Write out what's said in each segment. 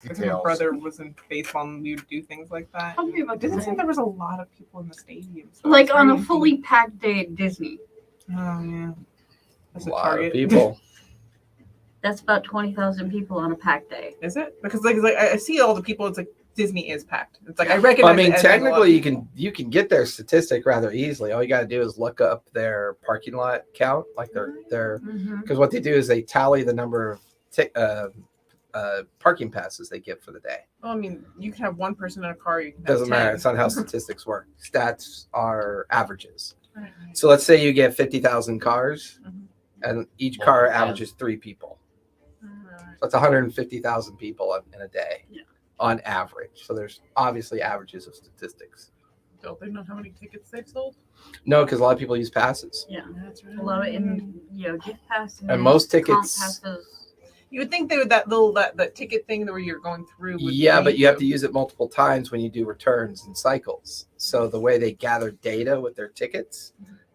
My brother was in baseball and we would do things like that. It didn't seem there was a lot of people in the stadium. So like on a fully packed day at Disney. Oh, yeah. That's a lot of people. That's about 20,000 people on a packed day. Is it? Because like I see all the people. It's like Disney is packed. It's like I recognize. I mean, technically, you can get their statistic rather easily. All you got to do is look up their parking lot count, like their because what they do is they tally the number of parking passes they get for the day. Well, I mean, you can have one person in a car. You can have Doesn't 10. matter. It's not how statistics work. Stats are averages. So let's say you get 50,000 cars, and each car averages 3 people. So that's 150,000 people in a day on average. So there's obviously averages of statistics. Don't they know how many tickets they've sold? No, because a lot of people use passes. Yeah, that's right. A lot of gift passes. And most tickets. Passes. You would think they would that ticket thing where you're going through. Yeah, but you have to use it multiple times when you do returns and cycles. So the way they gather data with their tickets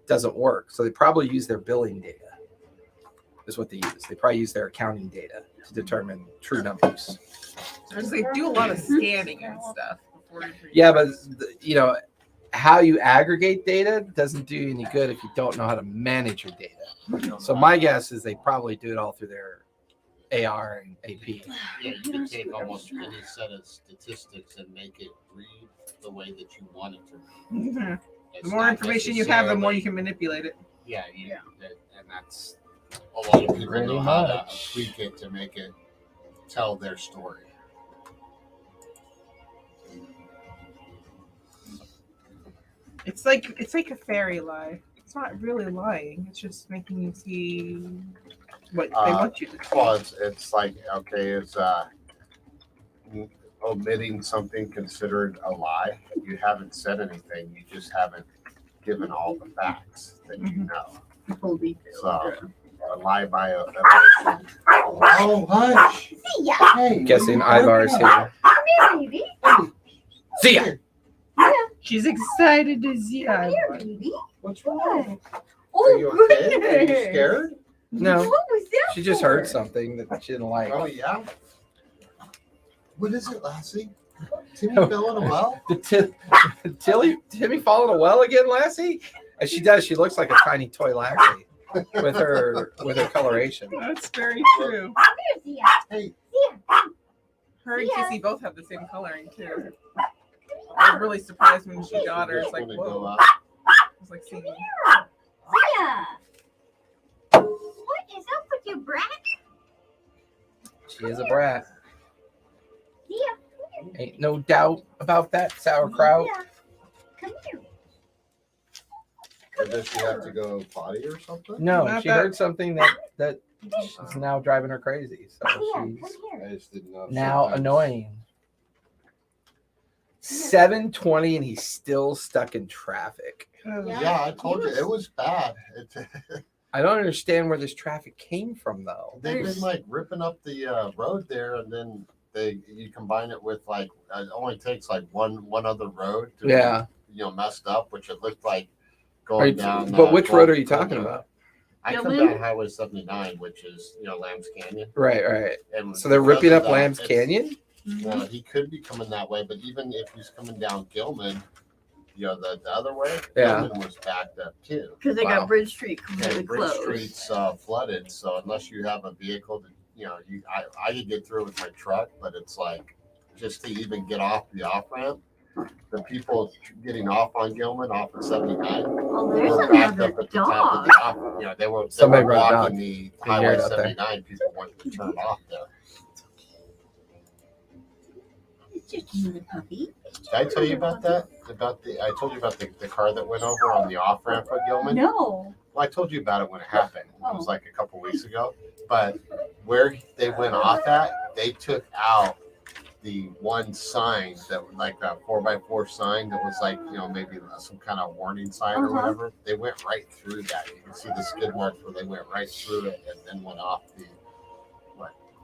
doesn't work. So they probably use their billing data. Is what they use. They probably use their accounting data to determine true numbers. They do a lot of scanning and stuff. Yeah, but how you aggregate data doesn't do you any good if you don't know how to manage your data. So my guess is they probably do it all through their AR and AP. Yeah, you can take almost any set of statistics and make it read the way that you want it to read. Mm-hmm. The more information you have, the more you can manipulate it. Yeah, and that's a lot of people know how to tweak it to make it tell their story. It's like a fairy lie. It's not really lying. It's just making you see what they want you to see. Well, it's like, okay, is omitting something considered a lie? You haven't said anything. You just haven't given all the facts that you know. So, a lie by omission. Oh, hush. See ya. Hey, Guessing Ivar's here. Come here, baby. See ya. She's excited to see Come here, Ivar. baby. What's wrong? Oh, Are you okay? Are you goodness. scared? No, What was that she just for? heard something that she didn't like. Oh, yeah? What is it, Lassie? Timmy fell in a well? Did Timmy fall in a well again, Lassie? As she does, she looks like a tiny toy Lassie with her coloration. That's very true. Come here, see ya. Hey. See ya. Her and Kissy both have the same coloring too. I was really surprised when she got her. It's like, whoa. It's like seeing. See ya. What is up with you, brat? She is a brat. See ya. Ain't no doubt about that, sauerkraut. Yeah. Come here. Or does she have to go potty or something? No, Not she that- heard something that is now driving her crazy. So Come she's here. I just didn't know. now annoying. 7:20 and he's still stuck in traffic. Yeah, I told you it was bad. I don't understand where this traffic came from though. They've been like ripping up the road there, and then you combine it with like it only takes like one other road to be, messed up, which it looked like going down. But which road are you talking about? I come down Highway 79, which is Lamb's Canyon. Right. And So they're ripping up Lamb's Canyon? Well, he could be coming that way, but even if he's coming down Gilman, the other way, Gilman was backed up too. Because they got Bridge Street completely And Bridge closed. Street's flooded, so unless you have a vehicle that I could get through with my truck, but it's like just to even get off the off ramp, the people getting off on Gilman off at 79 Oh, there's were backed another up at the dog. time of the off. They were Somebody brought a blocking dog. the Can you hear Highway it out there? 79. People wanted to turn off there. It's just another puppy. Did I tell you about that? I told you about the car that went over on the off ramp at Gilman. No. Well, I told you about it when it happened. It was like a couple weeks ago. But where they went off at, they took out the one sign that was like a 4x4 sign that was like, maybe some kind of warning sign or whatever. They went right through that. You can see the skid marks where they went right through it and then went off the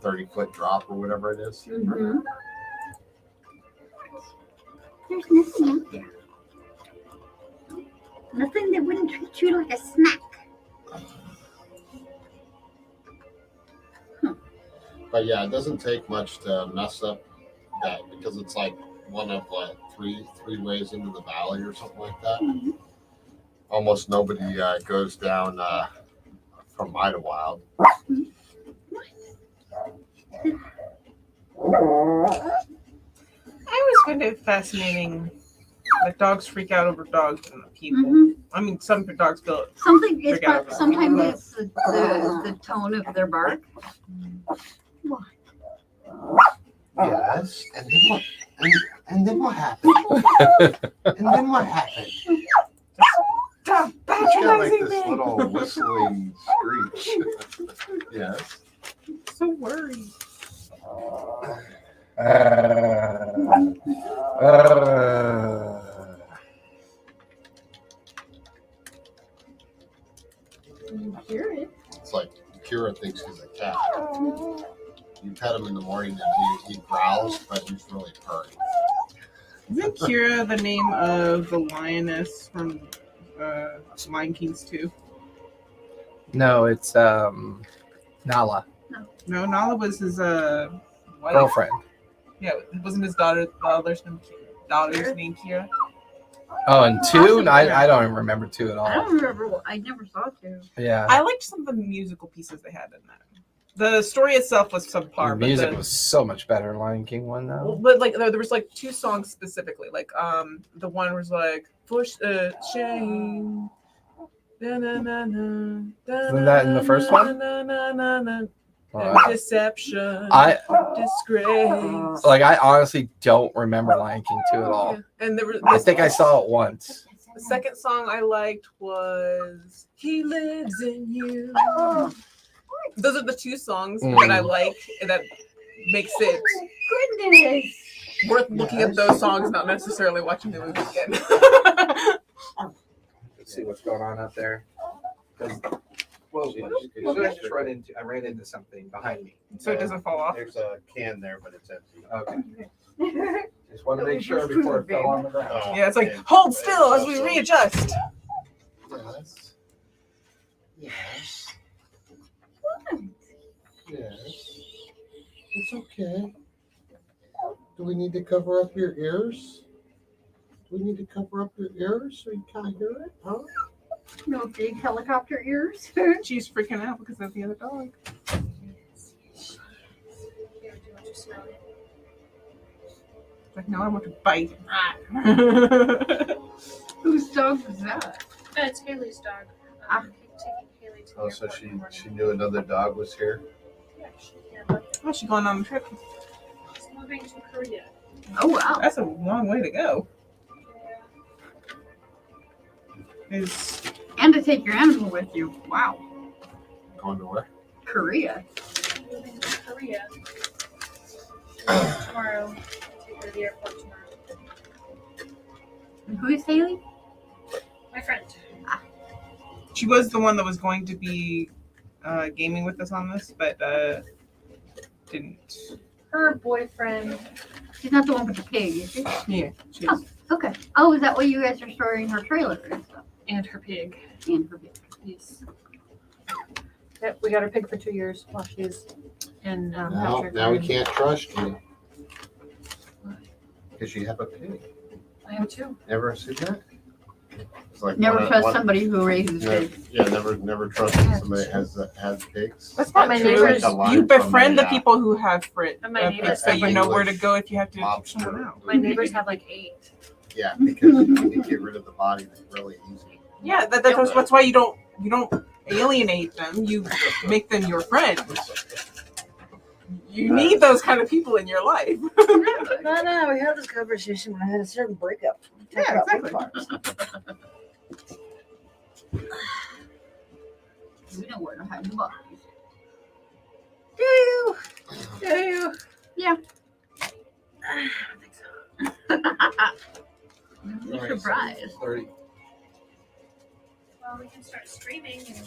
30-foot drop or whatever it is. Mm-hmm. There's nothing out there. Nothing that wouldn't treat you like a snack. But yeah, it doesn't take much to mess up that because it's like one of like three ways into the valley or something like that. Almost nobody goes down from Idlewild. I always find it fascinating that dogs freak out over dogs and people. Mhm. I mean, some dogs feel it. Something is Forget about sometimes it's the tone of their bark. Yes, and then what? And then what happened? And then what happened? Stop It's got like patronizing this me. little whistling screech. Yes. So worried. You hear it. It's like Kira thinks he's a cat. You pet him in the morning and he growls, but he's really purring. Isn't Kira the name of the lioness from Lion Kings 2? No, it's Nala, No, Nala was his wife. girlfriend. Yeah, it wasn't his daughter's name Kira. Oh, and two? No, I don't even remember two at I all. don't remember. I never saw two. Yeah. I liked some of the musical pieces they had in that. The story itself was The subpar, music but was so much better in Lion King 1 though. but like there was like two songs specifically. Like the one was like for shame. Isn't that in the first one? Deception. Disgrace. I honestly don't remember Lion King 2 at all. And there was I think I saw it once. the second song I liked was "He Lives in You." Those are the two songs that I like, and that makes it Goodness. worth looking at those songs, not necessarily watching the movie again. Let's see what's going on out there. Well, I ran into something behind me. So it doesn't fall off. There's a can there, but it's empty. Okay. Just want to make sure before it fell on the ground. Yeah, it's like hold still as we readjust. Yes. Yes. Yes. It's okay. Do we need to cover up your ears? Do we need to cover up your ears so you can't hear it? Huh? No big helicopter ears. She's freaking out because of the other dog. Like, no, I want to bite. Whose dog was that? It's Haley's dog. Taking Haley to the Oh, so airport in the morning. she knew another dog was here? Yeah, but Oh, she's going on the trip. she's moving to Korea. Oh wow. That's a long way to go. Is And to take your animal with you. Wow. Going to where? Korea. Moving to Korea tomorrow. Take her to the airport tomorrow. And who is Haley? My friend. she was the one that was going to be gaming with us on this, but didn't. Her boyfriend. She's not the one with the pig, is she? Yeah, she Oh. is. Okay. Oh, is that why you guys are storing her trailer and stuff? And her pig. And her pig. Yes. Yep, we got her pig for 2 years while she's in Now we Patrick. can't trust you. Because you have a pig. I have 2. Never see that? It's like Never one- trust one- somebody who raises Yeah, pigs. yeah, never trust somebody that has pigs. That's not My true. neighbors- Like a line You from befriend the, the people who have And my neighbors so have, you like, know where to English go if you have to kick lobster. someone out. My neighbors have like 8. Yeah, because you can get rid of the body really easy. Yeah, that's why you don't alienate them. You make them your friends. You need those kind of people in your life. No, we had this conversation when I had a certain breakup. Talk Yeah, about pig exactly. farms. We know where to hide the bodies. Do you? Do you? Yeah. I don't think so. You're surprised. 30. Well, we can start streaming and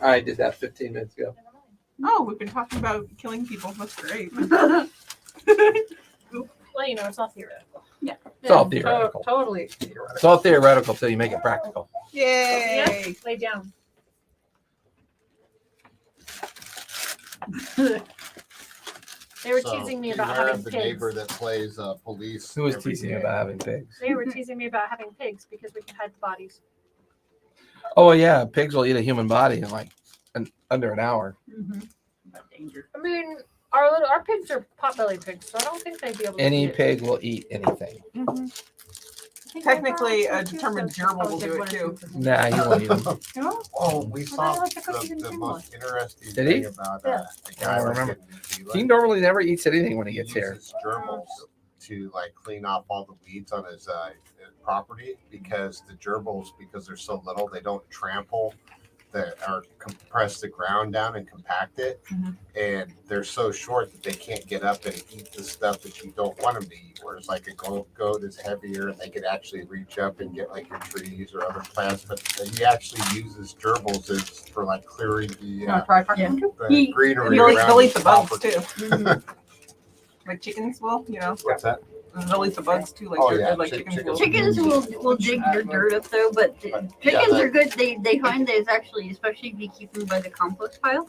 I did that 15 minutes ago. never mind. Oh, we've been talking about killing people. That's great. Well, you know, it's all theoretical. It's all theoretical. Totally theoretical. It's all theoretical till you make it practical. Yay! Lay down. They were So, teasing me you about have having the pigs. neighbor that plays police. Who was every teasing day. you about having pigs? They were teasing me about having pigs because we can hide the bodies. Oh yeah, pigs will eat a human body in like under an hour. Mm-hmm. About danger. I mean, our pigs are potbelly pigs, so I don't think they'd be able to Any eat it. pig will eat anything. I think Technically, my a determined gerbil will do it too. Nah, he won't eat them. Oh, we saw like the cookies and the cream most interesting Did he? thing about Yeah. the guy I remember. in New Zealand. He normally never eats anything when he He gets here. uses gerbils to like clean off all the weeds on his property because the gerbils, because they're so little, they don't trample or compress the ground down and compact it, and they're so short that they can't get up and eat the stuff that you don't want them to eat. Whereas like a goat is heavier and they could actually reach up and get like your trees or other plants, but he actually uses gerbils for like clearing the greenery They'll around eat the bugs property. too. Like chickens will, you know. What's that? They'll eat the bugs too, like Oh, they're yeah, like chick- chickens chickens will. Chickens will dig your dirt up though, but chickens yeah, are good. They find that it's actually, especially if you keep them by the compost pile.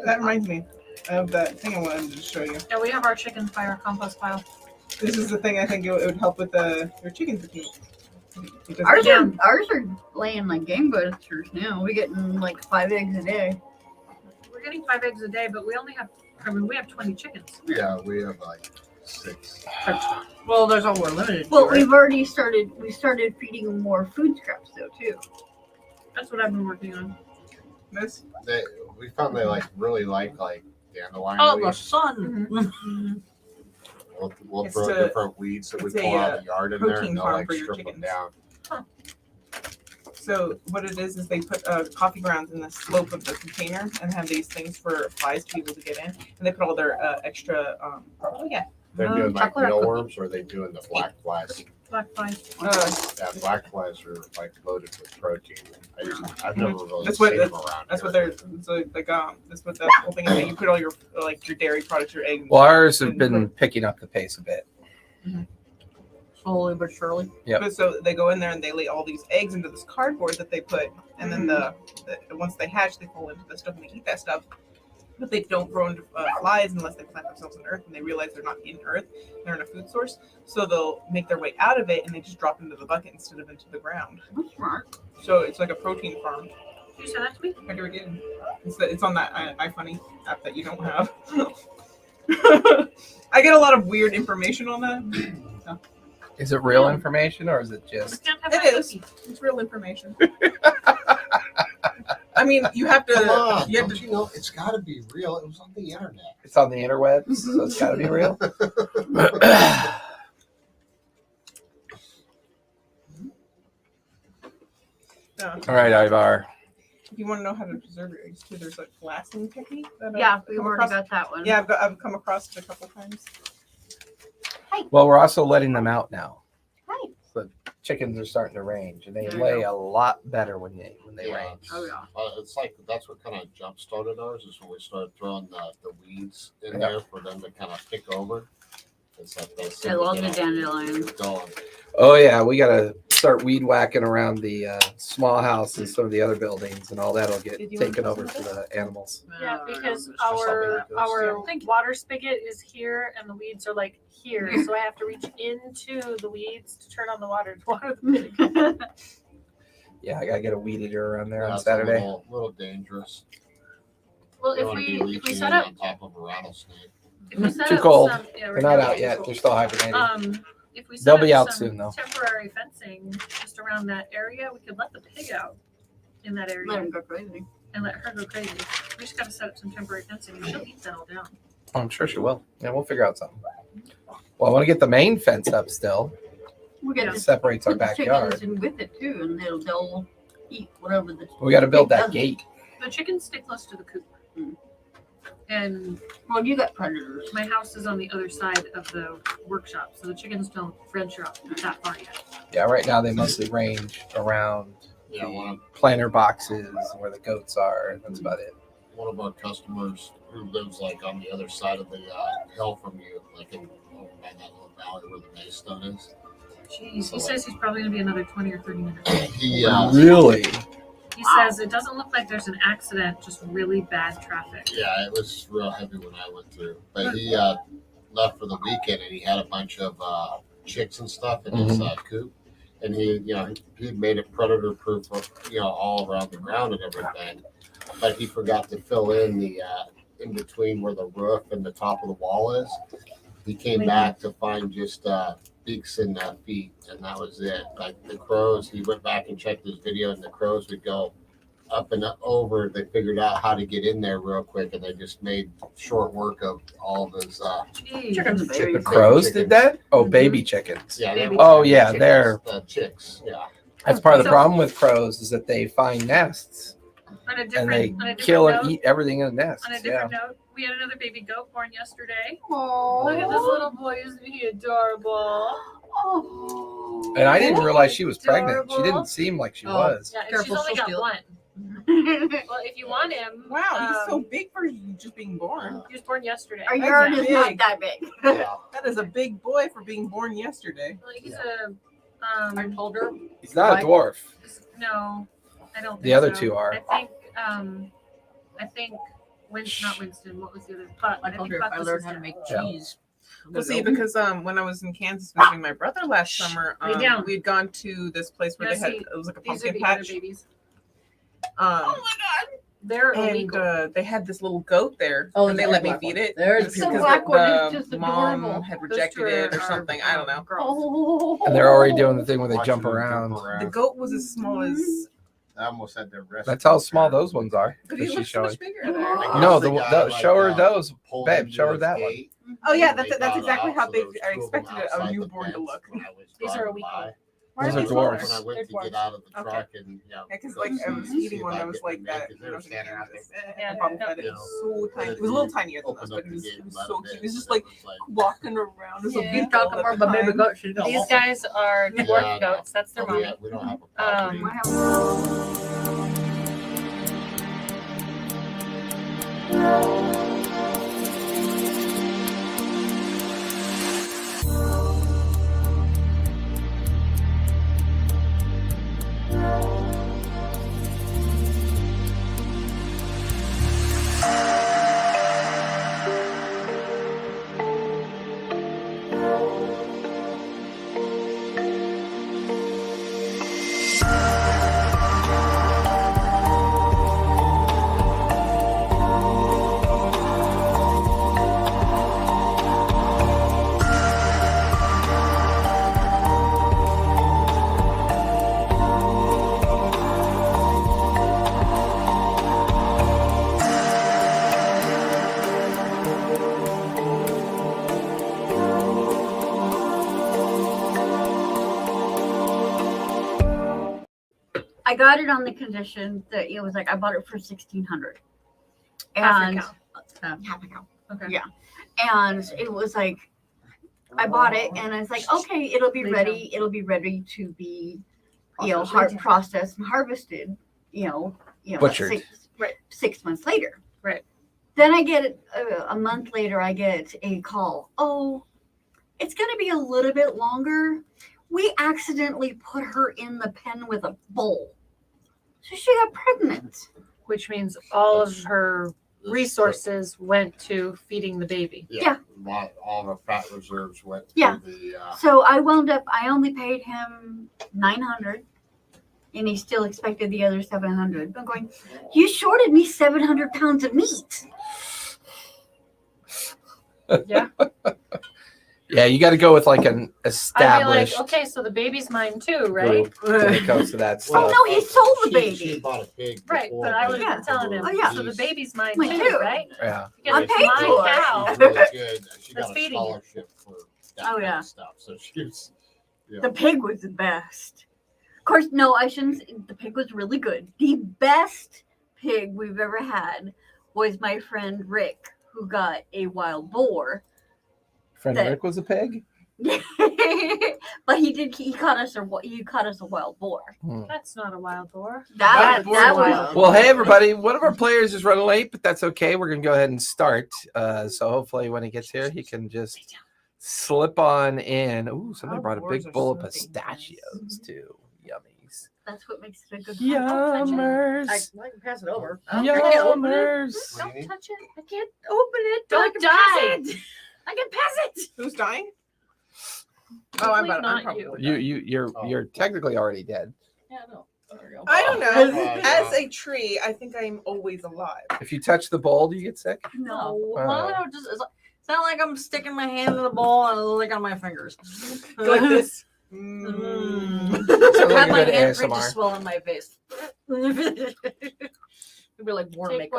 That reminds me of that thing I wanted to show you. Yeah, we have our chickens by our compost pile. This is the thing I think it would help with your chickens if you. Because Ours are laying like gangbusters now. We're getting like 5 eggs a day. We're getting 5 eggs a day, but we only have. I mean, we have 20 chickens. Yeah, we have like 6. well, there's all we're limited. Well, to, right? we've already started. We started feeding them more food scraps though too. That's what I've been working on. This. We found they like really like dandelion Oh, the leaves. sun. We'll It's throw a- different weeds that we it's a, pull out of the yard in there, protein and they'll farm like for your strip them chickens. down. So what it is they put coffee grounds in the slope of the container and have these things for flies to be able to get in, and they put all their extra. They're doing like chocolate or mealworms, or are they doing the black flies? Black flies. Yeah, black flies are like loaded with protein. I've never really That's seen what- them around That's here. what they're so like that's what the whole thing is. That you put all your like your dairy products, your eggs. Well, ours have been picking up the pace a bit. Slowly but surely. Yep. But so they go in there and they lay all these eggs into this cardboard that they put, and then the once they hatch, they fall into the stuff and they eat that stuff. But they don't grow into flies unless they plant themselves in earth, and they realize they're not in earth; they're in a food source. So they'll make their way out of it, and they just drop into the bucket instead of into the ground. That's smart. So it's like a protein farm. You sent that to me? I do again. It's on that iFunny app that you don't have. I get a lot of weird information on that. Is it real information or is it just? We can't have It that is. cookie. It's real information. I mean, you have to. Come on, You have don't to you know it's got to be real? It was on the internet. It's on the interwebs, so it's got to be real. All right, Ivar. If you want to know how to preserve your eggs too, there's like glassing technique. That Yeah, I've we've come already across. got that one. Yeah, I've come across it a couple times. Well, we're also letting them out now. Hi. So chickens are starting to range, and they There you lay a lot better when they Yeah. range. Oh yeah. It's like that's what kind of jump started ours is when we started throwing the weeds in Yeah. there for them to kind of pick over. It's like I love the dandelion. Oh yeah, we gotta start weed whacking around the small house and some of the other buildings, and all that'll get Did you want taken to over listen to to the animals. Yeah, because It's just something our like this. our water spigot is here and the weeds are like here, so I have to reach into the weeds to turn on the water to water the pig. Yeah, I gotta get a weed eater around there on That's Saturday. A little dangerous. Well, You if wanna be we reaching set in up on top of a rattlesnake. if we set Too up cold. some, yeah, They're not now out it's yet. cold. They're still hibernating. If we set They'll up be out some soon, though. temporary fencing just around that area, we could let the pig out in that area Let him go crazy. and let her go crazy. We just gotta set up some temporary fencing and she'll eat that all down. Oh, I'm sure she will. Yeah, we'll figure out something. Well, I want to get the main fence up still. We That got to separates our put the backyard. chickens in with it too, and they'll eat whatever the. We got to build pig that doesn't. gate. The chickens stay close to the coop. And Well, you got predators. my house is on the other side of the workshop, so the chickens don't venture out that far yet. Yeah, right now they mostly range around Yeah, one planter boxes where the goats are, and that's about it. of our customers who lives like on the other side of the hill from you, like in over by that little valley where the Maystone is. Jeez, he says he's probably gonna be another 20 or 30 minutes. He Really? He says it doesn't look like there's an accident, just really bad traffic. Yeah, it was real heavy when I went through. But he left for the weekend, and he had a bunch of chicks and stuff in his coop. And he made it predator proof, all around the ground and everything. But he forgot to fill in the in between where the roof and the top of the wall is. He came back to find just beaks and feet, and that was it. Like the crows, he went back and checked his video, and the crows would go up and over. They figured out how to get in there real quick, and they just made short work of all those. Chickens and The babies. crows did that? Oh, baby chickens. Yeah, Baby Oh, yeah, chickens, they're. chicks. Yeah, That's part of the So- problem with crows is that they find nests On a and different, they on a different kill note, and eat everything in the nest. On a Yeah. different note, we had another baby goat born yesterday. Oh, Look at this little boy, isn't he adorable? Oh. And I didn't realize she was pregnant. She Adorable. didn't seem like she Oh. was. Yeah, and Careful, she's only she'll got steal one. it. Well, if you want him, Wow, he's so big for just being born. he was born yesterday. Our That's yard is not big. that big. yeah. That is a big boy for being born yesterday. Like, he's I told her. He's not a dwarf. no, I don't think The other so. two are. I think not Winston, what was the other? Putt. I I told think her if Putt I was learned his how to dad. make Yeah. cheese. Well, see, because when I was in Kansas visiting my brother last summer, Lay down. we had gone to this place where Yeah, they had see, it was like a These are pumpkin the other patch. babies. Um, They're and illegal. they had this little goat there, Oh, and they there's let the me black feed one. it There's because the the, black the one is just mom adorable. had Those rejected two it or are something. I don't know. girls. Oh. And they're already doing the thing where they Watching jump them around. The goat was as small as, I almost had to rest. That's how small those ones are. but that he she's looks so showing. much bigger there. I No, guess the, guy, the show her those. pulled babe, into show her his that one. gate, Oh yeah, and they that's got exactly out, how so big there was I two of them expected a outside the newborn to fence look. when I was These are driving a week by. old. Why Those are are they dwarfs. When I smaller? went to get out of the Okay. truck and Yeah, because go like I was see eating if one I that was could like make that. it. And They I were was like, standing out there. I probably fed it. It was so tiny. It was a little tinier than us, Opened but up it the was, gate it and was let so it cute. in, It was just and like it was walking around. It was so Yeah. You beautiful. talking at about the my baby time. goat? She's got These all- guys are Yeah, dwarf goats. That's their we mommy. don't have a property. Wow. I got it on the condition that it was like I bought it for $1,600, Half your and cow. half a cow. Okay. Yeah. And it was like I bought it, and I was like, okay, it'll be Lay ready. It'll be ready to be, Processed. processed and harvested. Butchered. Right. 6 months later. Right. Then I get a month later. I get a call. Oh, it's going to be a little bit longer. We accidentally put her in the pen with a bull, so she got pregnant. Which means all of her resources went to feeding the baby. Yeah. All the fat reserves went Yeah. to the. So I wound up. I only paid him $900, and he still expected the other $700. I'm going. You shorted me 700 pounds of meat. Yeah. Yeah, you got to go with like an I'd be established like, okay, so the baby's mine too, right? group when it comes to that Oh stuff. no, he sold the She baby. bought a pig. Right, before, but I would Yeah. have been telling him, Oh, yeah. so the baby's mine Mine too, too. right? Yeah. Because I'm it's paid my for it. cow. She's really good. She That's got a feeding you. scholarship for that Oh, kind yeah. of stuff. So she was. Yeah. The pig was the best. Of course, no, I shouldn't. The pig was really good. The best pig we've ever had was my friend Rick, who got a wild boar. Friend That- Rick was a pig. But he caught us a wild boar. That's not a wild boar. That Wild that boar. was Well, hey everybody! One of our players is running late, but that's okay. We're gonna go ahead and start. So hopefully, when he gets here, he can just slip on in. Ooh, somebody Wild brought a boars big are bowl of so dangerous. pistachios too. Yummies. these That's what makes it a good conversation. yummers. I can pass it over. I can't open it. Yummers. What do you Don't need? touch it. I can't open it. but Don't I can die. pass it. I can pass it. Who's dying? Hopefully I'm not probably you. dying. You're technically already dead. Yeah, no. There we go. I don't know. Oh, As yeah. a tree, I think I'm always alive. If you touch the bowl, do you get sick? No. Well, no, it's not like I'm sticking my hand in the bowl and lick on my fingers. Like this. Sounds I like have a my good handprint ASMR. just swell on my face. It'd be like warm Take makeup.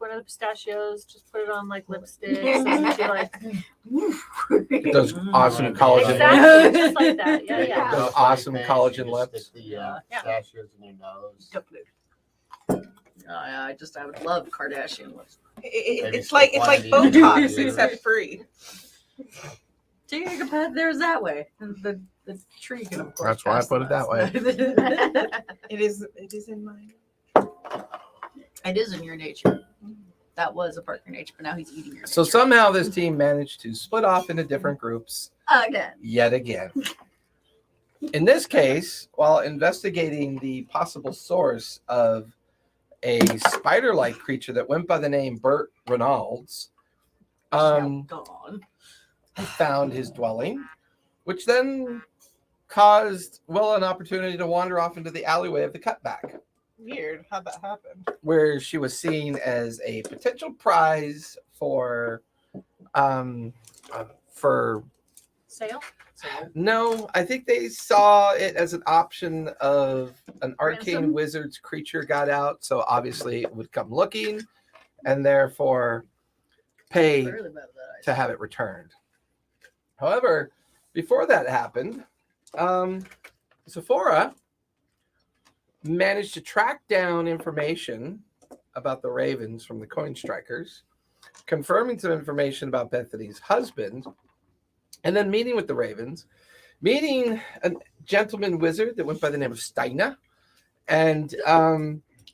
one of the pistachios, just put it on like lipstick. So that you like Those awesome Right. collagen exactly lips. just like that. Yeah, Take yeah. your Those nose awesome face, collagen you just lips. Stick the Yeah. pistachios in your nose. I would love Kardashian lips. Maybe It's like supply Botox these. except free. See, you can put theirs that way. And the tree can, of course. That's why I pass put it that way. It is in mine. It is in your nature. That was a part of your nature, but now he's eating your nature. So somehow this team managed to split off into different groups Again. yet again. In this case, while investigating the possible source of a spider-like creature that went by the name Burt Reynolds, Gone. found his dwelling, which then caused Will an opportunity to wander off into the alleyway of the cutback, Weird. How'd that happen? where she was seen as a potential prize for Sale. no, I think they saw it as an option of an arcane Ransom? wizard's creature got out, so obviously it would come looking and therefore pay Really bad with that to have it returned. However, before that happened, Sephora managed to track down information about the Ravens from the Coin Strikers, confirming some information about Bethany's husband, and then meeting with the Ravens, meeting a gentleman wizard that went by the name of Steina, and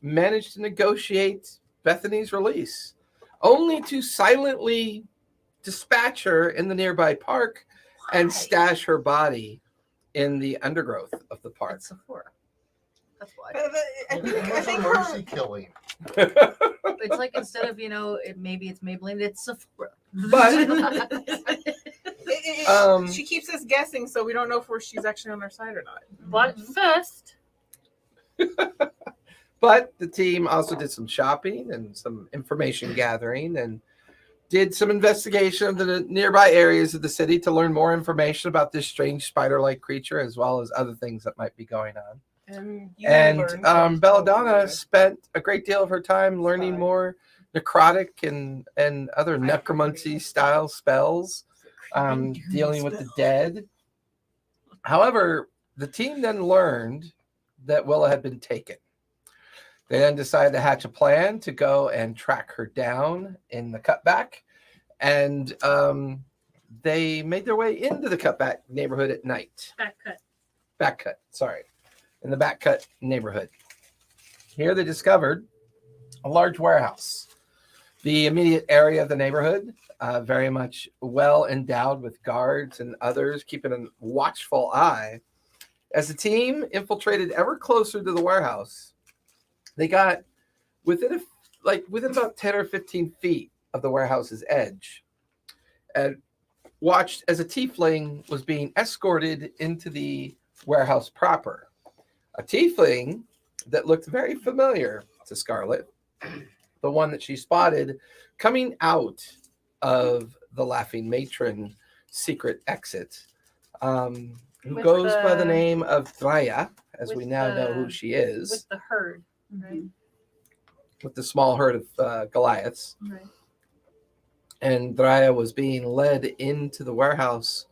managed to negotiate Bethany's release, only to silently dispatch her in the nearby park and stash her body in the undergrowth of the park. It's Sephora. That's why. I think It's a mercy killing. It's like instead of maybe it's Maybelline, it's Sephora. she keeps us guessing, so we don't know if she's actually on our side or not. But first, But the team also did some shopping and some information gathering and did some investigation of the nearby areas of the city to learn more information about this strange spider-like creature, as well as other things that might be going on. And Belladonna spent a great deal of her time learning more necrotic and other necromancy style spells, dealing with the dead. However, the team then learned that Willa had been taken. They then decided to hatch a plan to go and track her down in the cutback. And they made their way into the cutback neighborhood at night. Back cut, sorry. In the back cut neighborhood. Here they discovered a large warehouse. The immediate area of the neighborhood, very much well endowed with guards and others keeping a watchful eye. As the team infiltrated ever closer to the warehouse, they got within about 10 or 15 feet of the warehouse's edge and watched as a tiefling was being escorted into the warehouse proper. A tiefling that looked very familiar to Scarlet, the one that she spotted coming out of the Laughing Matron secret exit, who With goes by the the- name of Draya, as we with now know the- who she is, with the herd, right? with the small herd of Goliaths. Right. And Draya was being led into the warehouse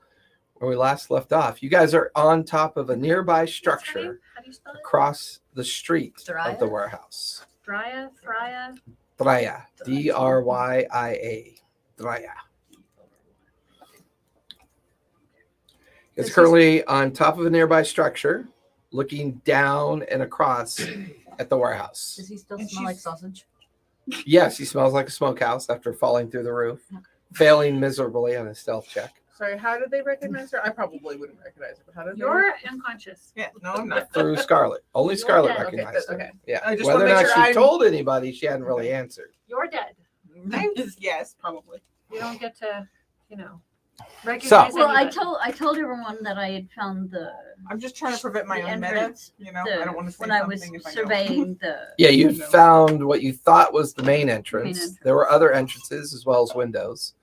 where we last left off. You guys are on top of a nearby structure How do you spell it? across the street of Draya? the warehouse. Drya, Thrya. Draya. Drya. Draya. It's currently on top of a nearby structure, looking down and across at the warehouse. Does he still And smell like she's- sausage? Yes, he smells like a smokehouse after falling through the roof. failing miserably on a stealth check. Sorry, how did they recognize her? I probably wouldn't recognize her, but how did You're unconscious. they? Yeah, no, I'm not. Through Scarlet. Only You're Scarlet dead. Okay, recognized good, her. okay. Yeah. I just Whether or wanna not make she sure I'm- told anybody, she hadn't really answered. You're dead. Yes, probably. You don't get to, recognize Well, anybody. I told everyone that I had found the I'm just trying to prevent my The own meta. entrance, You know, I don't want to say when I was something if I don't. surveying the. Yeah, you No. found what you thought was the main entrance. entrance. There were other entrances as well as windows.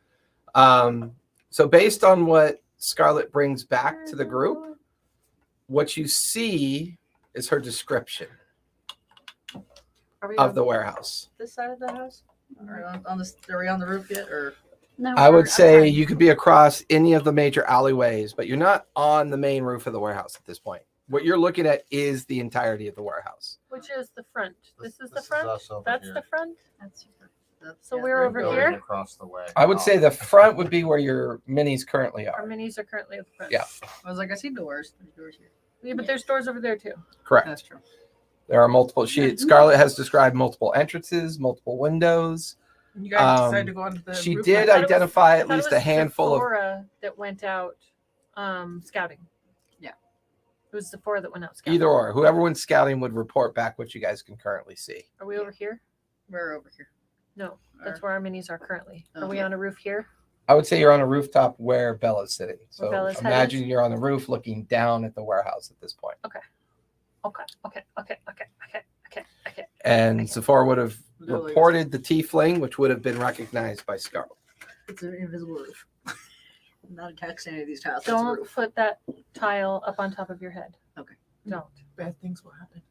So based on what Scarlet brings back to the group, what you see is her description Are we of on the warehouse. this side of the house? Or on this? Are we on the roof yet? Or No, I we're would say outside. you could be across any of the major alleyways, but you're not on the main roof of the warehouse at this point. What you're looking at is the entirety of the warehouse. Which is the front? This is the This front? us over That's here. the front? that's So yeah, we're there over you go. here? Across the way. I would say the front would be where your minis currently Our are. minis are currently at the front. Yeah. I was like, I see doors. There's doors here. Yeah, but there's doors over there too. Correct. That's true. There are multiple. Scarlet has described multiple entrances, multiple windows. You guys Um, decided to go onto the She roof did now. identify I at thought it least a was handful of. Sephora that went out scouting. Yeah. It was Sephora that went out scouting. Either or, whoever went scouting would report back what you guys can currently see. Are we over here? We're over here. No, that's where our minis are currently. Are we Okay. on a roof here? I would say you're on a rooftop where Bella's sitting. So Bella's head imagine is? you're on the roof looking down at the warehouse at this point. Okay. And Sephora would have Literally. reported the tiefling, which would have been recognized by Scarlet. It's an invisible roof. I'm not attached to any of these tiles. It's a Don't roof. put that tile up on top of your head. Okay. Don't. Bad things will happen.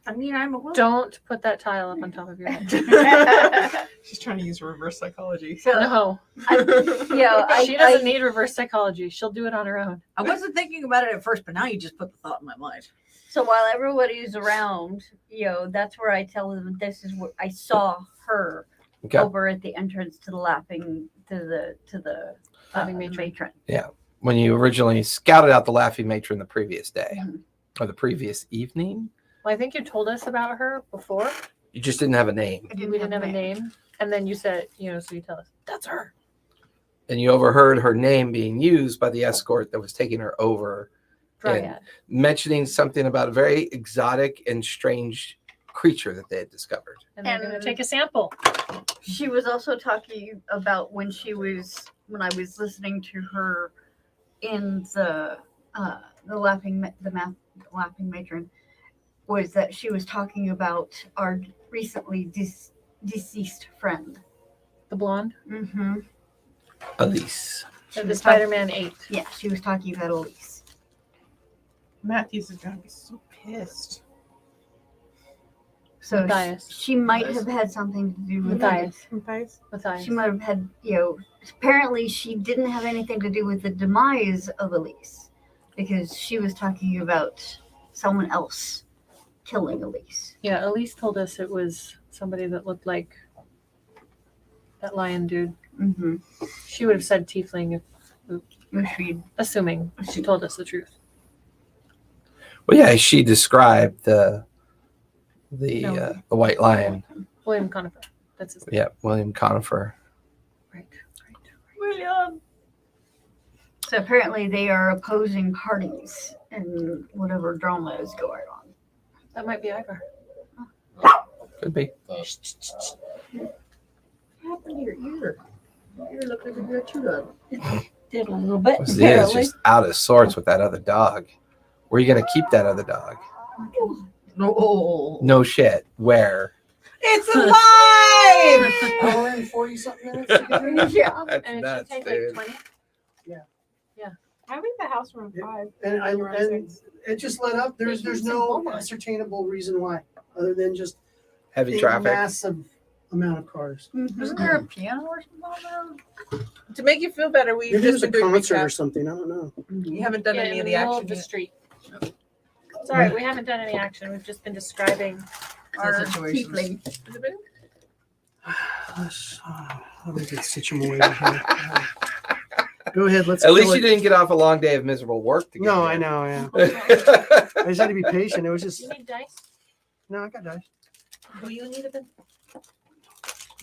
I mean, I'm a woman. Don't put that tile up on top of your head. She's trying to use reverse psychology. No. Yeah, She doesn't need reverse psychology. She'll do it on her own. I wasn't thinking about it at first, but now you just put the thought in my mind. So while everybody's around, that's where I tell them this is what I saw her Okay. over at the entrance to the laughing Laughing matron. matron. When you originally scouted out the laughing matron the previous day Mhm. or the previous evening, Well, I think you told us about her before. you just didn't have a name. I We didn't have a name. And then you said, so you tell us, that's her. And you overheard her name being used by the escort that was taking her over, Dryad. mentioning something about a very exotic and strange creature that they had discovered. And they're going And- to take a sample. She was also talking about when I was listening to her in the laughing matron, was that she was talking about our recently deceased friend. The blonde. Mm-hmm. Elise. That the Spider-Man ate. Yeah, she was talking about Elise. Matthews is gonna be so pissed. So Matthias. she might have had something to do with Matthias. Matthias? Matthias. She might have had, apparently she didn't have anything to do with the demise of Elise because she was talking about someone else killing Elise. Yeah, Elise told us it was somebody that looked like that lion dude. Mm-hmm. She would have said tiefling, assuming she told us the truth. Well, yeah, she described the No. the white lion. William Conifer. That's his name. Yeah, William Conifer. Right. William. So apparently they are opposing parties in whatever drama is going on. That might be Ivar. Could be. What happened to your ear? Your ear looked like a good chewed Did a little bit, Is apparently. just out of sorts with that other dog. Where are you going to keep that other dog? No. No shit. Where? It's alive! Hour and 40-something minutes to get ready. Yeah. That's And it nuts, should take dude. like 20. I leave the house around 5. And it just let up. There's no ascertainable reason why, other than just Heavy a traffic. massive amount of cars. Isn't there a piano or something on To make you feel better, we've Maybe just there's a been doing concert or recap. something. I don't know. You haven't done Yeah, any in of the the middle action of the yet. street. Sorry, we haven't done any action. We've just been describing our situations? tiefling. Has it been? Let me get stitch them away here. Go ahead. Let's. At least kill you it. didn't get off a long day of miserable work to get No, here. I know. Yeah. I just had to be patient. It was just You need dice? no. I got dice. Do you need a bit?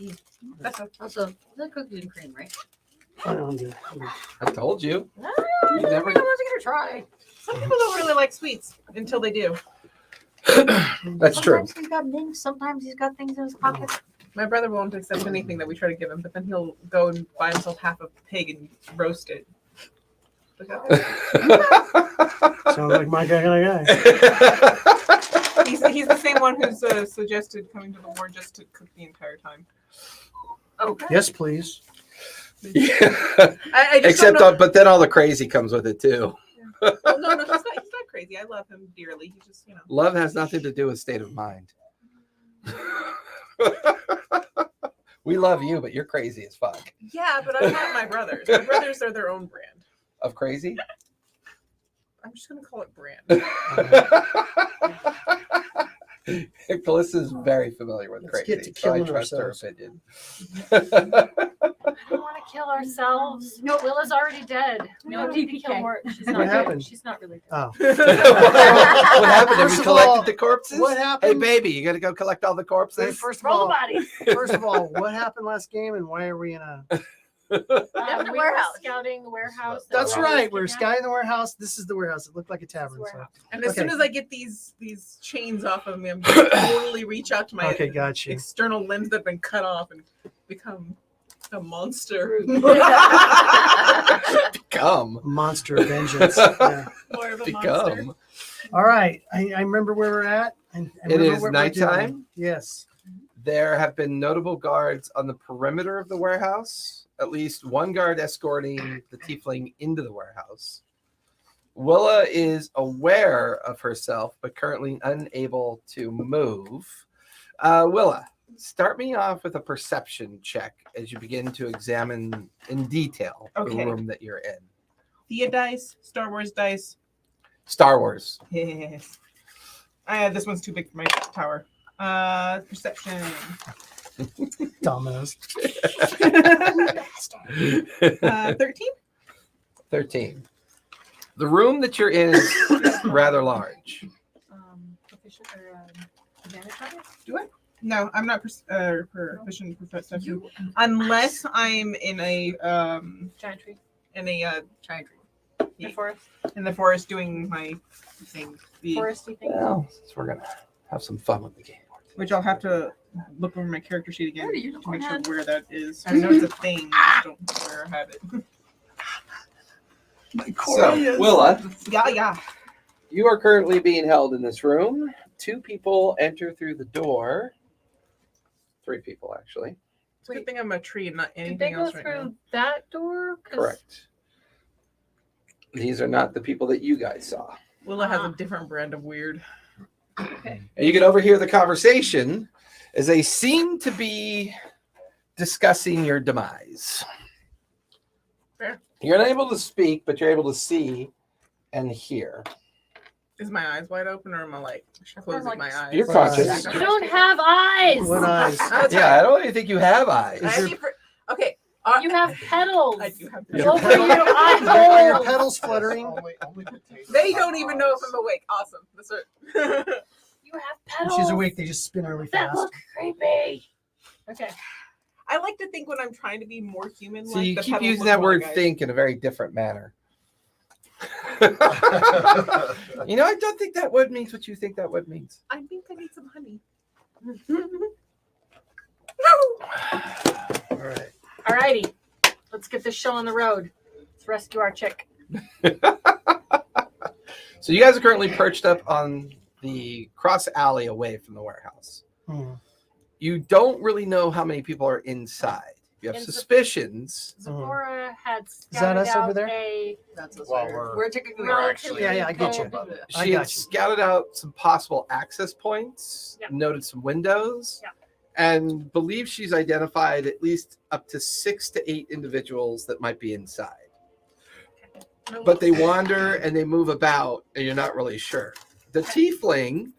cookie. That's a, Also, the cookies and cream, right? I don't do I told you. No, You never- I wasn't gonna try. some people don't really like sweets until they do. That's true. Sometimes he's got mints. Sometimes he's got things in his pocket. My brother won't accept anything that we try to give him, but then he'll go and buy himself half a pig and roast it. Sounds like my guy. He's the same one who's suggested coming to the war just to cook the entire time. Okay. Yes, please. Yeah. I just Except, don't know. but then all the crazy comes with it too. Oh, no, he's not crazy. I love him dearly. He's just, Love has nothing to do with state of mind. We love you, but you're crazy as fuck. Yeah, but I'm not my brothers. My brothers are their own brand. Of crazy? I'm just gonna call it brand. Callista's very familiar with Let's get crazy, to so I killing trust her ourselves. opinion. I don't want to kill ourselves. No, Willa's already dead. We No don't need to kill TPK. more. She's What not happened? dead. She's not really dead. Oh. What happened? Have First we of collected all, the corpses? what Hey, happened? baby, you gotta go collect all the Hey, corpses? first of Roll the all, bodies. what happened last game, and why are we in a? The We warehouse. were scouting the warehouse. That's we right. were We're looking at. scouting the warehouse. This is the warehouse. It looked like a tavern. So. warehouse. And as soon Okay. as I get these chains off of me, I'm gonna totally reach out to my Okay, got you. external limbs that have been cut off and become a monster. Become. Monster of vengeance. Yeah. More of a monster. Become. All right. I remember where we're at. I It remember is what we're doing. nighttime. Yes. There have been notable guards on the perimeter of the warehouse, at least one guard escorting the tiefling into the warehouse. Willa is aware of herself, but currently unable to move. Willa, start me off with a perception check as you begin to examine in detail Okay. the room that you're in. Thea dice, Star Wars dice. Star Wars. Yes. This one's too big for my tower. Perception. Dominoes. 13? 13. The room that you're in is rather large. Proficient or advantage on it? Do I? No, I'm not proficient in perception unless I'm in a Giant tree. Giant tree. The forest. in the forest doing my thing. Foresty thing. Well, since we're gonna have some fun with the game. Which I'll have to look over my character sheet again Where do you to make sure have? where that is. I know it's a thing. I just don't know where I have it. So, Willa, Yeah. you are currently being held in this room. 2 people enter through the door. 3 people, actually. It's a good thing I'm a tree and not Did they anything go else right now. through that door? 'Cause Correct. These are not the people that you guys saw. Willa has a different brand of weird. And you can overhear the conversation as they seem to be discussing your demise. Fair. You're unable to speak, but you're able to see and hear. Is my eyes wide open or am I like closing like- my eyes? You're conscious. You don't have eyes. What eyes? That's Yeah, I don't even think you have eyes. Okay. You have petals. I do have Your Over petal- your Are your eyeballs. petals fluttering? Only potatoes. They don't even know if I'm awake. Awesome. That's it. You have When petals. she's awake, they just spin really That fast. look creepy. Okay. I like to think when I'm trying to be more human. So you keep using that word think in a very different manner. You know, I don't think that word means what you think that word means. I think I need some honey. All right. Alrighty. Let's get this show on the road. Let's rescue our chick. So you guys are currently perched up on the cross alley away from the warehouse. Hmm. You don't really know how many people are inside. You have In the- suspicions. Zipporah had that scouted us over out there? a That's us. Well, We're technically we're actually Yeah, I get you. above it. I She had got you. scouted out some possible access points, Yeah. noted some windows, Yeah. and believes she's identified at least up to 6 to 8 individuals that might be inside. But they wander and they move about, and you're not really sure. The tiefling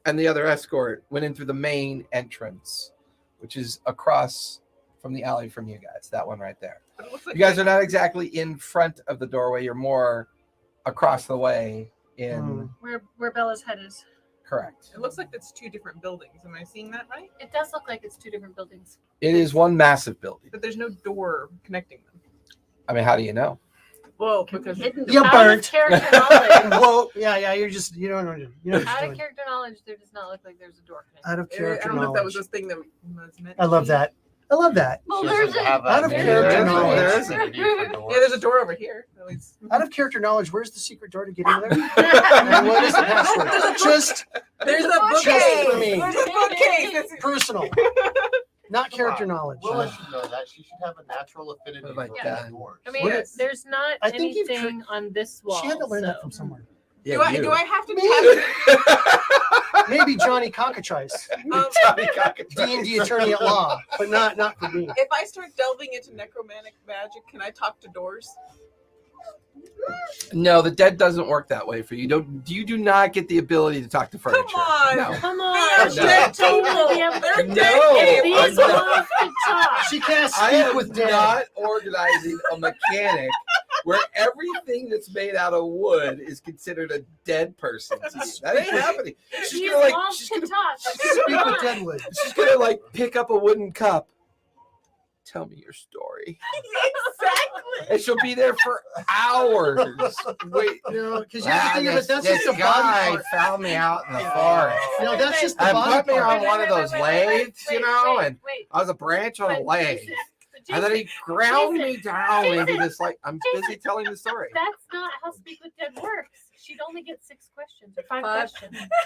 and the other escort went in through the main entrance, which is across from the alley from you guys. That one right there. But it looks like You guys are not exactly in front of the doorway. You're more across the way in where Bella's head is. Correct. It looks like it's 2 different buildings. Am I seeing that right? It does look like it's 2 different buildings. It is one massive building. But there's no door connecting them. I mean, how do you know? Well, because Hidden. You Out burnt. of character knowledge. Whoa, yeah, you don't know. You know what you're Out of doing. character knowledge, there does not look like there's a door connection. Out of I character don't know if that was knowledge. this thing that was meant. I love that. I love that. Well, She there's doesn't a, have out of a character knowledge. There There Yeah, there's a door over here. At least. Out of character knowledge, where's the secret door to get in there? And what is the password? Just There's a just bookcase. for me. There's a bookcase. That's- Personal, not character knowledge. We'll let you know that she should have a natural affinity Like for that. doors. I mean, What is- there's not I think you've anything on this wall. She had to learn that so- from somewhere. Yeah, do I have to tap? Maybe Johnny Cockatrice, Johnny Cockatoo. D&D attorney at law, but not for me. If I start delving into necromantic magic, can I talk to doors? No, the dead doesn't work that way for you. You do not get the ability to talk to furniture. on. No. Come They're on, No. dead don't people. be able to- They're No. dead people. These walls can talk. She can't I speak am with dead. not organizing a mechanic where everything that's made out of wood is considered a dead person to you. That ain't happening. These She's gonna walls she's can gonna talk. Speak Come with on. Deadwood. she's gonna like pick up a wooden cup. Tell me your story. Exactly. And she'll be there for hours. Wait. No, because you have to think of it. That's just the body guy part. found me out in the Yeah. forest. No, that's just the And body put me part. on one of those lathes, you know, and wait, I was a branch on a but lathe. Jason, And then he ground me down into this, like, I'm busy telling the story. that's not how Speak with Dead works. She'd only get 6 questions or 5 Five.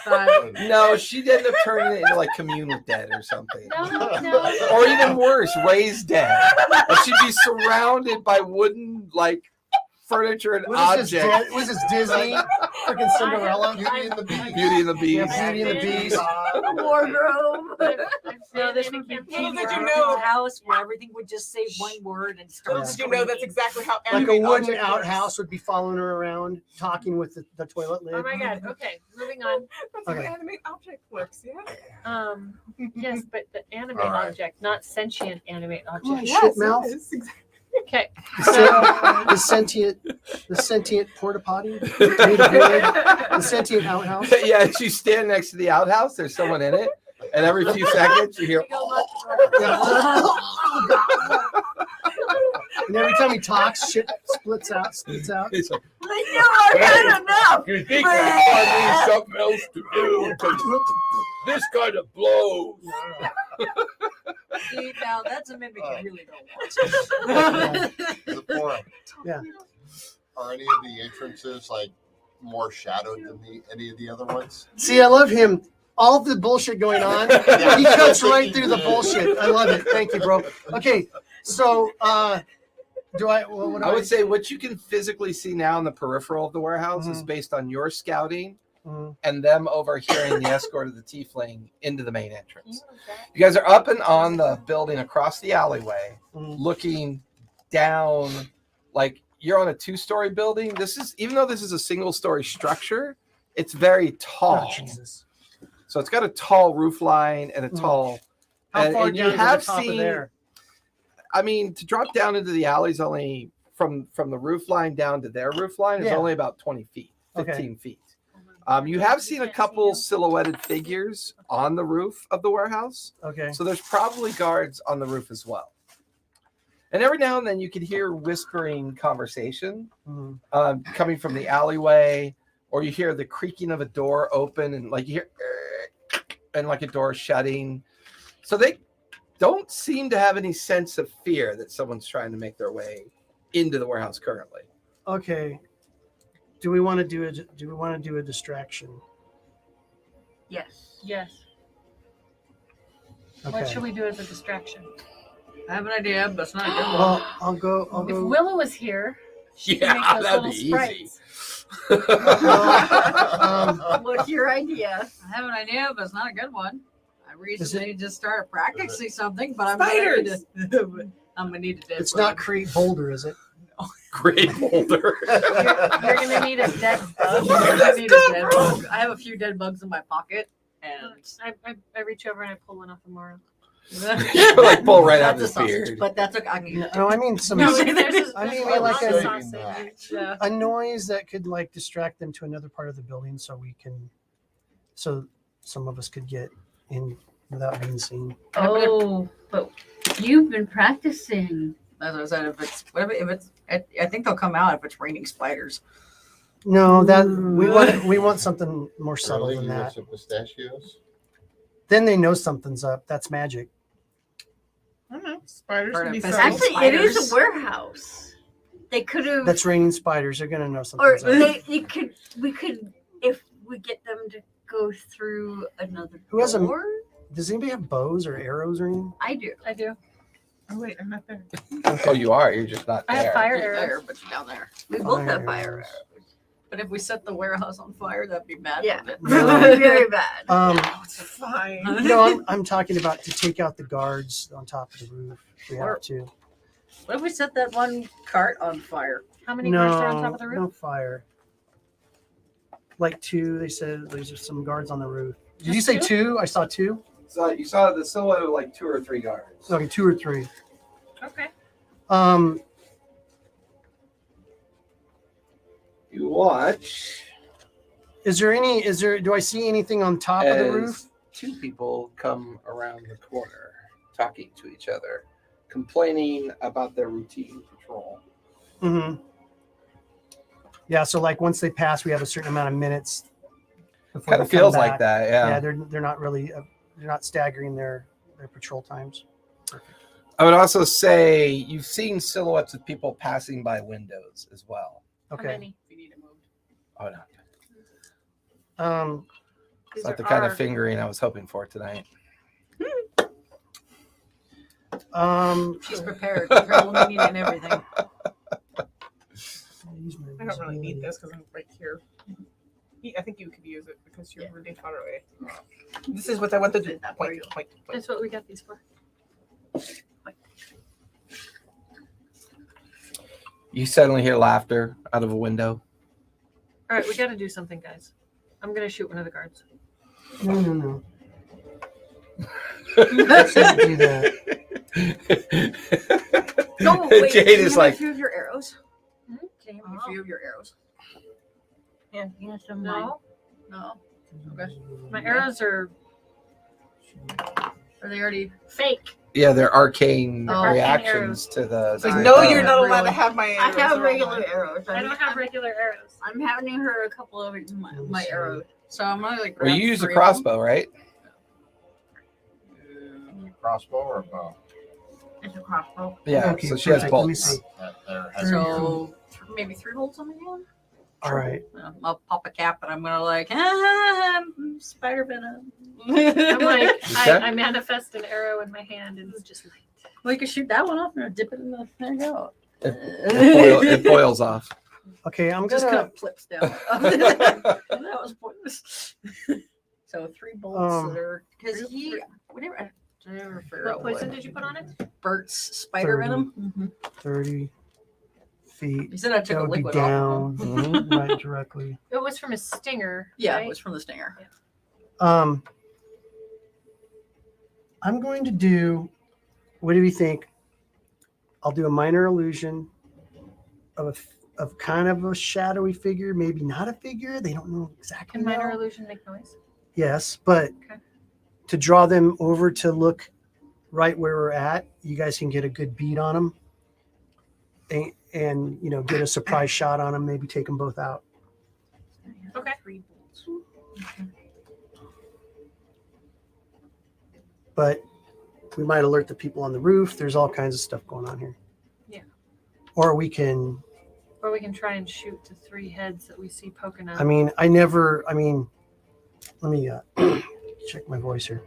questions. No, she'd end up turning it into like Commune with Dead or something. No. Or even worse, Raised Dead. And she'd be surrounded by wooden, like, furniture and objects. Was this Disney? Freaking Cinderella? Beauty and the Beast. Beauty and the Beast. Yeah, Beauty and the Beast. wardrobe. No, this would be Little King did you Arthur's know- house where everything would just say one word and start. Little did you know that's exactly how Like a animate wooden object works. outhouse would be following her around, talking with the toilet lid. Oh my god. Okay, moving on. That's how Okay. animate object works, yeah? Yes, but the animate All right. object, not sentient animate Oh, object. shit mouth. it is. Exactly. Okay. The sentient porta potty made of wood. The sentient outhouse. Yeah, and you stand next to the outhouse, there's someone in it, and every few seconds you hear, And every time he talks, shit splits out. it's like, I never had enough. you think I need something else to do? 'Cause this kind of blows. See, now that's a mimic Oh. you really don't want. The forum. Yeah. Are any of the entrances like more shadowed than any of the other ones? See, I love him. All of the bullshit going on, he cuts right through the bullshit. I love it. Thank you, bro. Okay, so do I? What do I would say what you can physically see now in the peripheral of the warehouse is Mhm. based on your scouting Mhm. and them overhearing the escort of the tiefling into the main entrance. You guys are up and on the building across the alleyway, Mhm. looking down, like you're on a 2-story building. This is, even though this is a single-story structure, it's very tall. Oh, Jesus. So it's got a tall roof line and a Mhm. tall. How and, far and down you to have the top seen of there? I mean, to drop down into the alleys only from the roof line down to their roof line is Yeah. only about 20 feet, Okay. 15 feet. You have seen a couple silhouetted figures on the roof of the warehouse. Okay. So there's probably guards on the roof as well. And every now and then you can hear whispering conversation Mhm. coming from the alleyway, or you hear the creaking of a door open and like you hear and like a door shutting. So they don't seem to have any sense of fear that someone's trying to make their way into the warehouse currently. Okay. Do we want to do a distraction? Yes. Yes. Okay. What should we do as a distraction? I have an idea, but it's not a good one. Well, I'll go. If Willow was here, she could Yeah, make those that'd little be easy. sprites. What's your idea? I have an idea, but it's not a good one. I Is recently just started practicing something, but Spiders! I'm gonna need a dead It's bug. not create boulder, is it? Great boulder. You're gonna need a dead bug. I'm gonna need a dead bug. I have a few dead bugs in my pocket, and I reach over and I pull one off of Mara. Like pull right out that's his a sausage, beard. but that's okay. I can No, I mean some No, there's I mean, there's like lots of a- sausage. Yeah. a noise that could like distract them to another part of the building, so we can so some of us could get in without being seen. Oh, but you've been practicing. As I said, if it's, I think they'll come out if it's raining spiders. No, that we want something more subtle Really? than You want that. some pistachios? Then they know something's up. That's magic. I don't know. Spiders Or can be if it's subtle. Actually, it is Spiders. a warehouse. They could have, That's raining spiders. They're gonna know or something's up. we could, if we get them to go through another Who has a- door. Does anybody have bows or arrows or anything? I do. I do. Oh wait, I'm not there. Oh, you are. You're just not I have there. fire You're arrows. there, but you're down there. We both have Fire fire arrows. arrows. But if we set the warehouse on fire, that'd be bad. Yeah, wouldn't it? No. very bad. Oh, it's fine. No, I'm talking about to take out the guards on top of the roof. If we have Or- to. What if we set that one cart on fire? How many No, cars are on top of the no roof? fire. Like 2, they said there's some guards on the roof. Did you Just say 2? 2? I saw 2. So you saw the silhouette of like 2 or 3 guards. Okay, 2 or 3. Okay. You watch Do I see anything on top of the as roof? 2 people come around the corner talking to each other, complaining about their routine patrol. Mm-hmm. Yeah, so like once they pass, we have a certain amount of minutes. before Kind of they come feels like back. that, Yeah, yeah. they're not really they're not staggering their patrol times. I would also say you've seen silhouettes of people passing by windows as well. How Okay. many? If you need it moved. Oh no, These it's not are the kind our- of fingering I was hoping for tonight. She's prepared. Her meaning and everything. I don't really need this because I'm right here. I think you could use it because you're really far away. This is what I want to do. Point. That's what we got these for. You suddenly hear laughter out of a window. All right, we got to do something, guys. I'm gonna shoot one of the guards. No. Let's not do that. No, wait. Jade can you is have like, a few of your arrows. Hmm? Can you have a few of your arrows? Yes, I'm No, No. Okay. my arrows are Are they already? fake. yeah, they're arcane Oh. reactions to the. It's like, Sorry. no, Oh. you're not allowed Really? to have my I arrows. have They're regular all mine. arrows. I don't have regular arrows. I'm handing her a couple of my arrows. So I'm gonna like. Well, grab you use a 3 of them. crossbow, right? Crossbow or bow? It's a crossbow. Yeah, Okay, so she has perfect. Let me bolts. see. That there has So maybe 3 bolts on the gun. All right. I'll pop a cap and I'm gonna like spider venom. I'm like, Okay. I manifest an arrow in my hand and it's just like, Well, you can shoot that one off and dip it in the. There you go. It boils off. Okay, I'm Just kind gonna of flips down. That was pointless. So 3 bolts that are because he whatever. I never figured what out poison did you put on it? Bert's spider 30. venom. 30 feet. He said I took That a would be liquid off. down, Mhm. right directly. It was from a stinger. Yeah, right? it was from the stinger. I'm going to do. What do we think? I'll do a minor illusion of kind of a shadowy figure, maybe not a figure. They don't know exactly. Can minor now. illusion make noise? Yes, but Okay. to draw them over to look right where we're at, you guys can get a good beat on them, and get a surprise shot on them. Maybe take them both out. Okay. 3 bolts. But we might alert the people on the roof. There's all kinds of stuff going on here. Yeah. Or we can. Or we can try and shoot the 3 heads that we see poking out. I mean, let me check my voice here.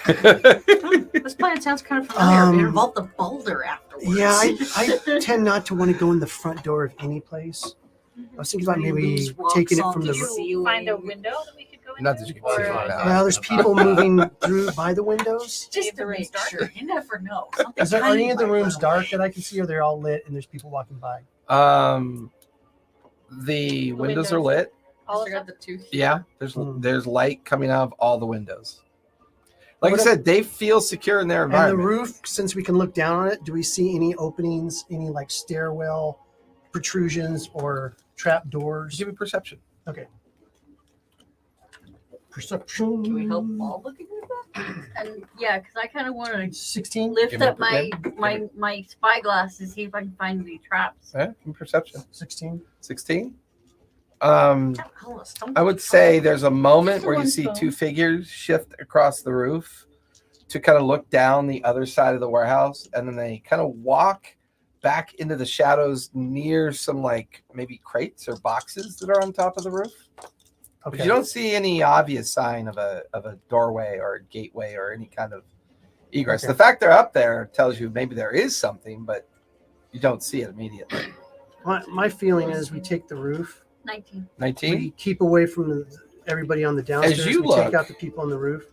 This plan sounds kind of familiar. It involved the boulder afterwards. Yeah, I tend not to want to go in the front door of any place. I was thinking about maybe Loose rocks taking it on from the the. roof. Did you find a window that we could go into? Not that you can see Or- from now. Well, there's people moving through by the windows. Just Leave the to rooms make dark? sure. You never know. Something Are tiny any of the might rooms run dark away. that I can see, or they're all lit and there's people walking by? The windows are windows. lit. All I of got them? the 2 here. Yeah, there's light coming out of all the windows. Like What I if- said, they feel secure in their And the environment. roof, since we can look down on it, do we see any openings, any like stairwell protrusions or trap doors? Give me perception. Perception. Can we help all looking at that? And yeah, because I kind of want to 16. lift Give me up a- my spyglass to see if I can find any traps. Yeah, perception. 16. 16. Oh, I would say there's a moment where you One see phone. two figures shift across the roof to kind of look down the other side of the warehouse, and then they kind of walk back into the shadows near some like maybe crates or boxes that are on top of the roof. But Okay. you don't see any obvious sign of a doorway or a gateway or any kind of egress. Okay. The fact they're up there tells you maybe there is something, but you don't see it immediately. My feeling is we take the roof. 19. 19. We keep away from everybody on the downstairs. you we look, take out the people on the roof.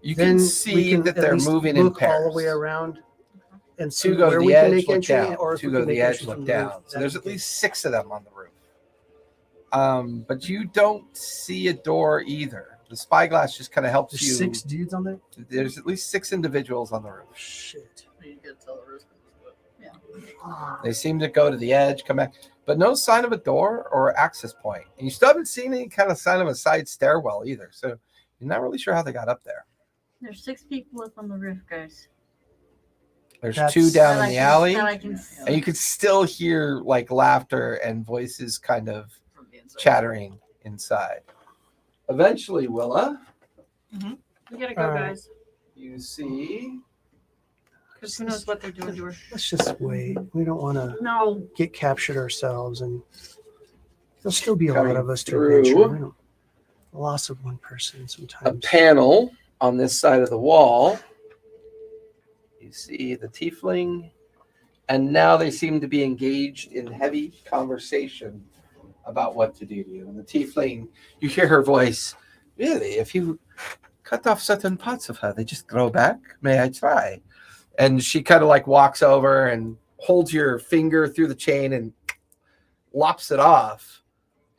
You Then can we see can that at they're least moving in look pairs. all the way around and see Two go to where the we can edge, make look entry, down. or if Two we go to can make the edge, entry look from the roof. down. So there's That'd at be least 6 of them on the roof. But you don't see a door either. The spyglass just kind of helps There's you. 6 dudes on there. There's at least 6 individuals on the roof. Shit. You can tell the roof. They seem to go to the edge, come back, but no sign of a door or access point. And you still haven't seen any kind of sign of a side stairwell either. So you're not really sure how they got up there. There's 6 people up on the roof, guys. There's That's- 2 down That in I the can- alley, that I can and you can still hear like laughter and voices kind of from the inside. chattering inside. Eventually, Willa, We gotta go, All right. guys. you see Because who knows what they're doing to her. Let's just wait. We don't want to No. get captured ourselves, and there'll still be a Coming lot of us to through. adventure. We don't- Loss of one person a sometimes. panel on this side of the wall. You see the tiefling, and now they seem to be engaged in heavy conversation about what to do to you. And the tiefling, you hear her voice, really, if you cut off certain parts of her, they just grow back? May I try? And she kind of like walks over and holds your finger through the chain and lops it off.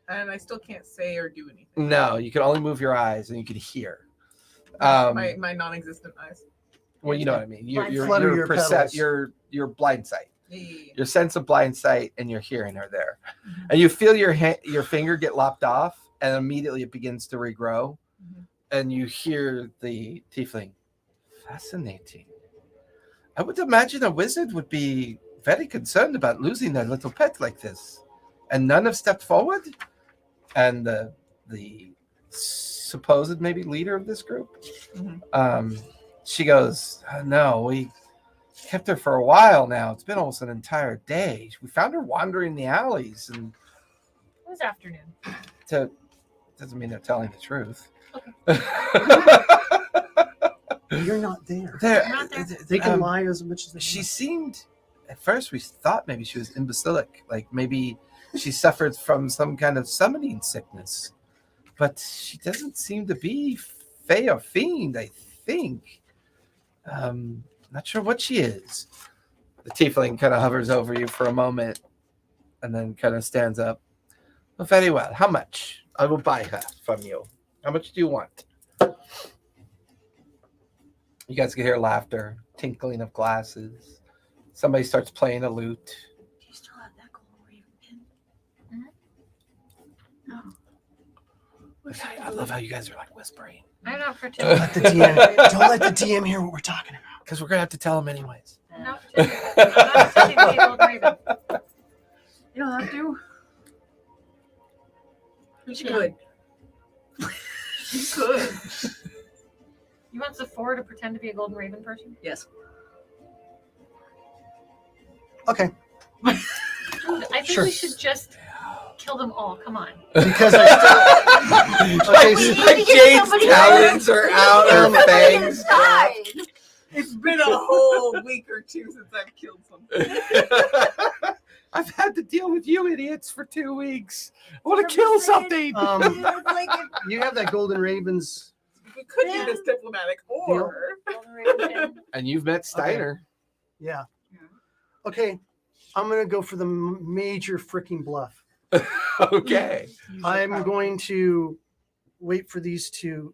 And I still can't say or do anything. No, you can only move your eyes and you can hear. My non-existent eyes. Well, you know what I mean. Your Flutter your petals. your blind sight, Yeah. your sense of blind sight, and your hearing are there, and you feel your finger get lopped off, and immediately it begins to regrow, and you hear the tiefling. Fascinating. I would imagine a wizard would be very concerned about losing their little pet like this, and none have stepped forward. And the supposed maybe leader of this group, she goes, no, we kept her for a while now. It's been almost an entire day. We found her wandering the alleys, and It was afternoon. doesn't mean they're telling the truth. You're not there. They're- Not there. They can lie as much as they She want. seemed, at first we thought maybe she was imbecilic, like maybe she suffered from some kind of summoning sickness, but she doesn't seem to be fey or fiend, I think. Not sure what she is. The tiefling kind of hovers over you for a moment and then kind of stands up. Well, very well. How much? I will buy her from you. How much do you want? You guys can hear laughter, tinkling of glasses. Somebody starts playing a lute. Do you still have that golden raven pin? I love how you guys are like whispering. I'm not for Don't let the DM. Don't let the DM hear what we're talking about. Because we're going to have to tell them anyways. I'm not pretending to be a golden raven. You don't have to. She could. You could. You want Sephora to pretend to be a golden raven person? Yes. Okay. I think Sure. we should just kill them all. Come on. Because I still. Okay, so- Like Jade's talons are out, her fangs. It's been a whole week or two since I've killed something. I've had to deal with you idiots for 2 weeks. I want to kill something. You have that golden ravens. We could do this diplomatic, or Golden raven pin. And you've met Steiner. Yeah. Okay. I'm gonna go for the major freaking bluff. Okay. I'm going to wait for these to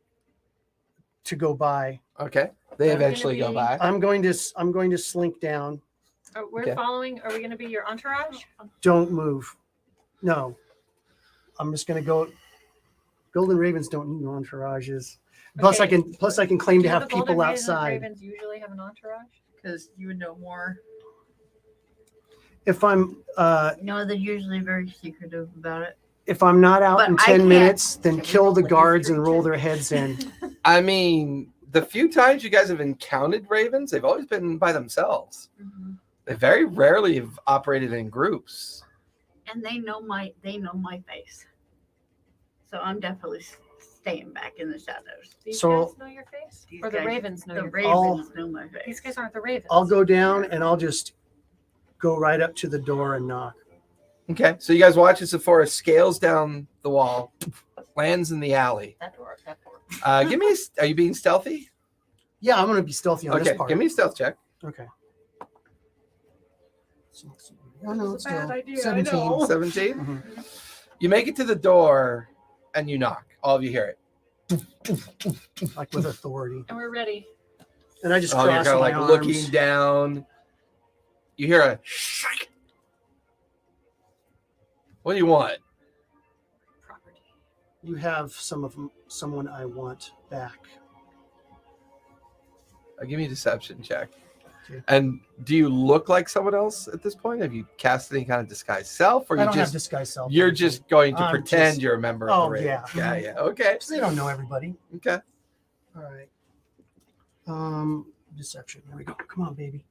go by. Okay. They Are we gonna eventually go be- by. I'm going to slink down. We're Okay. following. Are we going to be your entourage? Don't move. No. I'm just gonna go. Golden ravens don't need entourages. Plus, Okay. I can claim Do to have the people golden outside. Ravens usually have an entourage. Because you would know more. If I'm No, they're usually very secretive about it. if I'm not out But in I 10 can't- minutes, then Can we kill know the what guards history and roll too? their heads in. I mean, the few times you guys have encountered ravens, they've always been by themselves. They very rarely have operated in groups. And they know my face. So I'm definitely staying back in the shadows. These So- guys know your face, These or the guys- ravens know The your ravens know my face. These face. guys aren't the ravens. I'll go down and I'll just go right up to the door and knock. Okay, so you guys watch as Sephora scales down the wall, lands in the alley. That door. That door. Give me. Are you being stealthy? Yeah, I'm going to be stealthy on Okay, this part. give me a stealth check. Okay. Oh, no, This it's is a bad still idea, I 17. know. 17. Mhm. You make it to the door, and you knock. All of you hear it. Like with authority. And we're ready. And I just Oh, you're cross kind of my like arms. looking down. You hear a shake. What do you want? Property. You have someone I want back. Give me a deception check. Okay. And do you look like someone else at this point? Have you cast any kind of disguise self, or I you don't have just disguise self. you're just going to I'm pretend just- you're a member of Oh, the Ravens? yeah. Yeah, yeah. Okay, Because they don't know everybody. okay. All right. Deception. There we go. Come on, baby.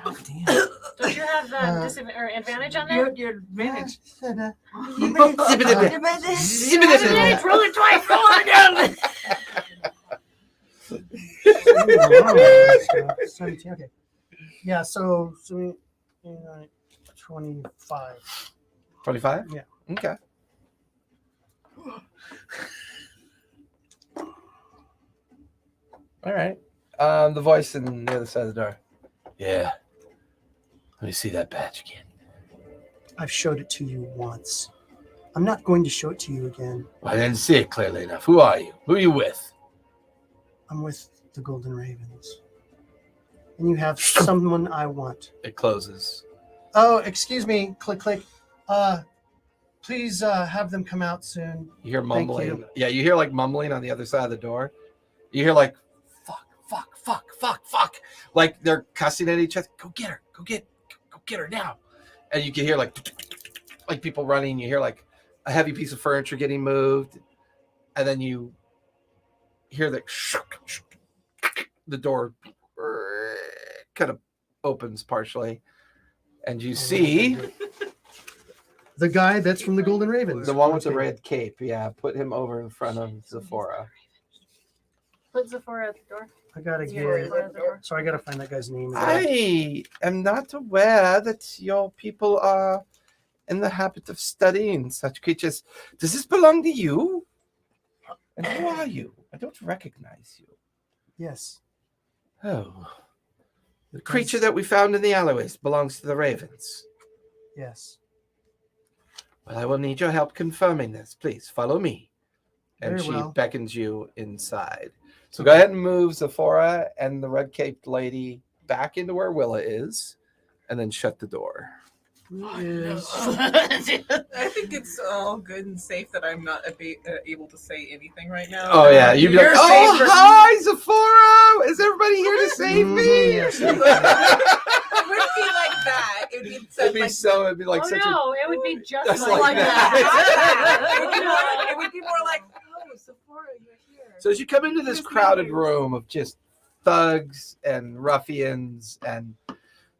God damn. Don't you have advantage on that? Your advantage. Advantage, roll it twice. Go on down. 17, okay. Yeah, so 25. 25? Yeah. Okay. All right. The voice in the other side of the door. Yeah. Let me see that badge again. I've showed it to you once. I'm not going to show it to you again. Well, I didn't see it clearly enough. Who are you? Who are you with? I'm with the Golden Ravens. And you have someone I want. It closes. Oh, excuse me. Click, click. Please have them come out soon. You hear Thank mumbling. you. Yeah, you hear like mumbling on the other side of the door. You hear like, fuck. Like they're cussing at each other. Go get her. Go get her now. And you can hear like people running. You hear like a heavy piece of furniture getting moved. And then you hear the door kind of opens partially. And you see The guy that's from the Golden Ravens. the one with the Okay. red cape. Yeah, put him over in front of Sephora. Put Sephora at the door. I gotta Sephora get. at the door. So I gotta find that guy's name. I am not aware that your people are in the habit of studying such creatures. Does this belong to you? And who are you? I don't recognize you. Yes. Oh. The creature that we found in the alleyways belongs to the Ravens. Yes. Well, I will need your help confirming this. Please follow me. And Very she well. beckons you inside. So go ahead and move Sephora and the red-caped lady back into where Willa is, and then shut the door. Who is? I think it's all good and safe that I'm not able to say anything right now. Oh yeah, you'd be like, You're "Oh, safe for- hi, Sephora! Is everybody here to save me?" Mhm, yes. It wouldn't be like that. It would be such It'd be like so. It'd be like oh such no, it would be just Just like, like that. It would be more like, oh, Sephora, you're here. So as you come into this Just crowded leaders. room of just thugs and ruffians, and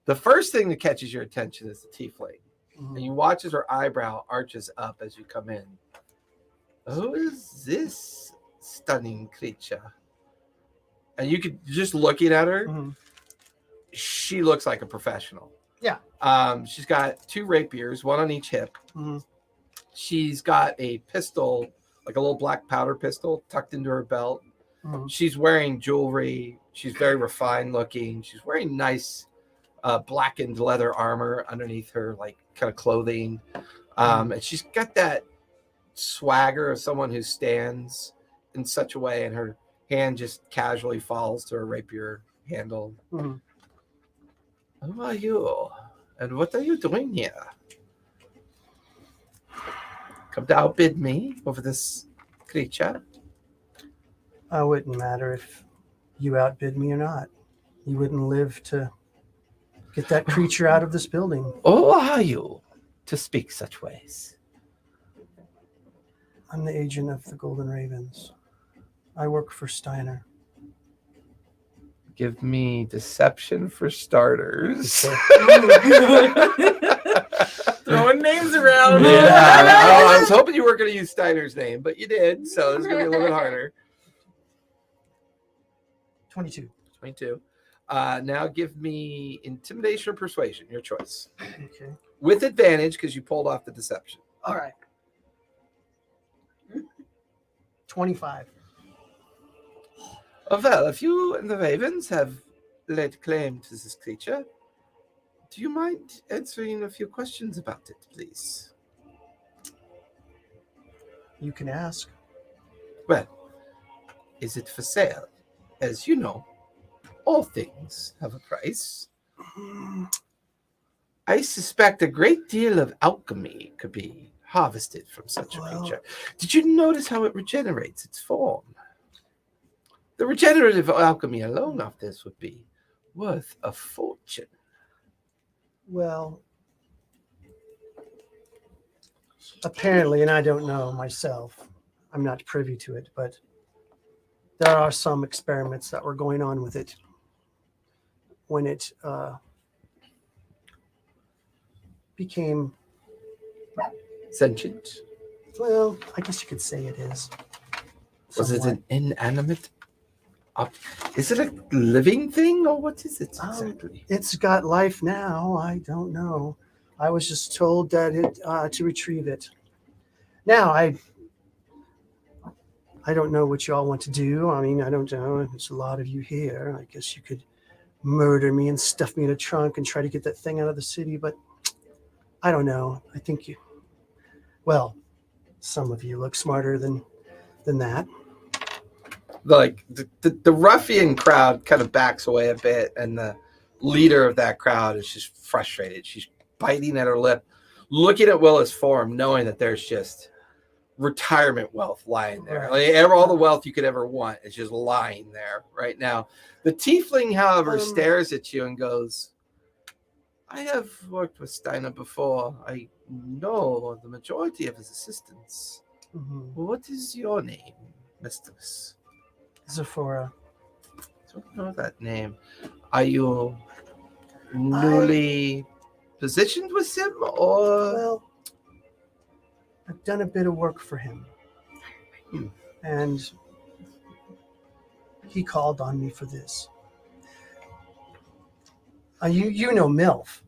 the first thing that catches your attention is the tiefling. Mhm. And you watch as her eyebrow arches up as you come in. Who is this stunning creature? And you could just looking at her, Mhm. she looks like a professional. Yeah. She's got 2 rapiers, one on each hip. Mhm. She's got a pistol, like a little black powder pistol, tucked into her belt. Mhm. She's wearing jewelry. She's very refined looking. She's wearing nice blackened leather armor underneath her like kind of clothing. And she's got that swagger of someone who stands in such a way, and her hand just casually falls to her rapier handle. Mhm. Who are you? And what are you doing here? Come to outbid me over this creature? It wouldn't matter if you outbid me or not. You wouldn't live to get that creature out of this building. Who are you to speak such ways? I'm the agent of the Golden Ravens. I work for Steiner. Give me deception for starters. Throwing names around. I was hoping you weren't going to use Steiner's name, but you did, so it's going to be a little bit harder. 22. 22. Now give me intimidation or persuasion, your choice. Okay. With advantage because you pulled off the deception. All right. 25. Well, if you and the Ravens have laid claim to this creature, do you mind answering a few questions about it, please? You can ask. Well, is it for sale? As you know, all things have a price. I suspect a great deal of alchemy could be harvested from such a creature. Did you notice how it regenerates its form? The regenerative alchemy alone of this would be worth a fortune. Well, apparently, and I don't know myself, I'm not privy to it, but there are some experiments that were going on with it when it became, Sentient? well, I guess you could say it is. Was it somewhat. an inanimate? Is it a living thing or what is it exactly? It's got life now. I don't know. I was just told that it to retrieve it. Now I don't know what you all want to do. I mean, I don't know. There's a lot of you here. I guess you could murder me and stuff me in a trunk and try to get that thing out of the city, but I don't know. I think you, well, some of you look smarter than that. Like the ruffian crowd kind of backs away a bit, and the leader of that crowd is just frustrated. She's biting at her lip, looking at Willa's form, knowing that there's just retirement wealth lying there. Like all the wealth you could ever want is just lying there right now. The tiefling, however, stares at you and goes, I have worked with Steiner before. I know the majority of his assistants. What is your name, mistress? Zephora. Don't know that name. Are you newly positioned with him, or? Well, I've done a bit of work for him. And he called on me for this. You know MILF.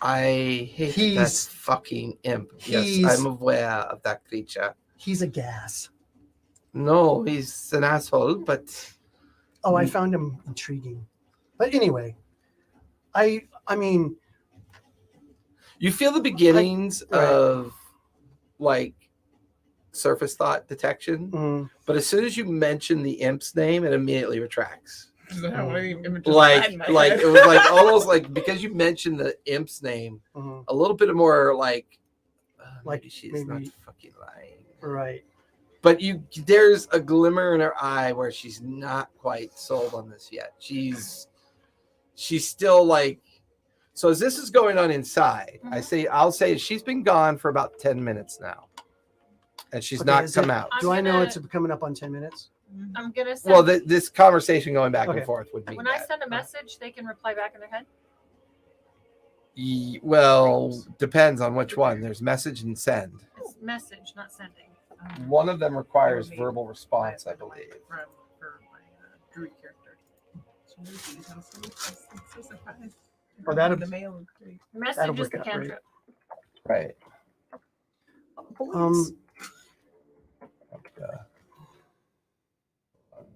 I hate that fucking imp. Yes, I'm aware of that creature. He's a gas. No, he's an asshole, but... Oh, I found him intriguing. But anyway, I mean... You feel the beginnings of, like, surface thought detection, but as soon as you mention the imp's name, it immediately retracts. Like it was like almost like because you mentioned the imp's name, a little bit more like maybe she's not fucking lying, right? But there's a glimmer in her eye where she's not quite sold on this yet. She's still like, so as this is going on inside, I'll say she's been gone for about 10 minutes now, and she's not come out. Do I know it's coming up on 10 minutes? I'm gonna send, Well, this conversation going back and forth would be. when I send a message, they can reply back in their head. Well, depends on which one. There's message and send. It's message, not sending. One of them requires verbal response, I believe. For my druid character. So surprised. Or that'll the mail. Message is the cantrip. Right.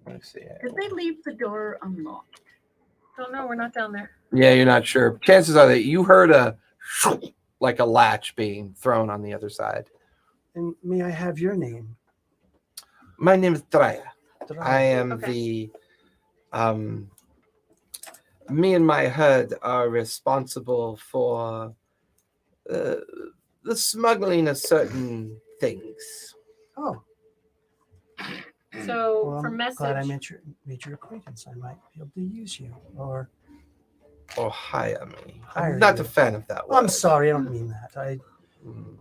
Let me see. Did they leave the door unlocked? Don't know. We're not down there. Yeah, you're not sure. Chances are that you heard like a latch being thrown on the other side. And may I have your name? My name is Draya. I am the me and my herd are responsible for the smuggling of certain things. Oh, So well, for I'm message, glad I made your acquaintance. I might be able to use you. Or Or hire me. Hire I'm not you. a fan of that word. I'm sorry, I don't mean that. Mm.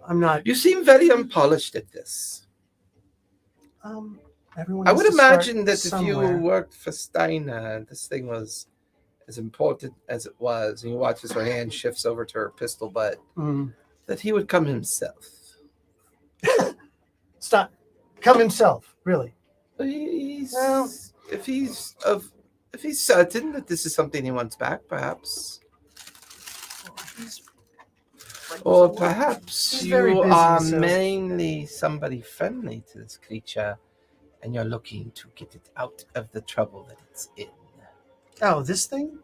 I'm not. You seem very unpolished at this. Everyone. I has would to start imagine that somewhere. if you worked for Steiner and this thing was as important as it was, and you watch as her hand shifts over to her pistol butt, Mm. that he would come himself. Stop. Come himself. Really. He's, Well- if he's certain that this is something he wants back, perhaps. Or perhaps He's very you busy, are so- mainly somebody friendly to this creature, and you're looking to get it out of the trouble that it's in. Oh, this thing.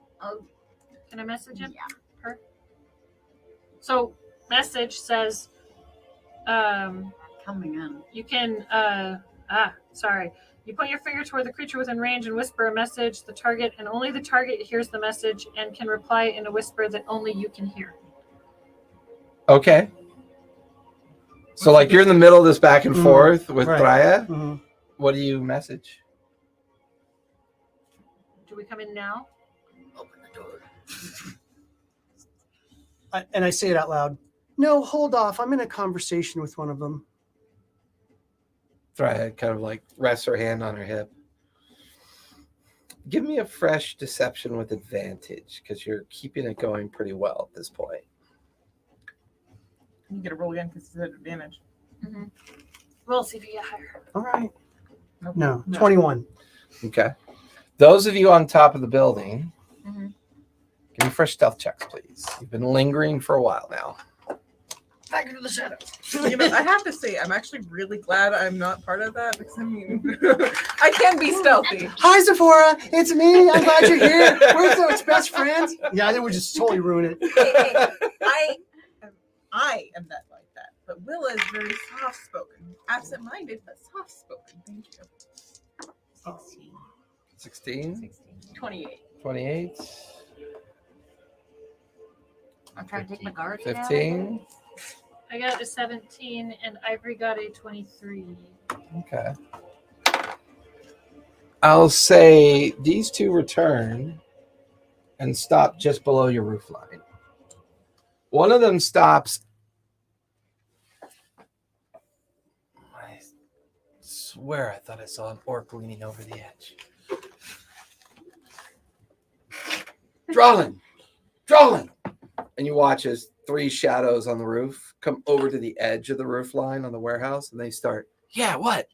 can I message him? Her. So message says, Coming in. you can sorry. You point your finger toward the creature within range and whisper a message. The target and only the target hears the message and can reply in a whisper that only you can hear. Okay. So, like, you're in the middle of this back and forth with right. Drya. Mhm. What do you message? Do we come in now? Open the door. And I say it out loud. No, hold off. I'm in a conversation with one of them. Drya kind of like rests her hand on her hip. Give me a fresh deception with advantage, because you're keeping it going pretty well at this point. You get a roll again because it's at advantage. We'll see if you get higher. All right. Nope. No, 21. Okay. Those of you on top of the building, Mhm. give me fresh stealth checks, please. You've been lingering for a while now. Back into the shadows. You know, I have to say, I'm actually really glad I'm not part of that because I mean, I can be stealthy. Hi, Sephora. It's me. I'm glad you're here. We're Thor's best friends. Yeah, I think we just totally ruin it. I am that like that, but Willa is very soft-spoken, absent-minded, but soft-spoken. Thank you. 16, 28. 28, I'm trying to take my guard down. 15. I got a 17 and Ivory got a 23. Okay. I'll say these two return and stop just below your roof line. One of them stops. I swear I thought I saw an orc leaning over the edge. Drolin! Drolin! And you watch as three shadows on the roof come over to the edge of the roof line on the warehouse, and they start, yeah, what?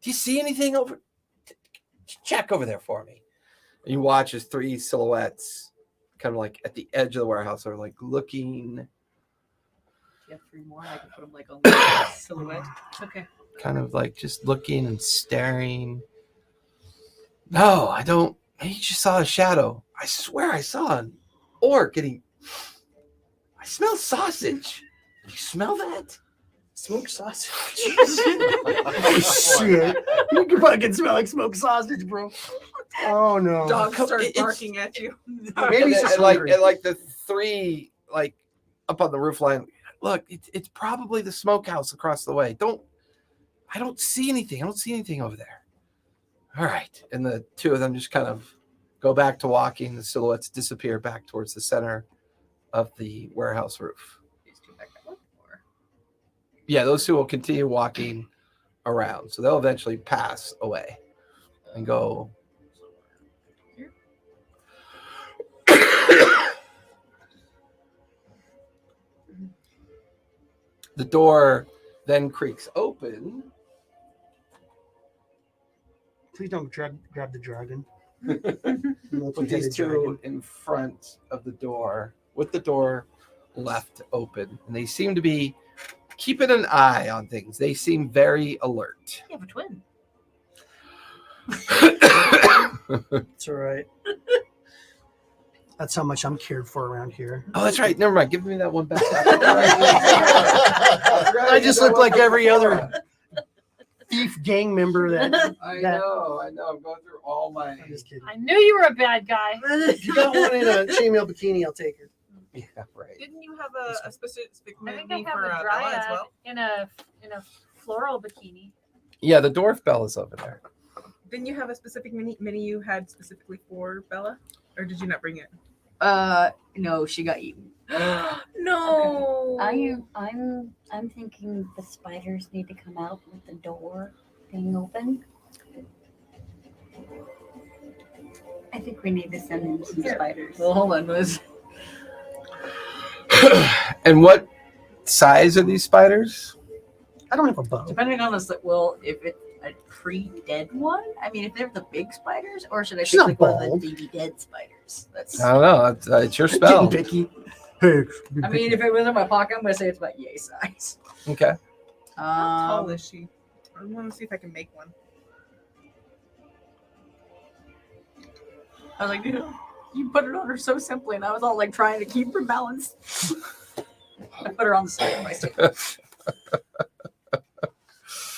Do you see anything over? Check over there for me. And you watch as three silhouettes kind of like at the edge of the warehouse are like looking, You have 3 more. I can put them like on the silhouette. Okay. kind of like just looking and staring. No, I don't. Maybe you just saw a shadow. I swear I saw an orc getting. I smell sausage. Do you smell that? Smoked sausage. Oh, shit. You can fucking smell like smoked sausage, bro. Oh, no. Dogs start It's- barking at you. Maybe he's just hungry. like the three like up on the roof line. Look, it's probably the smokehouse across the way. I don't see anything. I don't see anything over there. All right, and the two of them just kind of go back to walking. The silhouettes disappear back towards the center of the warehouse roof. These 2 back that way. Or... Yeah, those two will continue walking around, so they'll eventually pass away and go. The door then creaks open. Please don't grab the dragon. Put these two in front of the door with the door left open, and they seem to be keeping an eye on things. They seem very alert. You have a twin. It's all right. That's how much I'm cared for around here. Oh, that's right. Never mind. Give me that one back. I just look like every other thief gang member that. I know. I'm going through all my. I'm just kidding. I knew you were a bad guy. If you got one in a chainmail bikini, I'll take her. Yeah, right. Didn't you have a specific I think I movie have for a Bella as dryad well? in a floral bikini. Yeah, the dwarf Bella's over there. Didn't you have a specific mini you had specifically for Bella, or did you not bring it? No, she got eaten. No. I'm thinking the spiders need to come out with the door being open. I think we need to send in some spiders. Well, hold on, Liz. And what size are these spiders? I don't have a bow. Depending on us, well, if it's a pre-dead one, I mean, if they're the big spiders, or should I She's take not like one of bald. the baby dead spiders? That's. I don't know. It's your spell. Getting picky. Hey, I mean, if it was in my pocket, I'm gonna say it's about yay size. Okay. How tall is she? I want to see if I can make one. I was like, dude, you put it on her so simply, and I was all like trying to keep her balanced. I put her on the side of myself.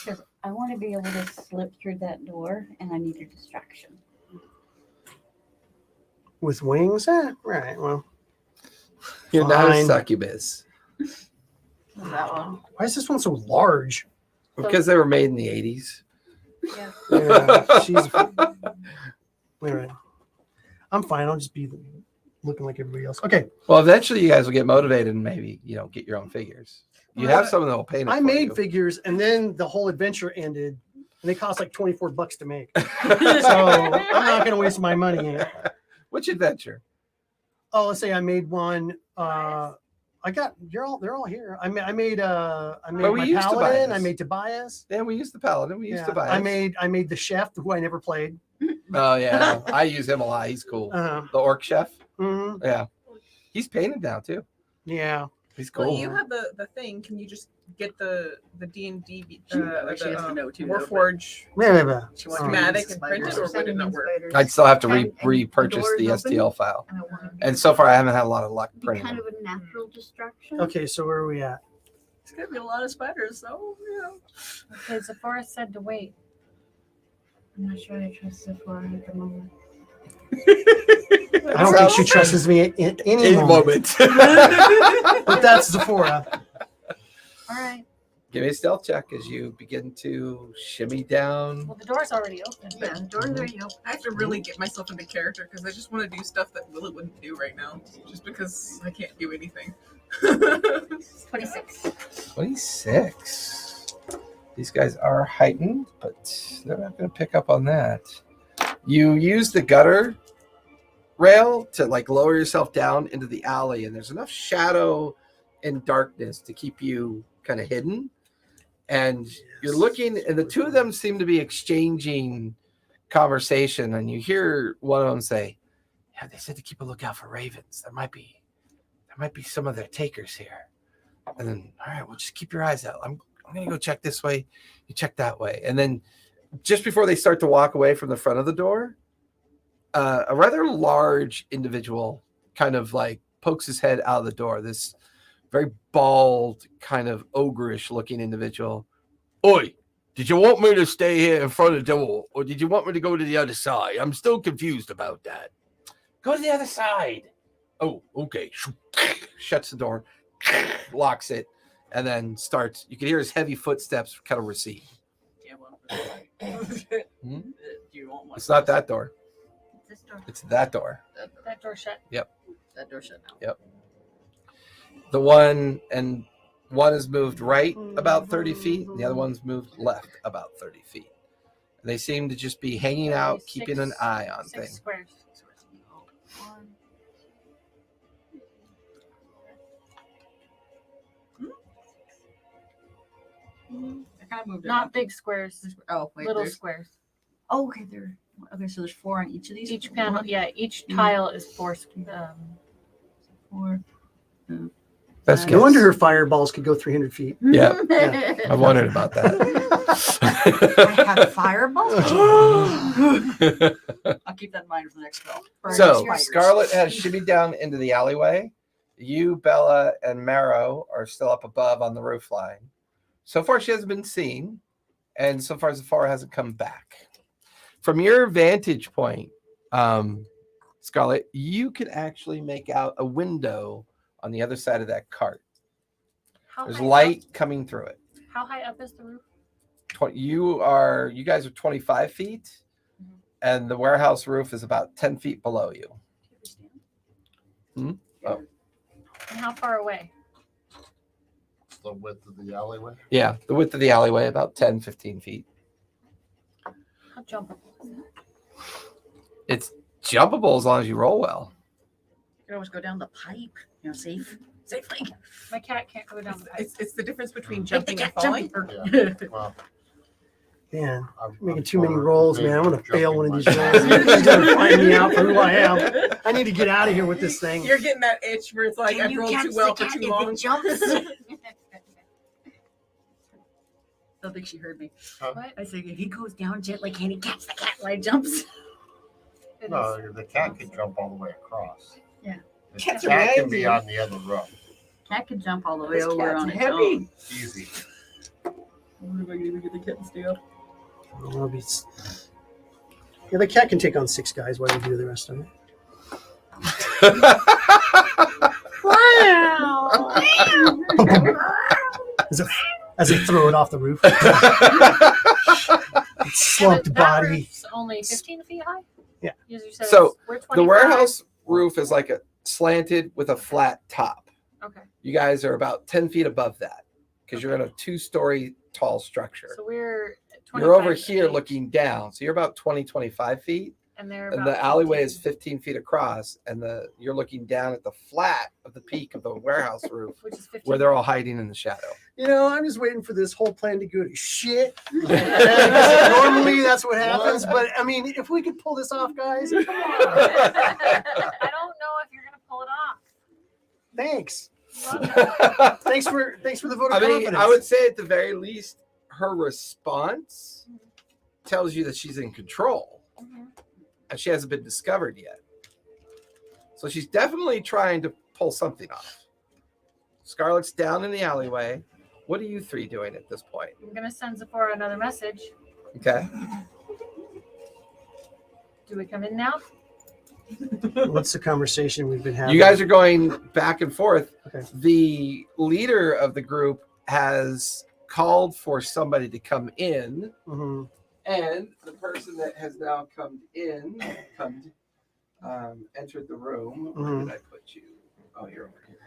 Because I want to be able to slip through that door, and I need a distraction. with wings? Right. Well, You're not a Fine. succubus. That one. why is this one so large? Because they were made in the 80s. Yeah, she's. All right. I'm fine. I'll just be looking like everybody else. Okay. Well, eventually you guys will get motivated and maybe, get your own figures. You have someone that will paint it I for made you. figures, and then the whole adventure ended, and they cost like $24 to make. So I'm not going to waste my money. Which adventure? Oh, let's say I made one. They're all here. I made But we my used paladin. Tobias. I made Tobias. Yeah, we used the paladin. We used Yeah, Tobias. I made the chef who I never played. Oh, yeah. I use him a lot. He's cool. The orc chef. Mhm. Yeah. He's painted now, too. Yeah. He's cool. Well, you have the thing. Can you just get the D&D She has to know too, though, but- Warforge Yeah. She wants schematic to and print it, or would it not work? I'd still have to And the repurchase door the is open? STL file. And I want to be, And so far, I haven't had a lot of luck be printing kind them. of a natural distraction. Okay, so where are we at? It's gonna be a lot of spiders, so Okay, Sephora said to wait. I'm not sure I trust Sephora at the moment. I don't think she trusts me in any moment. But that's Sephora. All right. Give me a stealth check as you begin to shimmy down. Well, the door's already open. Yeah, the door's already open. I have to really get myself into character because I just want to do stuff that Willie wouldn't do right now, just because I can't do anything. 26. 26. These guys are heightened, but they're not going to pick up on that. You use the gutter rail to lower yourself down into the alley, and there's enough shadow and darkness to keep you kind of hidden. And you're looking, and the two of them seem to be exchanging conversation, and you hear one of them say, "Yeah, they said to keep a lookout for ravens. There might be some of their takers here." And then, all right, well, just keep your eyes out. I'm gonna go check this way. You check that way, and then just before they start to walk away from the front of the door, a rather large individual kind of pokes his head out of the door. This very bald, kind of ogreish looking individual. "Oi, did you want me to stay here in front of the door, or did you want me to go to the other side? I'm still confused about that." "Go to the other side." "Oh, okay." Shuts the door, locks it, and then starts. You can hear his heavy footsteps kind of recede. Do you want one? It's not that door. This door. It's that door. That door shut. That door shut now. The one is moved right about 30 feet, and the other one's moved left about 30 feet. And they seem to just be hanging out, Six- keeping an eye on 6 things. squares. I kind of moved it. Not up. big squares. Oh, wait. Little there's- squares. Oh, okay, so there's 4 on each of these. Each panel, yeah, each Mhm. tile is 4. 4. That's No good. wonder her fireballs could go 300 feet. Yeah. Yeah. I wondered about I that. have fireballs. I'll keep that in mind for the next spell. So Spiders. Scarlet has shimmied down into the alleyway. You, Bella, and Marrow are still up above on the roof line. So far, she hasn't been seen, and so far, Zafar hasn't come back. From your vantage point, Scarlet, you can actually make out a window on the other side of that cart. How There's high light coming through it. Up, how high up is the roof? You guys are 25 feet, and the warehouse roof is about 10 feet below you. Oh. And how far away? It's the width of the alleyway. Yeah, the width of the alleyway, about 10, 15 feet. How jumpable is that? It's jumpable as long as you roll well. You can always go down the pipe, safely. My cat can't go down the pipe. It's the difference between Make jumping the and cat falling. jumping. Well, Man, I'm making I'm too many for rolls, big man. I'm gonna fail jumping one of these myself. rolls. He's gonna find me out for who I am. I need to get out of here with this thing. You're getting that itch where it's like Can I've you rolled catch too the well for cat too if it long. jumps? Don't think she heard me. Huh? What? I said, if he goes down gently, can he catch the cat while he jumps? It No, is. the cat can jump all the way across. Yeah. The Cats are cat can be heavy. on the other roof. Cat can jump all the way This over cat's on its heavy. own. Easy. I wonder if I can even get the cat to stay up. I'll be... Yeah, the cat can take on 6 guys while you do the rest of it. As I throw it off the roof. Its slumped That body. roof's only 15 feet high? Yeah. You said So, we're The 25. warehouse roof is like a slanted with a flat top. Okay. You guys are about 10 feet above that because you're in a 2-story tall structure. So we're You're over 25 here feet, looking down. So you're about 20, 25 feet. and they're And about the alleyway 15, is 15 feet across. And you're looking down at the flat of the peak of the warehouse roof which is 15. where they're all hiding in the shadow. I'm just waiting for this whole plan to go to shit. Normally that's what happens. But I mean, if we could pull this off, guys, come on. I don't know if you're gonna pull it off. Thanks. Love it. Thanks for the vote of I mean, confidence. I would say at the very least, her response tells you that she's in control and she hasn't been discovered yet. So she's definitely trying to pull something off. Scarlett's down in the alleyway. What are you 3 doing at this point? I'm gonna send Zephora another message. Okay. Do we come in now? What's the conversation we've been having? You guys are going back and forth. Okay. The leader of the group has called for somebody to come in, Mhm. and the person that has now entered the room. Where did I put you? Oh, you're over here.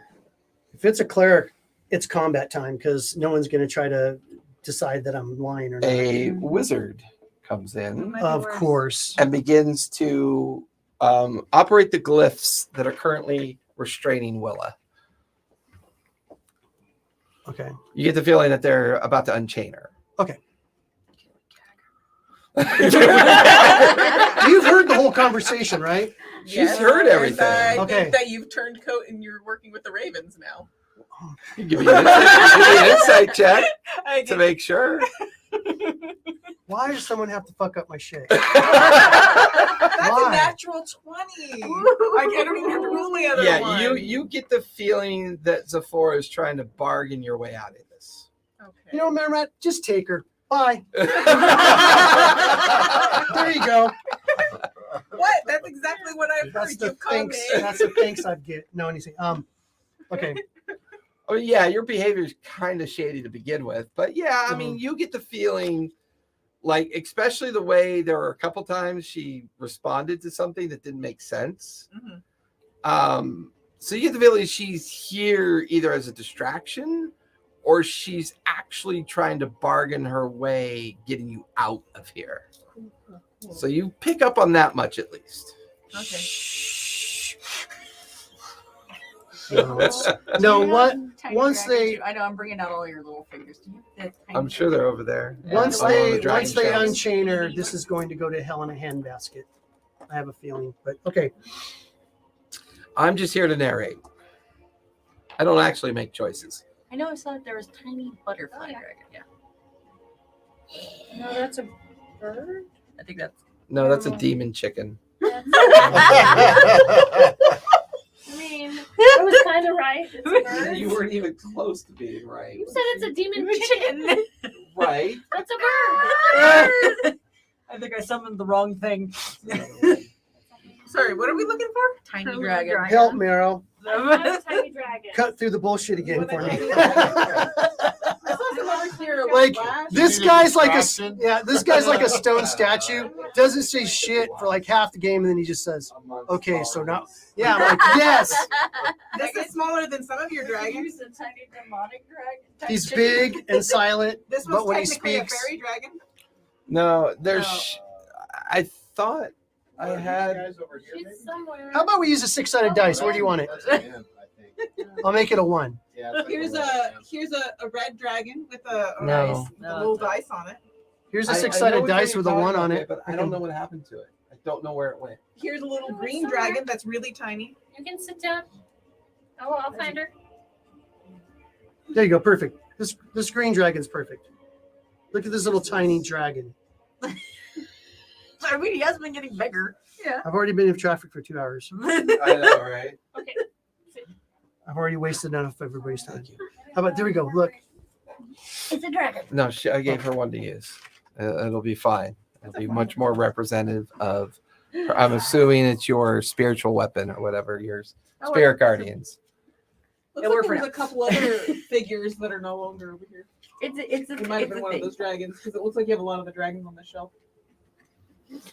If it's a cleric, it's combat time because no one's going to try to decide that I'm lying or not. A wizard comes in Might be Of worse. course. and begins to operate the glyphs that are currently restraining Willa. Okay. You get the feeling that they're about to unchain her. You've heard the whole conversation, right? She's heard everything. I Okay. think that you've turned coat and you're working with the Ravens now. Give me an insight check I to get make sure. Why does someone have to fuck up my shit? That's Why? a natural 20. I don't even have to roll my other Yeah, one. you get the feeling that Zephora is trying to bargain your way out of this. Okay. You know, Merrimat, just take her. Bye. There you go. What? That's exactly what I've That's heard the you call thanks. me. That's the thanks I'd get. No, anything. Okay. Oh yeah, your behavior is kind of shady to begin with, but yeah, I mean, you get the feeling, like, especially the way there were a couple times she responded to something that didn't make sense. So you get the feeling she's here either as a distraction or she's actually trying to bargain her way getting you out of here. So you pick up on that much at least. Okay. No, what? Tiny Once dragon they- too. I know I'm bringing out all your little figures. Do you have the tiny I'm sure they're over there. Once Yeah, on the they dragon shelves. unchain her, this is going to go to hell in a handbasket. I have a feeling, but okay. I'm just here to narrate. I don't actually make choices. I know I saw there was tiny butterfly dragon. Yeah. No, that's a bird. I think that's. No, that's a demon chicken. I mean, I was kind of right. It's a bird. You weren't even close to being right. You said it's a demon chicken. Right. That's a bird. I think I summoned the wrong thing. Sorry, what are we looking for? Tiny dragon. Help, Meryl. That's a tiny dragon. Cut through the bullshit again for me. I saw some over here. Like, Like Flash. this Need a guy's like a distraction? this guy's like a stone statue. Doesn't say shit for like half the game, and then he just says, "Okay, so now, yeah." I'm like, yes, This is smaller than some of your dragons. Use a tiny demonic dragon. he's big and silent, This was but when he technically a speaks, fairy dragon. No, there's. No. I thought I had. Guys over here, maybe? She's somewhere. how about we use a 6-sided dice? Where do you want it? That's an imp, I think. I'll make it a 1. Yeah, it's like Here's little a imp. here's a red dragon with a No. dice, with a little dice on it. Here's a I know 6-sided which dice one with a you're 1 talking on about, it. but I don't know what happened to it. I don't know where it went. Here's a little Oh, it's green somewhere. dragon that's really tiny. You can sit down. Oh, I'll find her. There you go, perfect. This green dragon's perfect. Look at this little tiny dragon. I mean, he has been getting bigger. Yeah. I've already been in traffic for 2 hours. I know, right? Okay. I've already wasted enough of everybody's time. How about there we go? Look, It's a dragon. No, I gave her one to use. It'll be fine. It'll be much more representative of. I'm assuming it's your spiritual weapon or whatever, your spirit guardians. Looks we're like there's for a couple other figures that are no longer over here. It's It might have been one of those dragons because it looks like you have a lot of the dragons on the shelf.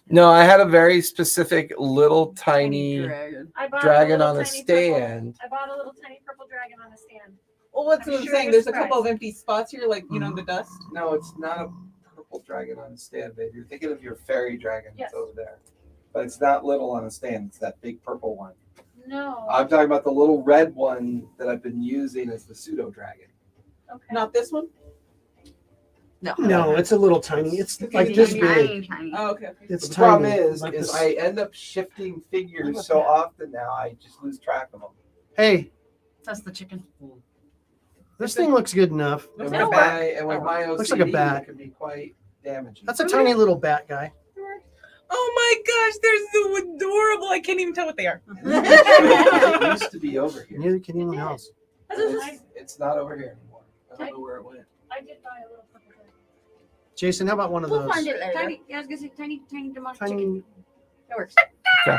No, I had a very specific little tiny dragon. I bought dragon little on a tiny stand. Purple, I bought a little tiny purple dragon on a stand. Well, what's I'm what I'm sure saying? you're There's a couple surprised. of empty spots here, like in the dust. No, it's not a purple dragon on a stand, babe. You're thinking of your fairy dragon Yes. that's over there. But it's not little on a stand. It's that big purple one. No. I'm talking about the little red one that I've been using as the pseudo dragon. Okay. Not this one. no, it's a little tiny. It's Okay, like this tiny, big. Tiny. Oh, okay. It's The tiny. problem is like is this. I end up shifting figures so often now I just lose track of them. Hey, That's the chicken. this thing looks good enough. And That'll with work. my OCD, Looks like a bat. it can be quite damaging. That's a tiny little bat guy. Oh my gosh, they're so adorable. I can't even tell what they are. It used to be over here. Neither can anyone else. It's not over here anymore. I don't know where it went. I did buy a little purple dragon. Jason, how about one of We'll those? find it later. Tiny. Yeah, I was gonna say tiny demonic chicken. Tiny. That works. Okay.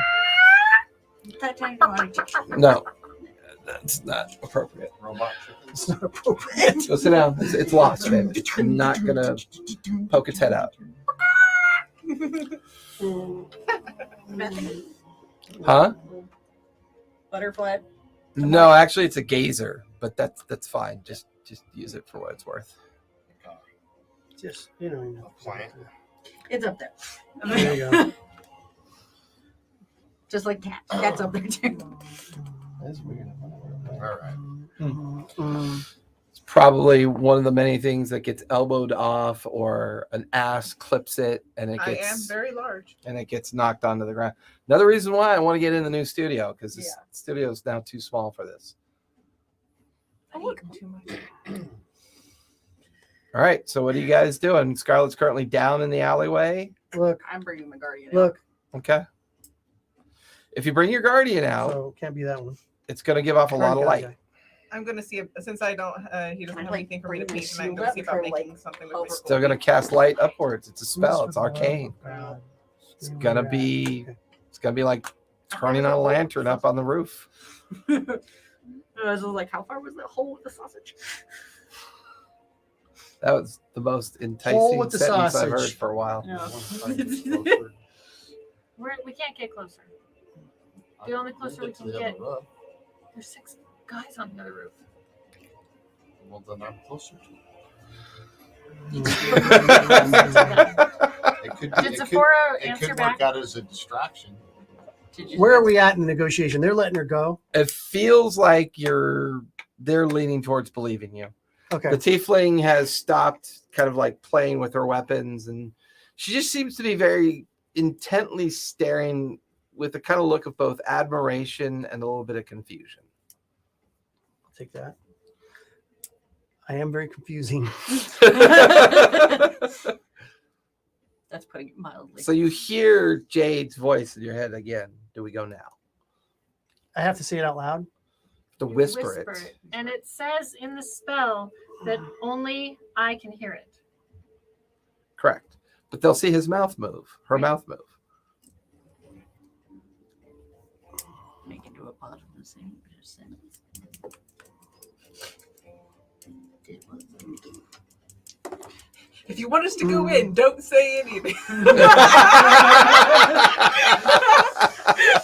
Tiny demonic chicken. No, that's not appropriate. Robot chicken. It's not appropriate. Go sit down. It's lost, babe. I'm not gonna poke its head out. Huh? Butterfly. No, actually, it's a gazer, but that's fine. Just use it for what it's worth. Just you know. A plant. It's up there. There you go. Just like cat. Cat's up there too. That's weird. All right. It's probably one of the many things that gets elbowed off, or an ass clips it, and it I am gets very large. knocked onto the ground. Another reason why I want to get in the new studio, because this Yeah. studio is now too small for this. I eat too much. All right, so what are you guys doing? Scarlett's currently down in the alleyway. Look, I'm bringing my guardian. look. Okay. If you bring your guardian out, So can't be that one. it's going to give off a lot of light. Guy. I'm gonna see if, since I don't, he doesn't have Like, anything for me to bring paint, the and I'm shield gonna up see about for, making like, something over- with Still going to cast light upwards. It's a spell. It's arcane. God. It's gonna be. It's gonna be like turning on a lantern up on the roof. I was like, how far was the hole with the sausage? That was the most Hole enticing with the sentence I've heard sausage. for a while. Yeah. We can't get closer. The only closer we can get. There's 6 guys on the other roof. Well, then I'm closer to it. it It could, Did it could, Sephora it answer could back? work out as a distraction. Where are we at in the negotiation? They're letting her go. feels like they're leaning towards believing you. Okay. The tiefling has stopped kind of like playing with her weapons, and she just seems to be very intently staring with a kind of look of both admiration and a little bit of confusion. I'll take that. I am very confusing. That's putting it mildly. So you hear Jade's voice in your head again. Do we go now? I have to say it out loud. To You whisper it. And it says in the spell that only I can hear it. Correct. But they'll see his mouth move, her mouth move. Make it to a bottom of the same sentence. Did what? If you want us to go in, don't say anything.